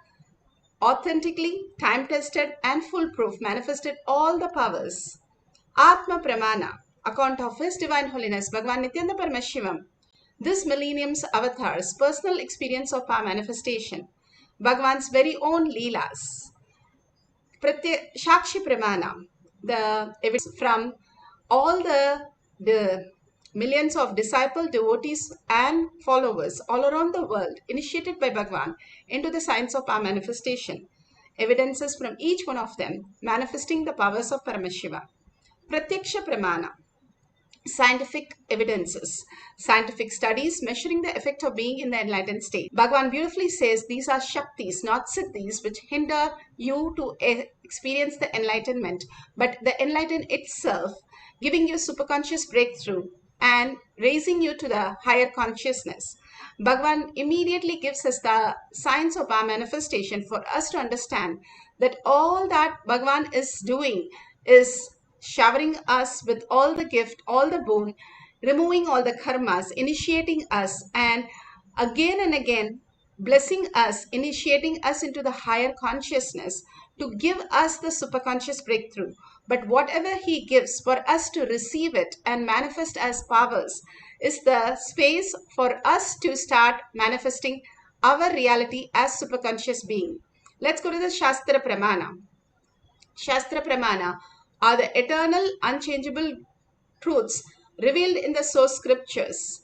authentically, time-tested and foolproof manifested all the powers. Atma Pramana, account of His Divine Holiness Bhagavan Nithyananda Paramashivam, this millennium's avatar's personal experience of our manifestation, Bhagavan's very own Leelas. Shakshi Pramana, the evidence from all the millions of disciple devotees and followers all around the world initiated by Bhagavan into the science of our manifestation. Evidences from each one of them manifesting the powers of Paramashiva. Pratyaksha Pramana, scientific evidences, scientific studies measuring the effect of being in the enlightened state. Bhagavan beautifully says these are Shaktis, not Siddhis, which hinder you to experience the enlightenment, but the enlightenment itself, giving you superconscious breakthrough and raising you to the higher consciousness. Bhagavan immediately gives us the science of our manifestation for us to understand that all that Bhagavan is doing is showering us with all the gift, all the boon, removing all the karmas, initiating us, and again blessing us, initiating us into the higher consciousness to give us the superconscious breakthrough. But whatever He gives for us to receive it and manifest as powers is the space for us to start manifesting our reality as superconscious being. Let's go to the Shastra Pramana. Shastra Pramana are the eternal, unchangeable truths revealed in the source scriptures.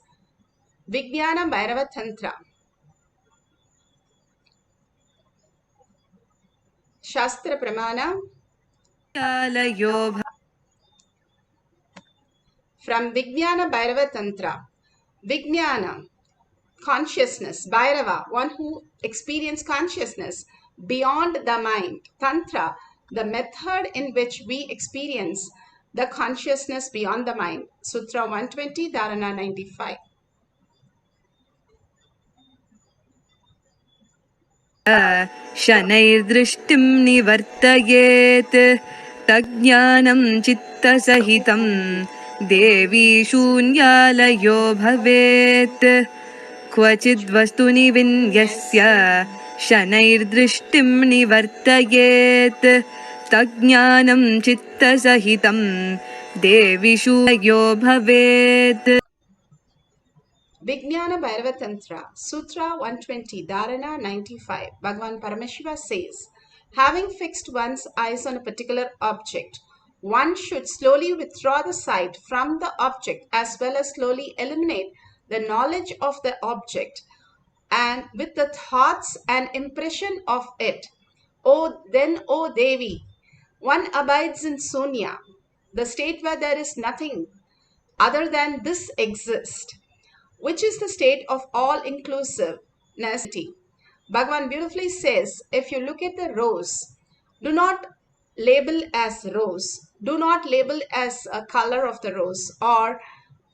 Vijnana Bhairava Tantra. Shastra Pramana from Vijnana Bhairava Tantra. Vijnana, consciousness. Bhairava, one who experiences consciousness beyond the mind. Tantra, the method in which we experience the consciousness beyond the mind. Sutra 120, Dharana 95. शनैर्दृष्टिं निवर्तयेत् तज्ज्ञानं चित्तसहितं देवी शून्यालयो भवेत् क्वचिद्वस्तुनि विन्यस्य शनैर्दृष्टिं निवर्तयेत् तज्ज्ञानं चित्तसहितं देवी शून्यो भवेत्. Vijnana Bhairava Tantra, Sutra 120, Dharana 95. Bhagavan Paramashiva says, having fixed one's eyes on a particular object, one should slowly withdraw the sight from the object as well as slowly eliminate the knowledge of the object and with the thoughts and impression of it. O Devi, one abides in Sunya, the state where there is nothing other than this exists, which is the state of all-inclusiveness. Bhagavan beautifully says, if you look at the rose, do not label as rose. Do not label as a color of the rose or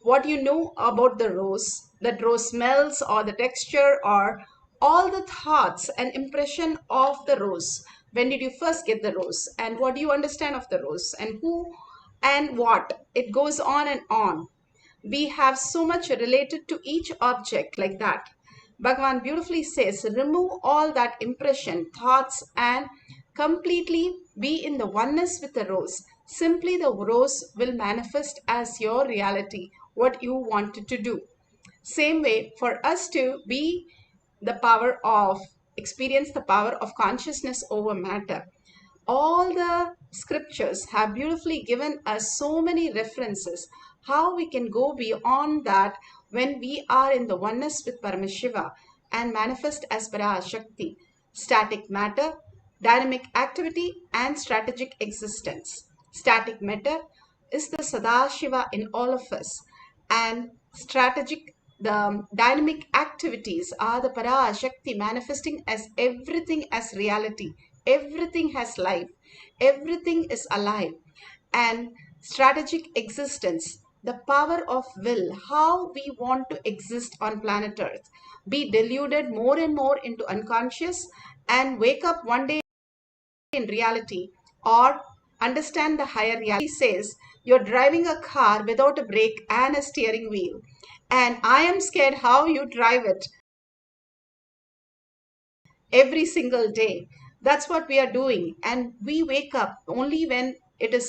what you know about the rose, that rose smells or the texture or all the thoughts and impression of the rose. When did you first get the rose and what do you understand of the rose and who and what? It goes on and on. We have so much related to each object like that. Bhagavan beautifully says, remove all that impression, thoughts and Completely be in the oneness with the rose. Simply the rose will manifest as your reality, what you wanted to do. Same way, for us to be the power of, experience the power of consciousness over matter. All the scriptures have beautifully given us so many references how we can go beyond that when we are in the oneness with Paramashiva and manifest as Parashakti, static matter, dynamic activity, and strategic existence. Static matter is the Sadashiva in all of us, and the dynamic activities are the Parashakti manifesting as everything as reality. Everything has life. Everything is alive. And strategic existence, the power of will, how we want to exist on planet Earth, be deluded more and more into unconscious and wake up one day in reality, or understand the higher reality. He says, you're driving a car without a brake and a steering wheel. And I am scared how you drive it every single day. That's what we are doing. And we wake up only when it is